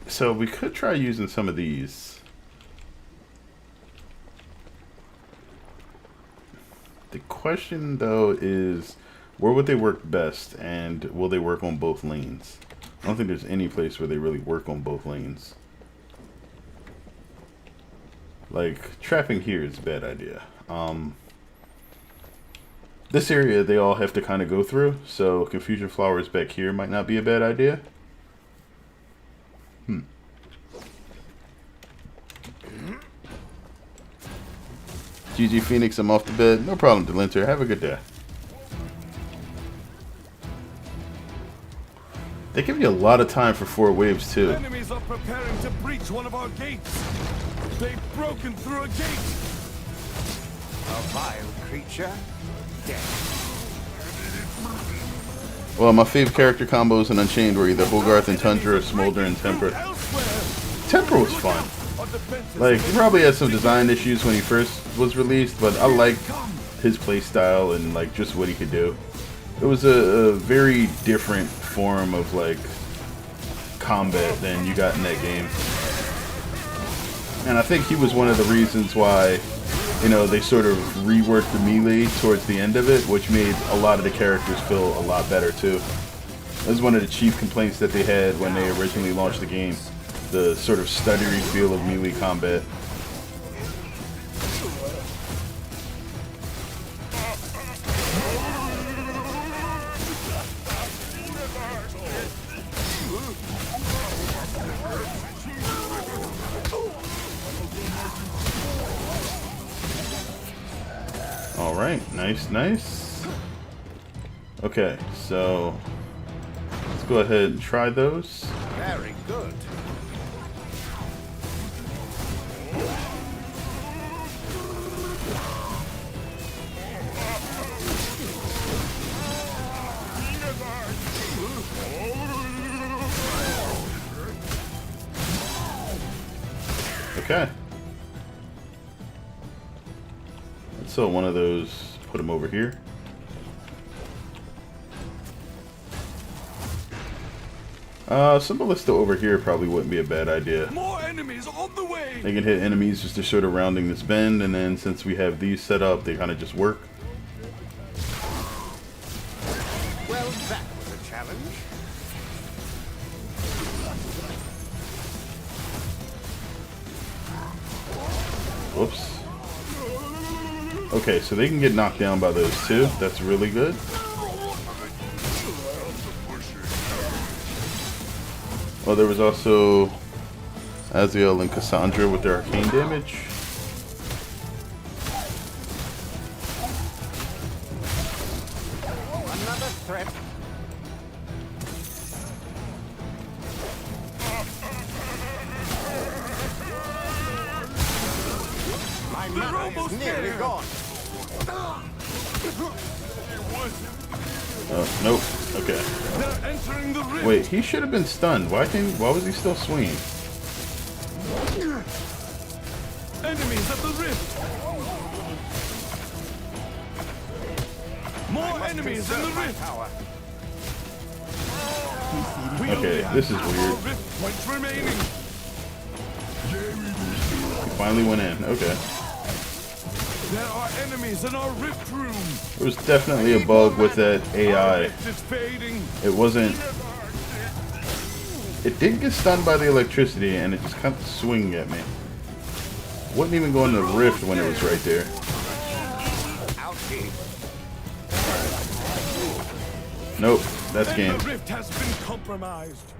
So we could try using some of these. The question though is, where would they work best, and will they work on both lanes? I don't think there's any place where they really work on both lanes. Like, trapping here is a bad idea. This area they all have to kind of go through, so Confusion Flowers back here might not be a bad idea. GG Phoenix, I'm off to bed. No problem, Delinter. Have a good day. They give you a lot of time for 4 waves, too. Enemies are preparing to breach one of our gates. They've broken through a gate. A vile creature, dead. Well, my favorite character combos in Unchained were either Hogarth and Tundra or Smolder and Temper. Temper was fun. Like, he probably had some design issues when he first was released, but I liked his playstyle and, like, just what he could do. It was a very different form of, like, combat than you got in that game. And I think he was one of the reasons why, you know, they sort of reworked the melee towards the end of it, which made a lot of the characters feel a lot better, too. That was one of the chief complaints that they had when they originally launched the game. The sort of stuttery feel of melee combat. Alright, nice. Okay, so let's go ahead and try those. Very good. Okay. So one of those, put them over here. Symbolista over here probably wouldn't be a bad idea. More enemies on the way. They can hit enemies just to sort of rounding this bend, and then since we have these set up, they kind of just work. Well, that was a challenge. Whoops. Okay, so they can get knocked down by those too. That's really good. Well, there was also Aziel and Cassandra with their arcane damage. threat. My mana is nearly gone. Oh, nope. Okay. They're entering the rift. Wait, he should have been stunned. Why was he still swinging? Enemies at the rift. More enemies in the rift. Okay, this is weird. Rift points remaining. He finally went in. Okay. There are enemies in our rift room. There was definitely a bug with that Our AI. rift is fading. It wasn't... It did get stunned by the electricity, and it just kept swinging at me. Wouldn't even go in the rift when it was right there. Nope, that's game. The rift has been compromised.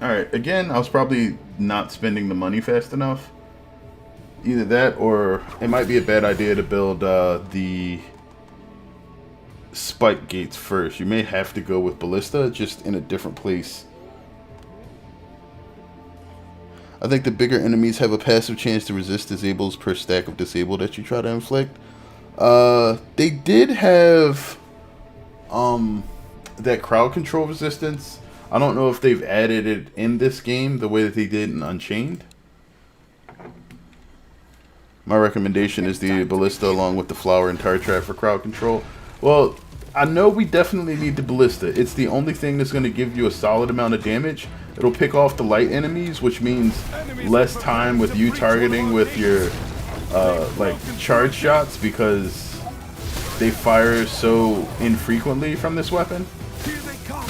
Alright, again, I was probably not spending the money fast enough. Either that, or it might be a bad idea to build the spike gates first. You may have to go with Ballista, just in a different place. I think the bigger enemies have a passive chance to resist disables per stack of disable that you try to inflict. They did have that crowd control resistance. I don't know if they've added it in this game the way that they did in Unchained. My recommendation is the Ballista along with the Flower and Tar Trap for crowd control. Well, I know we definitely need the Ballista. It's the only thing that's going to give you a solid amount of damage. It'll pick off the light enemies, which means less time with you targeting with your like charge shots, because they fire so infrequently from this weapon. Here they come.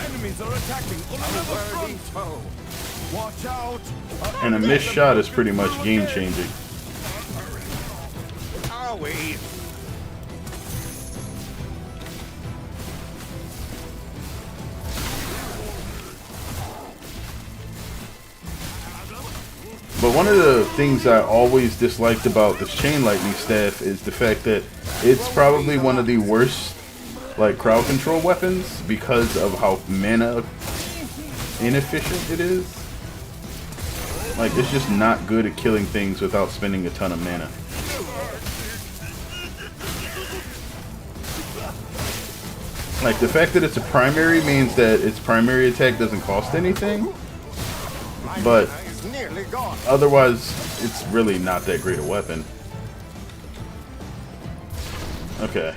Enemies are attacking on another front. Watch out. And a missed shot is pretty much game changing. Are we? But one of the things I always disliked about this Chain Lightning staff is the fact that it's probably one of the worst like crowd control weapons because of how mana inefficient it is. Like, it's just not good at killing things without spending a ton of mana. Like, the fact that it's a primary means that its primary attack doesn't cost anything, but otherwise it's really not that great a weapon. Okay.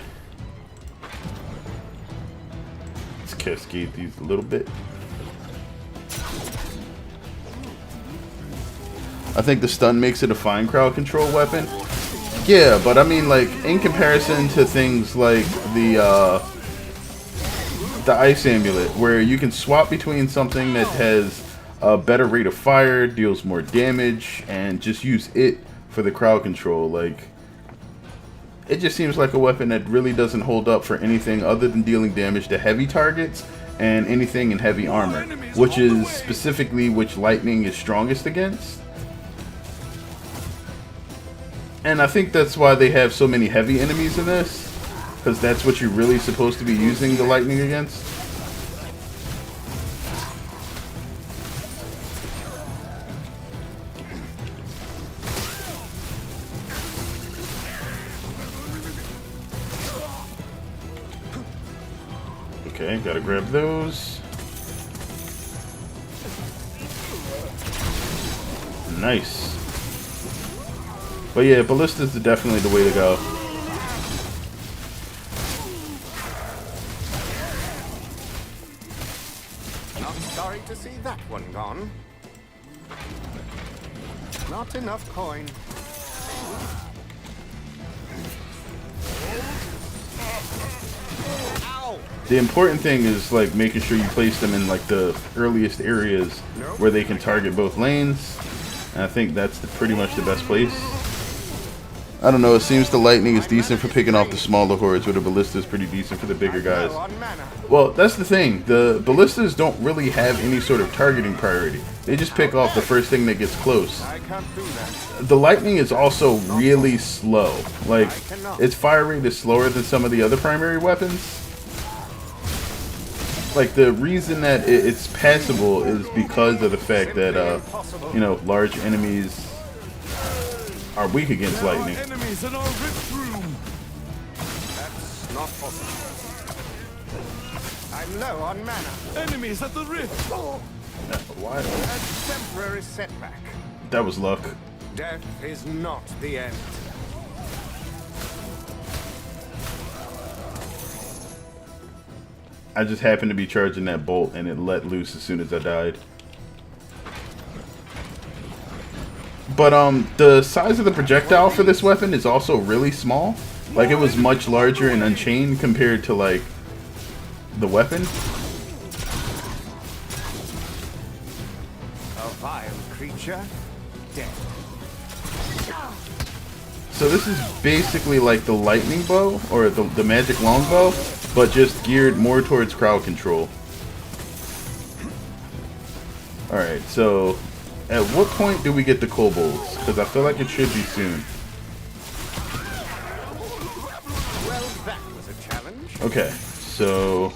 Let's cascade these a little bit. I think the stun makes it a fine crowd control weapon. Yeah, but I mean, like, in comparison to things like the Ice Amulet, where you can swap between something that has a better rate of fire, deals more damage, and just use it for the crowd control. Like, it just seems like a weapon that really doesn't hold up for anything other than dealing damage to heavy targets and anything in heavy armor, which is specifically which lightning is strongest against. And I think that's why they have so many heavy enemies in this, because that's what you're really supposed to be using the lightning against. Okay, gotta grab those. Nice. But yeah, Ballista's definitely the way to go. Not sorry to see that one gone. Not enough coin. Ow! The important thing is like making sure you place them in like the earliest areas where they can target both lanes. And I think that's pretty much the best place. I don't know, it seems the lightning is decent for picking off the smaller hordes, where the ballista is pretty decent for the bigger guys. Well, that's the thing. The ballistas don't really have any sort of targeting priority. They just pick off the first thing that gets close. I can't do that. The lightning is also really slow. Like, its fire rate is slower than some of the other primary weapons. Like, the reason that it's passable is because of the fact that, you know, large enemies are weak against lightning. Enemies in our rift room. That's not possible. I'm low on mana. Enemies at the rift. Why? A temporary setback. That was luck. Death is not the end. I just happened to be charging that bolt and it let loose as soon as I died. But the size of the projectile for this weapon is also really small. Like, it was much larger and unchained compared to, like, the weapon. A vile creature, dead. So this is basically like the lightning bow, or the magic longbow, but just geared more towards crowd control. Alright, so at what point do we get the kobolds? Because I feel like it should be soon. Well, that was a challenge. Okay, so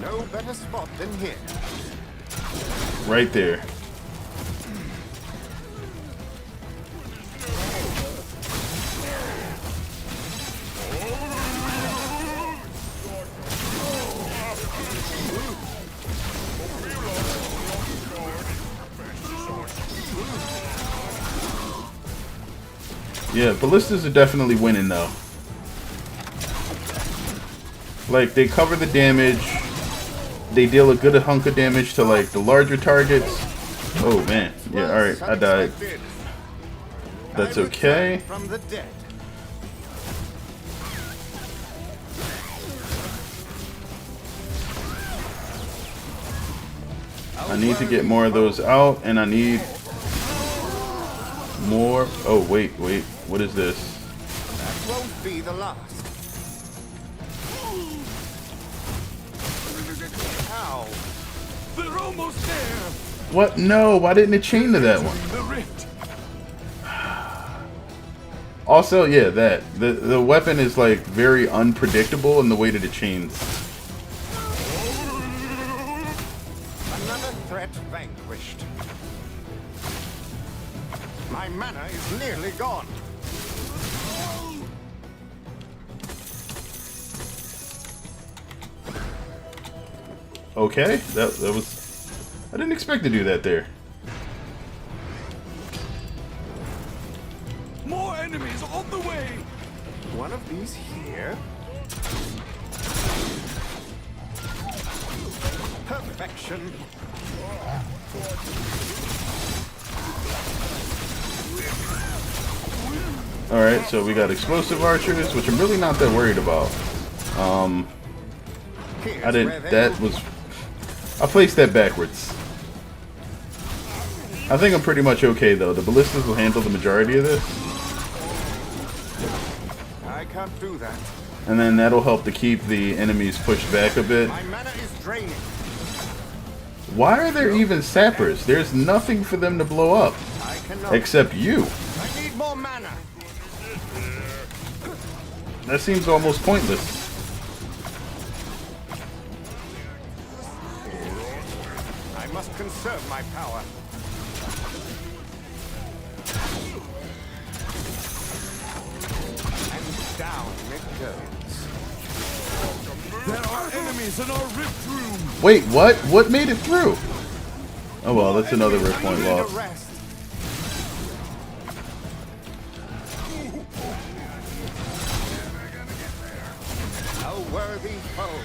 No better spot than here. right there. Yeah, ballistas are definitely winning though. Like, they cover the damage. They deal a good hunk of damage to, like, the larger targets. Oh man. Yeah, alright, I died. That's okay. From the dead. I need to get more of those out, and I need more. Oh, wait. What is this? That won't be the last. Ow. They're almost there. What? No, why didn't it chain to that one? The rift. Also, yeah, the weapon is, like, very unpredictable in the way that it chains. Another threat vanquished. My mana is nearly gone. Okay, that was... I didn't expect to do that there. More enemies on the way. One of these here. Perfection. Alright, so we got explosive archers, which I'm really not that worried about. I didn't... That was... I placed that backwards. I think I'm pretty much okay, though. The ballistas will handle the majority of this. I can't do that. And then that'll help to keep the enemies pushed back a bit. My mana is draining. Why are there even sappers? There's nothing for them to blow up. I cannot. Except you. I need more mana. That seems almost pointless. I must conserve my power. And down it goes. There are enemies in our rift room. Wait, what? What made it through? Oh well, that's another rift point I need a lost. rest. A worthy foe.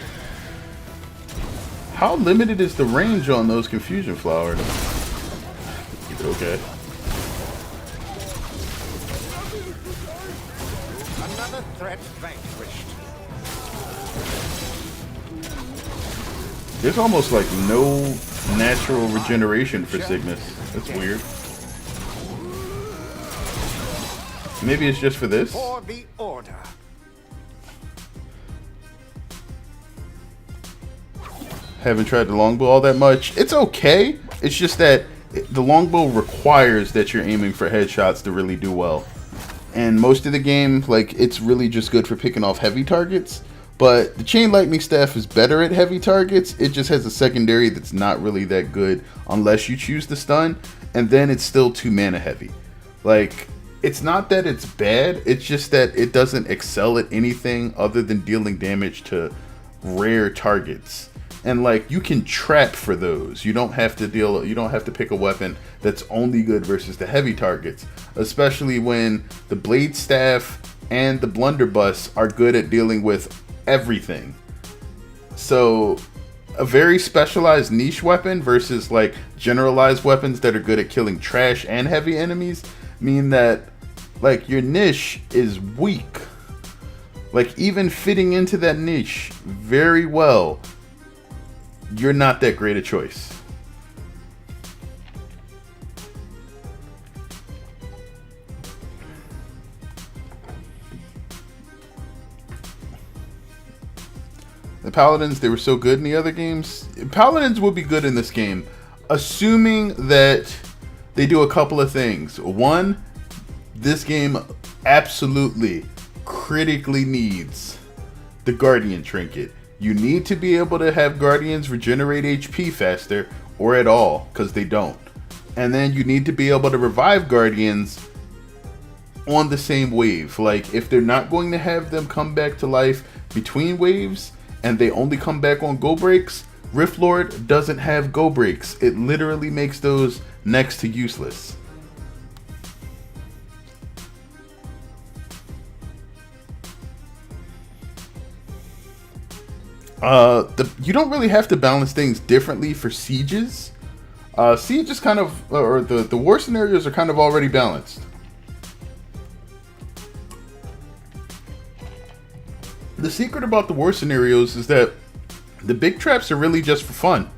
How limited is the range on those confusion flowers? Okay. Another threat vanquished. There's almost like no natural regeneration for Cygnus. That's weird. Maybe it's just for this? For the order. Haven't tried the longbow all that much. It's okay. It's just that the longbow requires that you're aiming for headshots to really do well. And most of the game, like, it's really just good for picking off heavy targets. But the chain lightning staff is better at heavy targets. It just has a secondary that's not really that good unless you choose to stun. And then it's still 2 mana heavy. Like, it's not that it's bad. It's just that it doesn't excel at anything other than dealing damage to rare targets. And like, you can trap for those. You don't have to pick a weapon that's only good versus the heavy targets, especially when the blade staff and the blunderbuss are good at dealing with everything. So a very specialized niche weapon versus like generalized weapons that are good at killing trash and heavy enemies mean that like your niche is weak. Like, even fitting into that niche very well, you're not that great a choice. The Paladins, they were so good in the other games. Paladins will be good in this game, assuming that they do a couple of things. One, this game absolutely critically needs the Guardian Trinket. You need to be able to have Guardians regenerate HP faster, or at all, because they don't. And then you need to be able to revive Guardians on the same wave. Like, if they're not going to have them come back to life between waves, and they only come back on go breaks, Rift Lord doesn't have go breaks. It literally makes those next to useless. You don't really have to balance things differently for sieges. Siege is kind of, or the war scenarios are kind of already balanced. The secret about the war scenarios is that the big traps are really just for fun.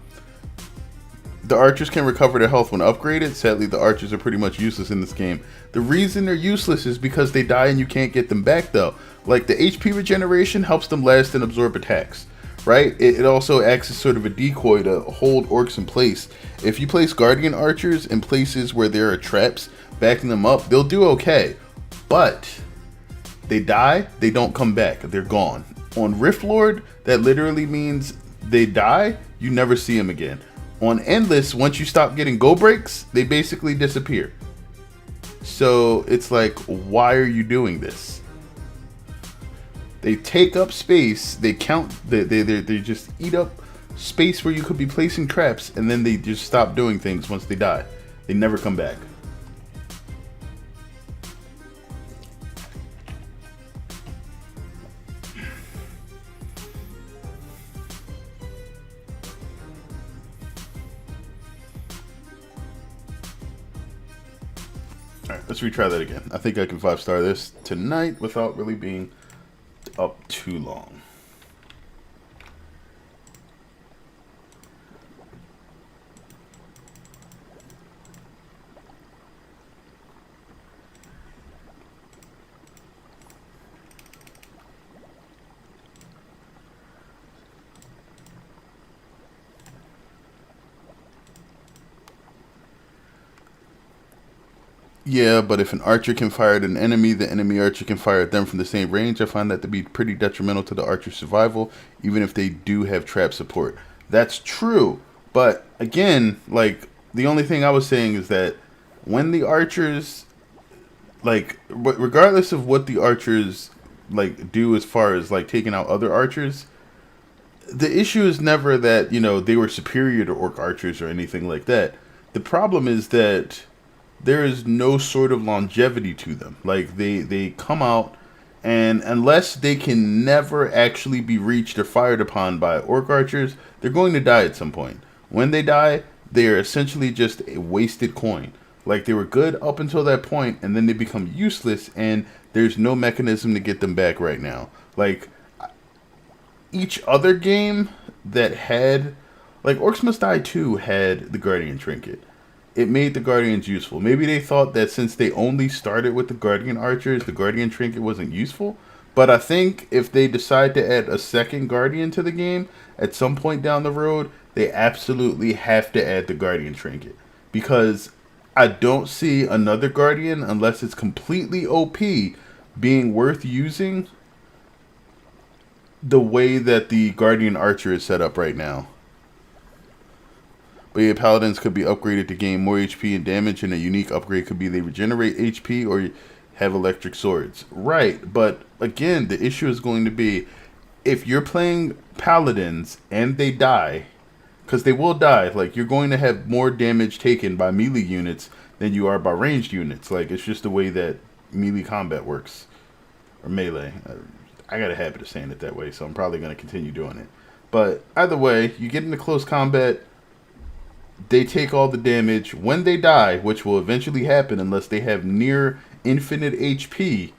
The archers can recover their health when upgraded. Sadly, the archers are pretty much useless in this game. The reason they're useless is because they die and you can't get them back though. Like, the HP regeneration helps them last and absorb attacks, right? It also acts as sort of a decoy to hold orcs in place. If you place guardian archers in places where there are traps backing them up, they'll do okay. But they die, they don't come back, they're gone. On Rift Lord, that literally means they die, you never see them again. On Endless, once you stop getting go breaks, they basically disappear. So it's like, why are you doing this? They take up space, they just eat up space where you could be placing traps, and then they just stop doing things once they die. They never come back. Alright, let's retry that again. I think I can 5-star this tonight without really being up too long. Yeah, but if an archer can fire at an enemy, the enemy archer can fire at them from the same range. I find that to be pretty detrimental to the archer's survival, even if they do have trap support. That's true, but again, like, the only thing I was saying is that when the archers, like, regardless of what the archers, like, do as far as, like, taking out other archers, the issue is never that, you know, they were superior to orc archers or anything like that. The problem is that there is no sort of longevity to them. Like, they come out, and unless they can never actually be reached or fired upon by orc archers, they're going to die at some point. When they die, they are essentially just a wasted coin. Like, they were good up until that point, and then they become useless, and there's no mechanism to get them back right now. Like, each other game that had, like, Orcs Must Die 2 had the Guardian Trinket. It made the Guardians useful. Maybe they thought that since they only started with the Guardian Archers, the Guardian Trinket wasn't useful. But I think if they decide to add a second Guardian to the game, at some point down the road, they absolutely have to add the Guardian Trinket. Because I don't see another Guardian, unless it's completely OP, being worth using the way that the Guardian Archer is set up right now. But yeah, Paladins could be upgraded to gain more HP and damage, and a unique upgrade could be they regenerate HP or have electric swords. Right, but again, the issue is going to be if you're playing Paladins and they die, because they will die, like you're going to have more damage taken by melee units than you are by ranged units. Like it's just the way that melee combat works, or melee. I got a habit of saying it that way, so I'm probably going to continue doing it. But either way, you get into close combat, they take all the damage. When they die, which will eventually happen unless they have near infinite HP,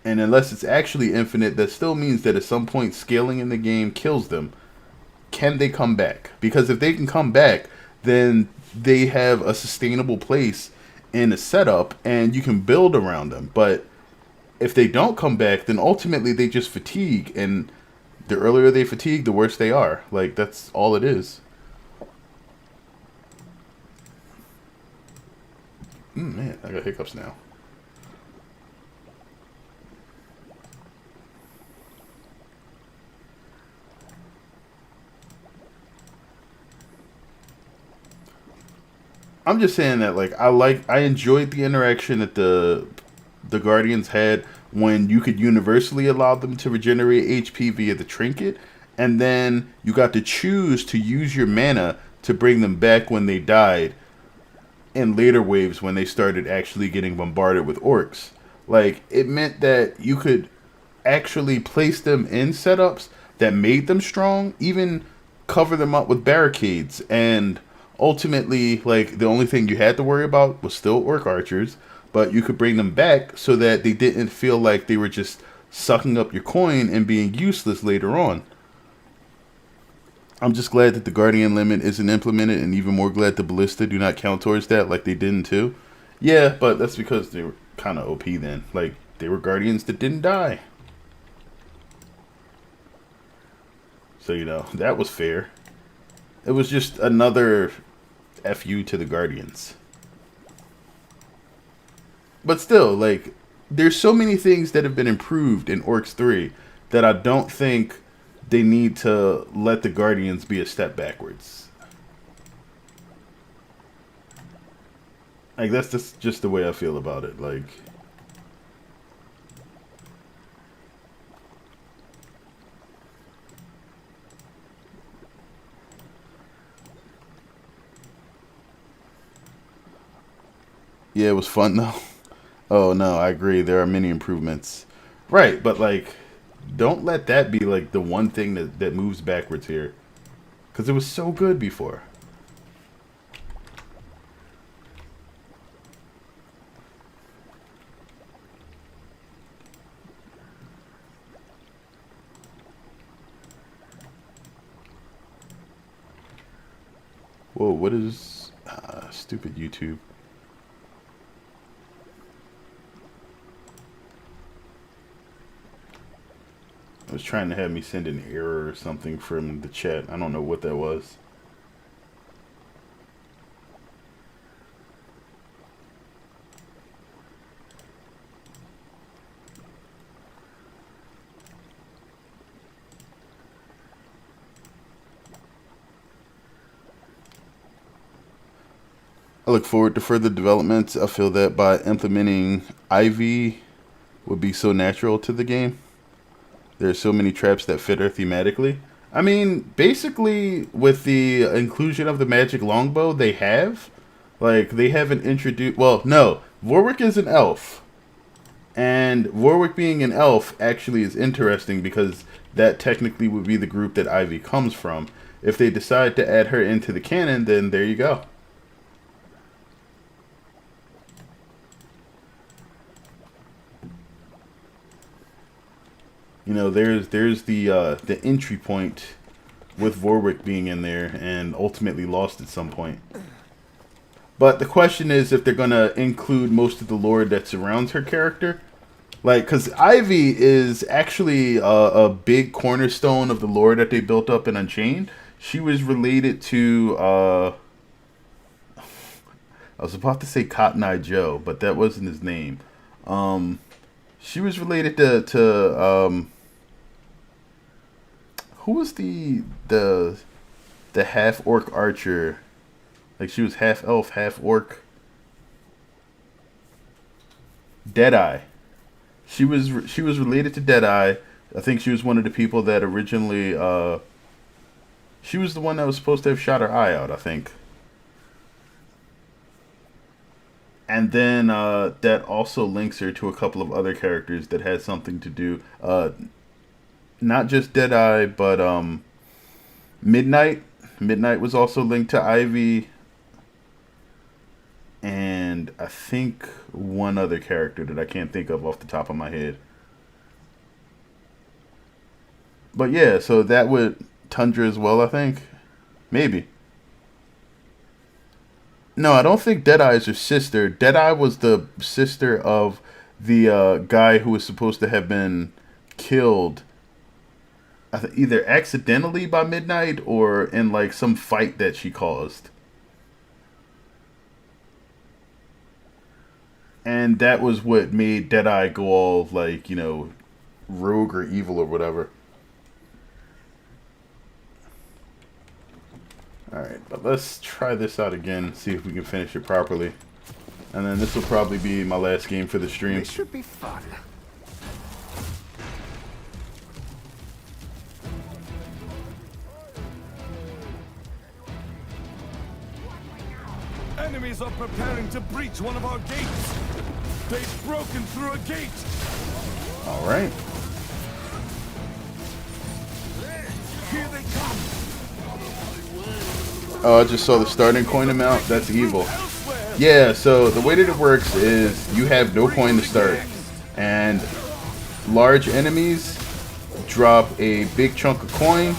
and unless it's actually infinite, that still means that at some point scaling in the game kills them. Can they come back? Because if they can come back, then they have a sustainable place in a setup, and you can build around them. But if they don't come back, then ultimately they just fatigue, and the earlier they fatigue, the worse they are. Like, that's all it is. Man, I got hiccups now. I'm just saying that, like, I enjoyed the interaction that the Guardians had when you could universally allow them to regenerate HP via the trinket, and then you got to choose to use your mana to bring them back when they died in later waves when they started actually getting bombarded with orcs. Like, it meant that you could actually place them in setups that made them strong, even cover them up with barricades, and ultimately, like, the only thing you had to worry about was still orc archers, but you could bring them back so that they didn't feel like they were just sucking up your coin and being useless later on. I'm just glad that the Guardian limit isn't implemented, and even more glad the Ballista do not count towards that like they did in 2. Yeah, but that's because they were kind of OP then. Like, they were Guardians that didn't die. So, you know, that was fair. It was just another FU to the Guardians. But still, like, there's so many things that have been improved in Orcs 3 that I don't think they need to let the Guardians be a step backwards. Like, that's just the way I feel about it. Like, yeah, it was fun though. Oh no, I agree. There are many improvements. Right, but like, don't let that be like the one thing that moves backwards here. Because it was so good before. Whoa, what is stupid YouTube? It was trying to have me send an error or something from the chat. I don't know what that was. I look forward to further developments. I feel that by implementing Ivy would be so natural to the game. There's so many traps that fit her thematically. I mean, basically, with the inclusion of the magic longbow, they haven't introduced... Well, no, Warwick is an elf. And Warwick being an elf actually is interesting because that technically would be the group that Ivy comes from. If they decide to add her into the canon, then there you go. You know, there's the entry point with Warwick being in there and ultimately lost at some point. But the question is if they're going to include most of the lore that surrounds her character. Like, because Ivy is actually a big cornerstone of the lore that they built up in Unchained. She was related to, I was about to say Cotton Eye Joe, but that wasn't his name. She was related to who was the half orc archer? Like, she was half elf, half orc. Deadeye. She was related to Deadeye. I think she was one of the people that originally. She was the one that was supposed to have shot her eye out, I think. And then that also links her to a couple of other characters that had something to do. Not just Deadeye, but Midnight. Midnight was also linked to Ivy. And I think one other character that I can't think of off the top of my head. But yeah, so that would Tundra as well, I think. Maybe. No, I don't think Deadeye is her sister. Deadeye was the sister of the guy who was supposed to have been killed either accidentally by Midnight or in like some fight that she caused. And that was what made Deadeye go all, like, you know, rogue or evil or whatever. Alright, but let's try this out again, see if we can finish it properly. And then this will probably be my last game for the stream. This should be fun. Enemies are preparing to breach one of our gates. They've broken through a gate. Alright. Here they come. Oh, I just saw the starting coin amount. That's evil. Yeah, so the way that it works is you have no coin to start. And large enemies drop a big chunk of coin.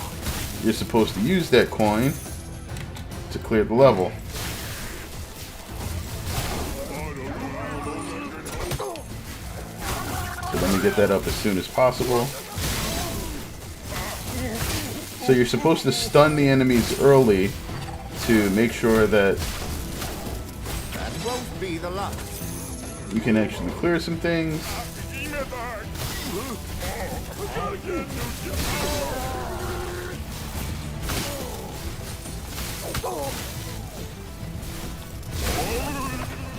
You're supposed to use that coin to clear the level. So let me get that up as soon as possible. So you're supposed to stun the enemies early to make sure that Won't be the last. you can actually clear some things.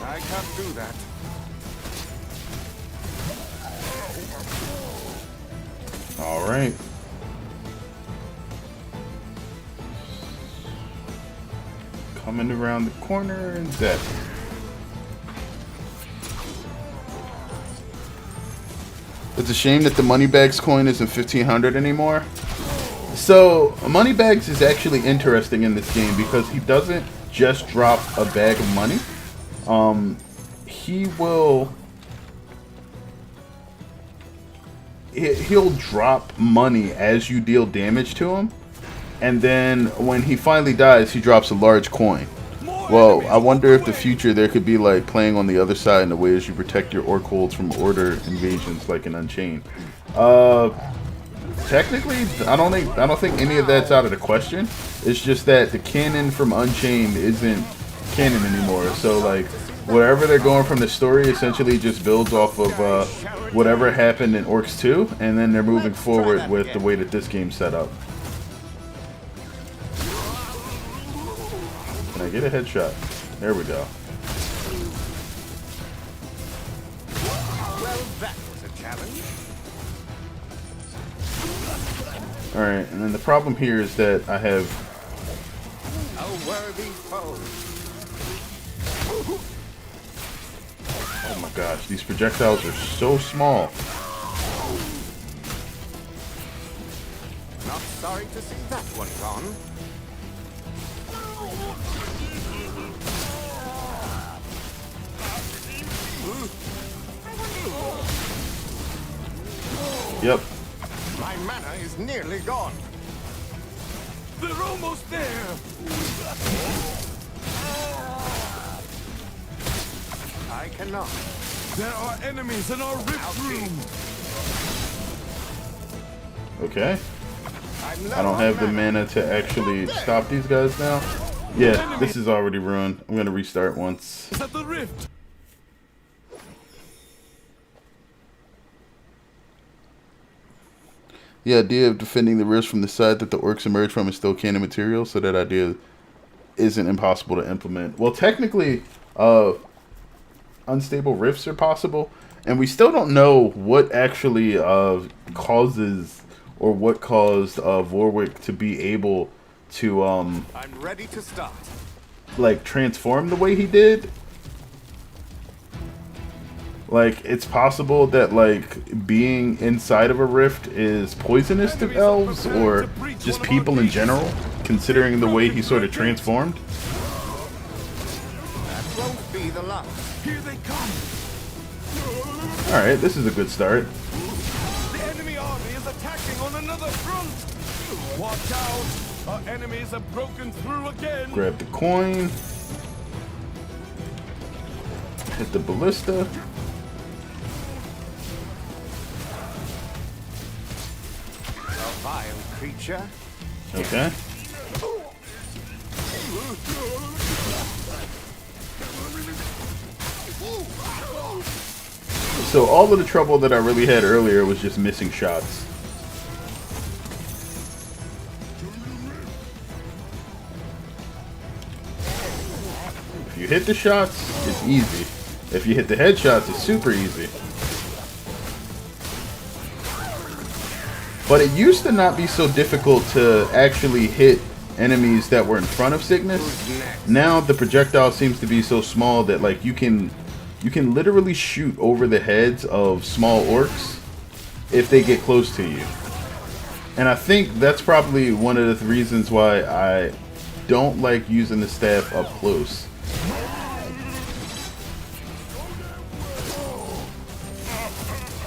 I can't do that. All right. Coming around the corner and zap. It's a shame that the Moneybags coin isn't 1500 anymore. So, Moneybags is actually interesting in this game because he doesn't just drop a bag of money. He'll drop money as you deal damage to him. And then when he finally dies, he drops a large coin. Well, I wonder if the future there could be like playing on the other side in the way as you protect your orc holds from order invasions like in Unchained. Technically, I don't think any of that's out of the question. It's just that the canon from Unchained isn't canon anymore. So like wherever they're going from the story essentially just builds off of whatever happened in Orcs 2, and then they're moving forward with the way that this game's set up. Can I get a headshot? There we go. Well, that was a challenge. Alright, and then the problem here is that I have... A worthy foe. Oh my gosh, these projectiles are so small. Not sorry to see that one gone. Yep. My mana is nearly gone. They're almost there. I cannot. There are enemies in our rift room. Okay. I don't have the mana to actually stop these guys now. Yeah, this is already ruined. I'm gonna restart once. Is that the rift? The idea of defending the rift from the side that the orcs emerge from is still canon material, so that idea isn't impossible to implement. Well, technically, unstable rifts are possible, and we still don't know what actually causes or what caused Vorwick to be able to I'm ready to start. like transform the way he did. Like, it's possible that like being inside of a rift is poisonous to elves or just people in general, considering the way he sort of transformed. That won't be the last. Here they come. Alright, this is a good start. The enemy army is attacking on another front. Watch out. Our enemies have broken through again. Grab the coin. Hit the ballista. A vile creature. Okay. So all of the trouble that I really had earlier was just missing shots. If you hit the shots, it's easy. If you hit the headshots, it's super easy. But it used to not be so difficult to actually hit enemies that were in front of Cygnus. Now the projectile seems to be so small that like you can literally shoot over the heads of small orcs if they get close to you. And I think that's probably one of the reasons why I don't like using the staff up close.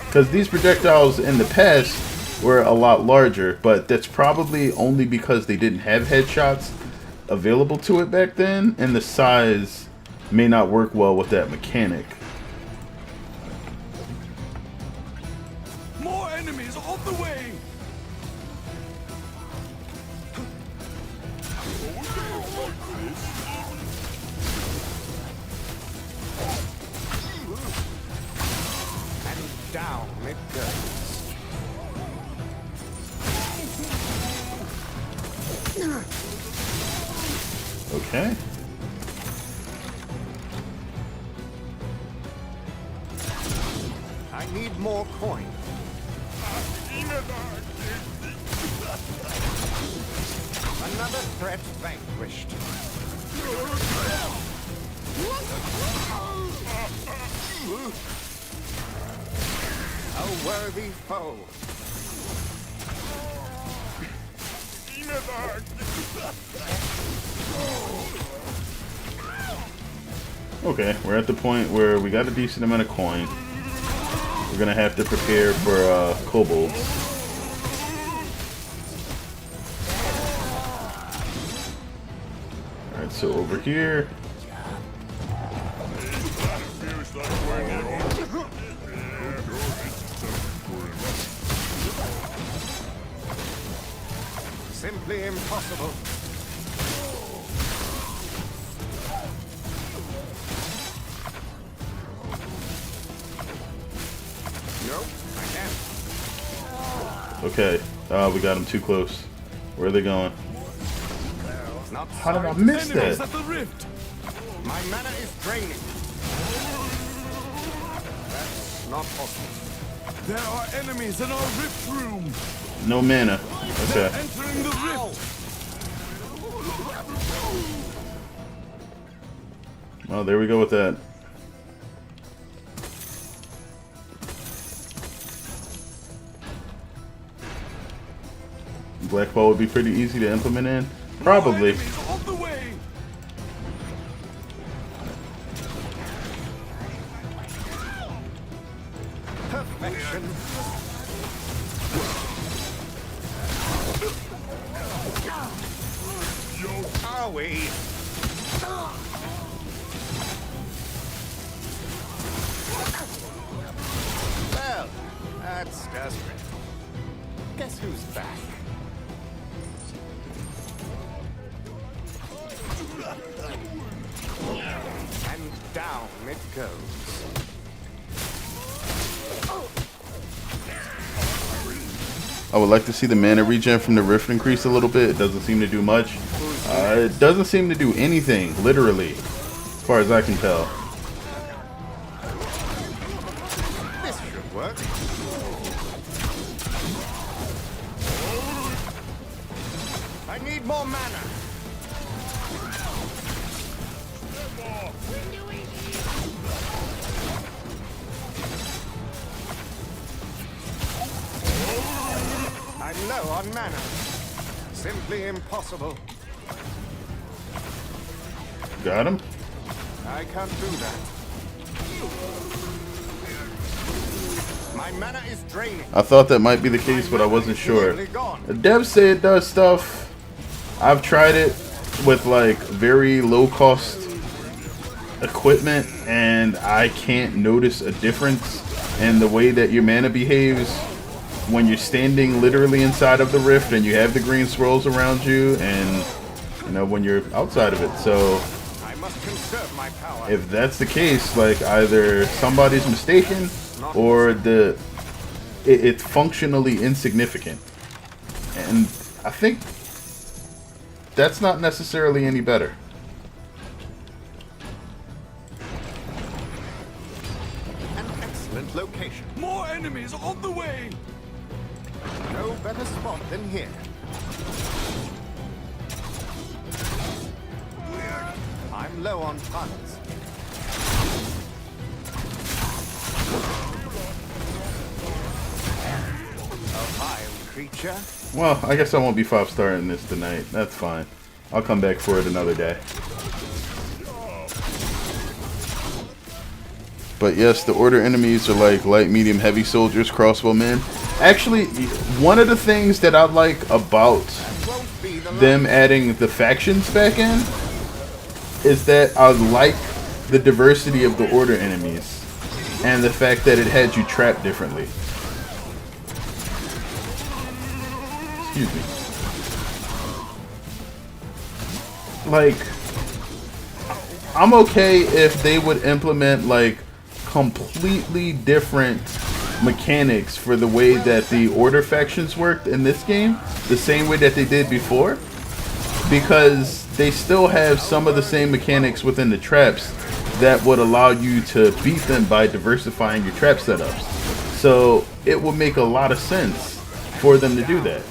Because these projectiles in the past were a lot larger, but that's probably only because they didn't have headshots available to it back then, and the size may not work well with that mechanic. More enemies on the way. And down it goes. Okay. I need more coin. Another threat vanquished. A worthy foe. Okay, we're at the point where we got a decent amount of coin. We're gonna have to prepare for kobolds. Alright, so over here. Simply impossible. Nope, I can't. Okay, we got them too close. Where are they going? Not How did I sorry. miss Enemies that? at the rift. My mana is draining. That's not possible. There are enemies in our rift room. No mana. They're Okay. entering the rift. Well, there we go with that. Black Ball would be pretty easy to implement in. Probably. More enemies on the way. Perfection. Are we? scares me. Guess who's back? And down it goes. I would like to see the mana regen from the Rift increase a little bit. It doesn't seem to do much. It doesn't seem to do anything, literally, as far as I can tell. This should work. I need more mana. I'm low on mana. Simply impossible. Got him? I can't do that. My mana is draining. I thought that might be the case, but I wasn't sure. The devs say it does stuff. I've tried it with like very low cost equipment, and I can't notice a difference in the way that your mana behaves when you're standing literally inside of the Rift and you have the green swirls around you, and you know, when you're outside of it. So I must conserve my power. if that's the case, like either somebody's mistaken or it's functionally insignificant, and I think that's not necessarily any better. An excellent location. More enemies on the way! No better spot than here. I'm low on funds. A vile creature. Well, I guess I won't be 5-starring this tonight. That's fine. I'll come back for it another day. But yes, the order enemies are like light, medium, heavy soldiers, crossbowmen. Actually, one of the things that I like about them adding the factions back in is that I like the diversity of the order enemies and the fact that it had you trapped differently. Excuse me. Like, I'm okay if they would implement like completely different mechanics for the way that the order factions worked in this game, the same way that they did before, because they still have some of the same mechanics within the traps that would allow you to beat them by diversifying your trap setups. So it would make a lot of sense for them to do that,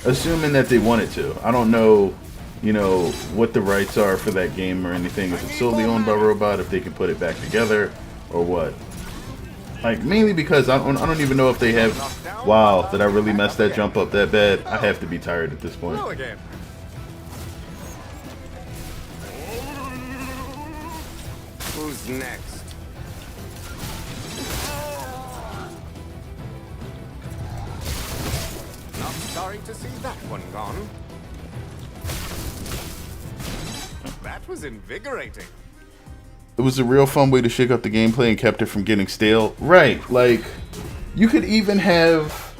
assuming that they wanted to. I don't know, you know, what the rights are for that game or anything. If it's solely owned by Robot, if they can put it back together or what. Like, mainly because I don't even know if they have... Wow, did I really mess that jump up that bad? I have to be tired at this point. Again. Who's next? Not sorry to see that one gone. That was invigorating. It was a real fun way to shake up the gameplay and kept it from getting stale. Right, like, you could even have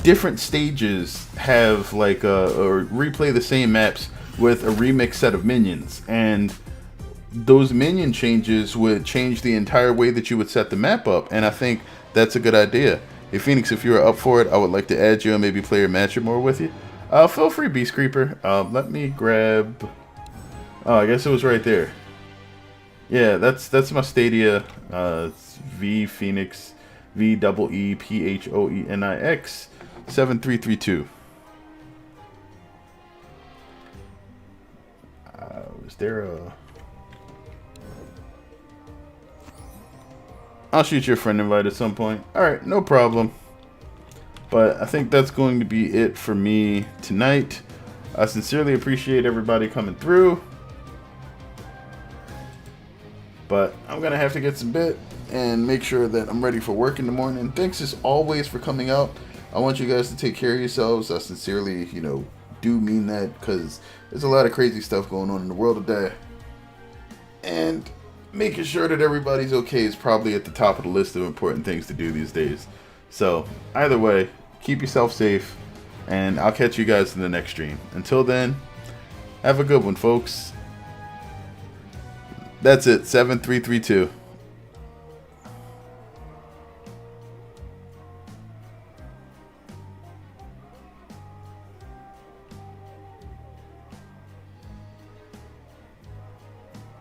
different stages have like or replay the same maps with a remix set of minions, and those minion changes would change the entire way that you would set the map up, and I think that's a good idea. Hey Phoenix, if you're up for it, I would like to add you and maybe play a match or more with you. Feel free, Beast Creeper. Let me grab... Oh, I guess it was right there. Yeah, that's my Stadia. It's V Phoenix VEEPHOENIX 7332. Is there a... I'll shoot you a friend invite at some point. Alright, no problem. But I think that's going to be it for me tonight. I sincerely appreciate everybody coming through. But I'm going to have to get some bit and make sure that I'm ready for work in the morning. Thanks as always for coming out. I want you guys to take care of yourselves. I sincerely, you know, do mean that, because there's a lot of crazy stuff going on in the world today. And making sure that everybody's okay is probably at the top of the list of important things to do these days. So either way, keep yourself safe, and I'll catch you guys in the next stream. Until then, have a good one, folks. That's it. 7332.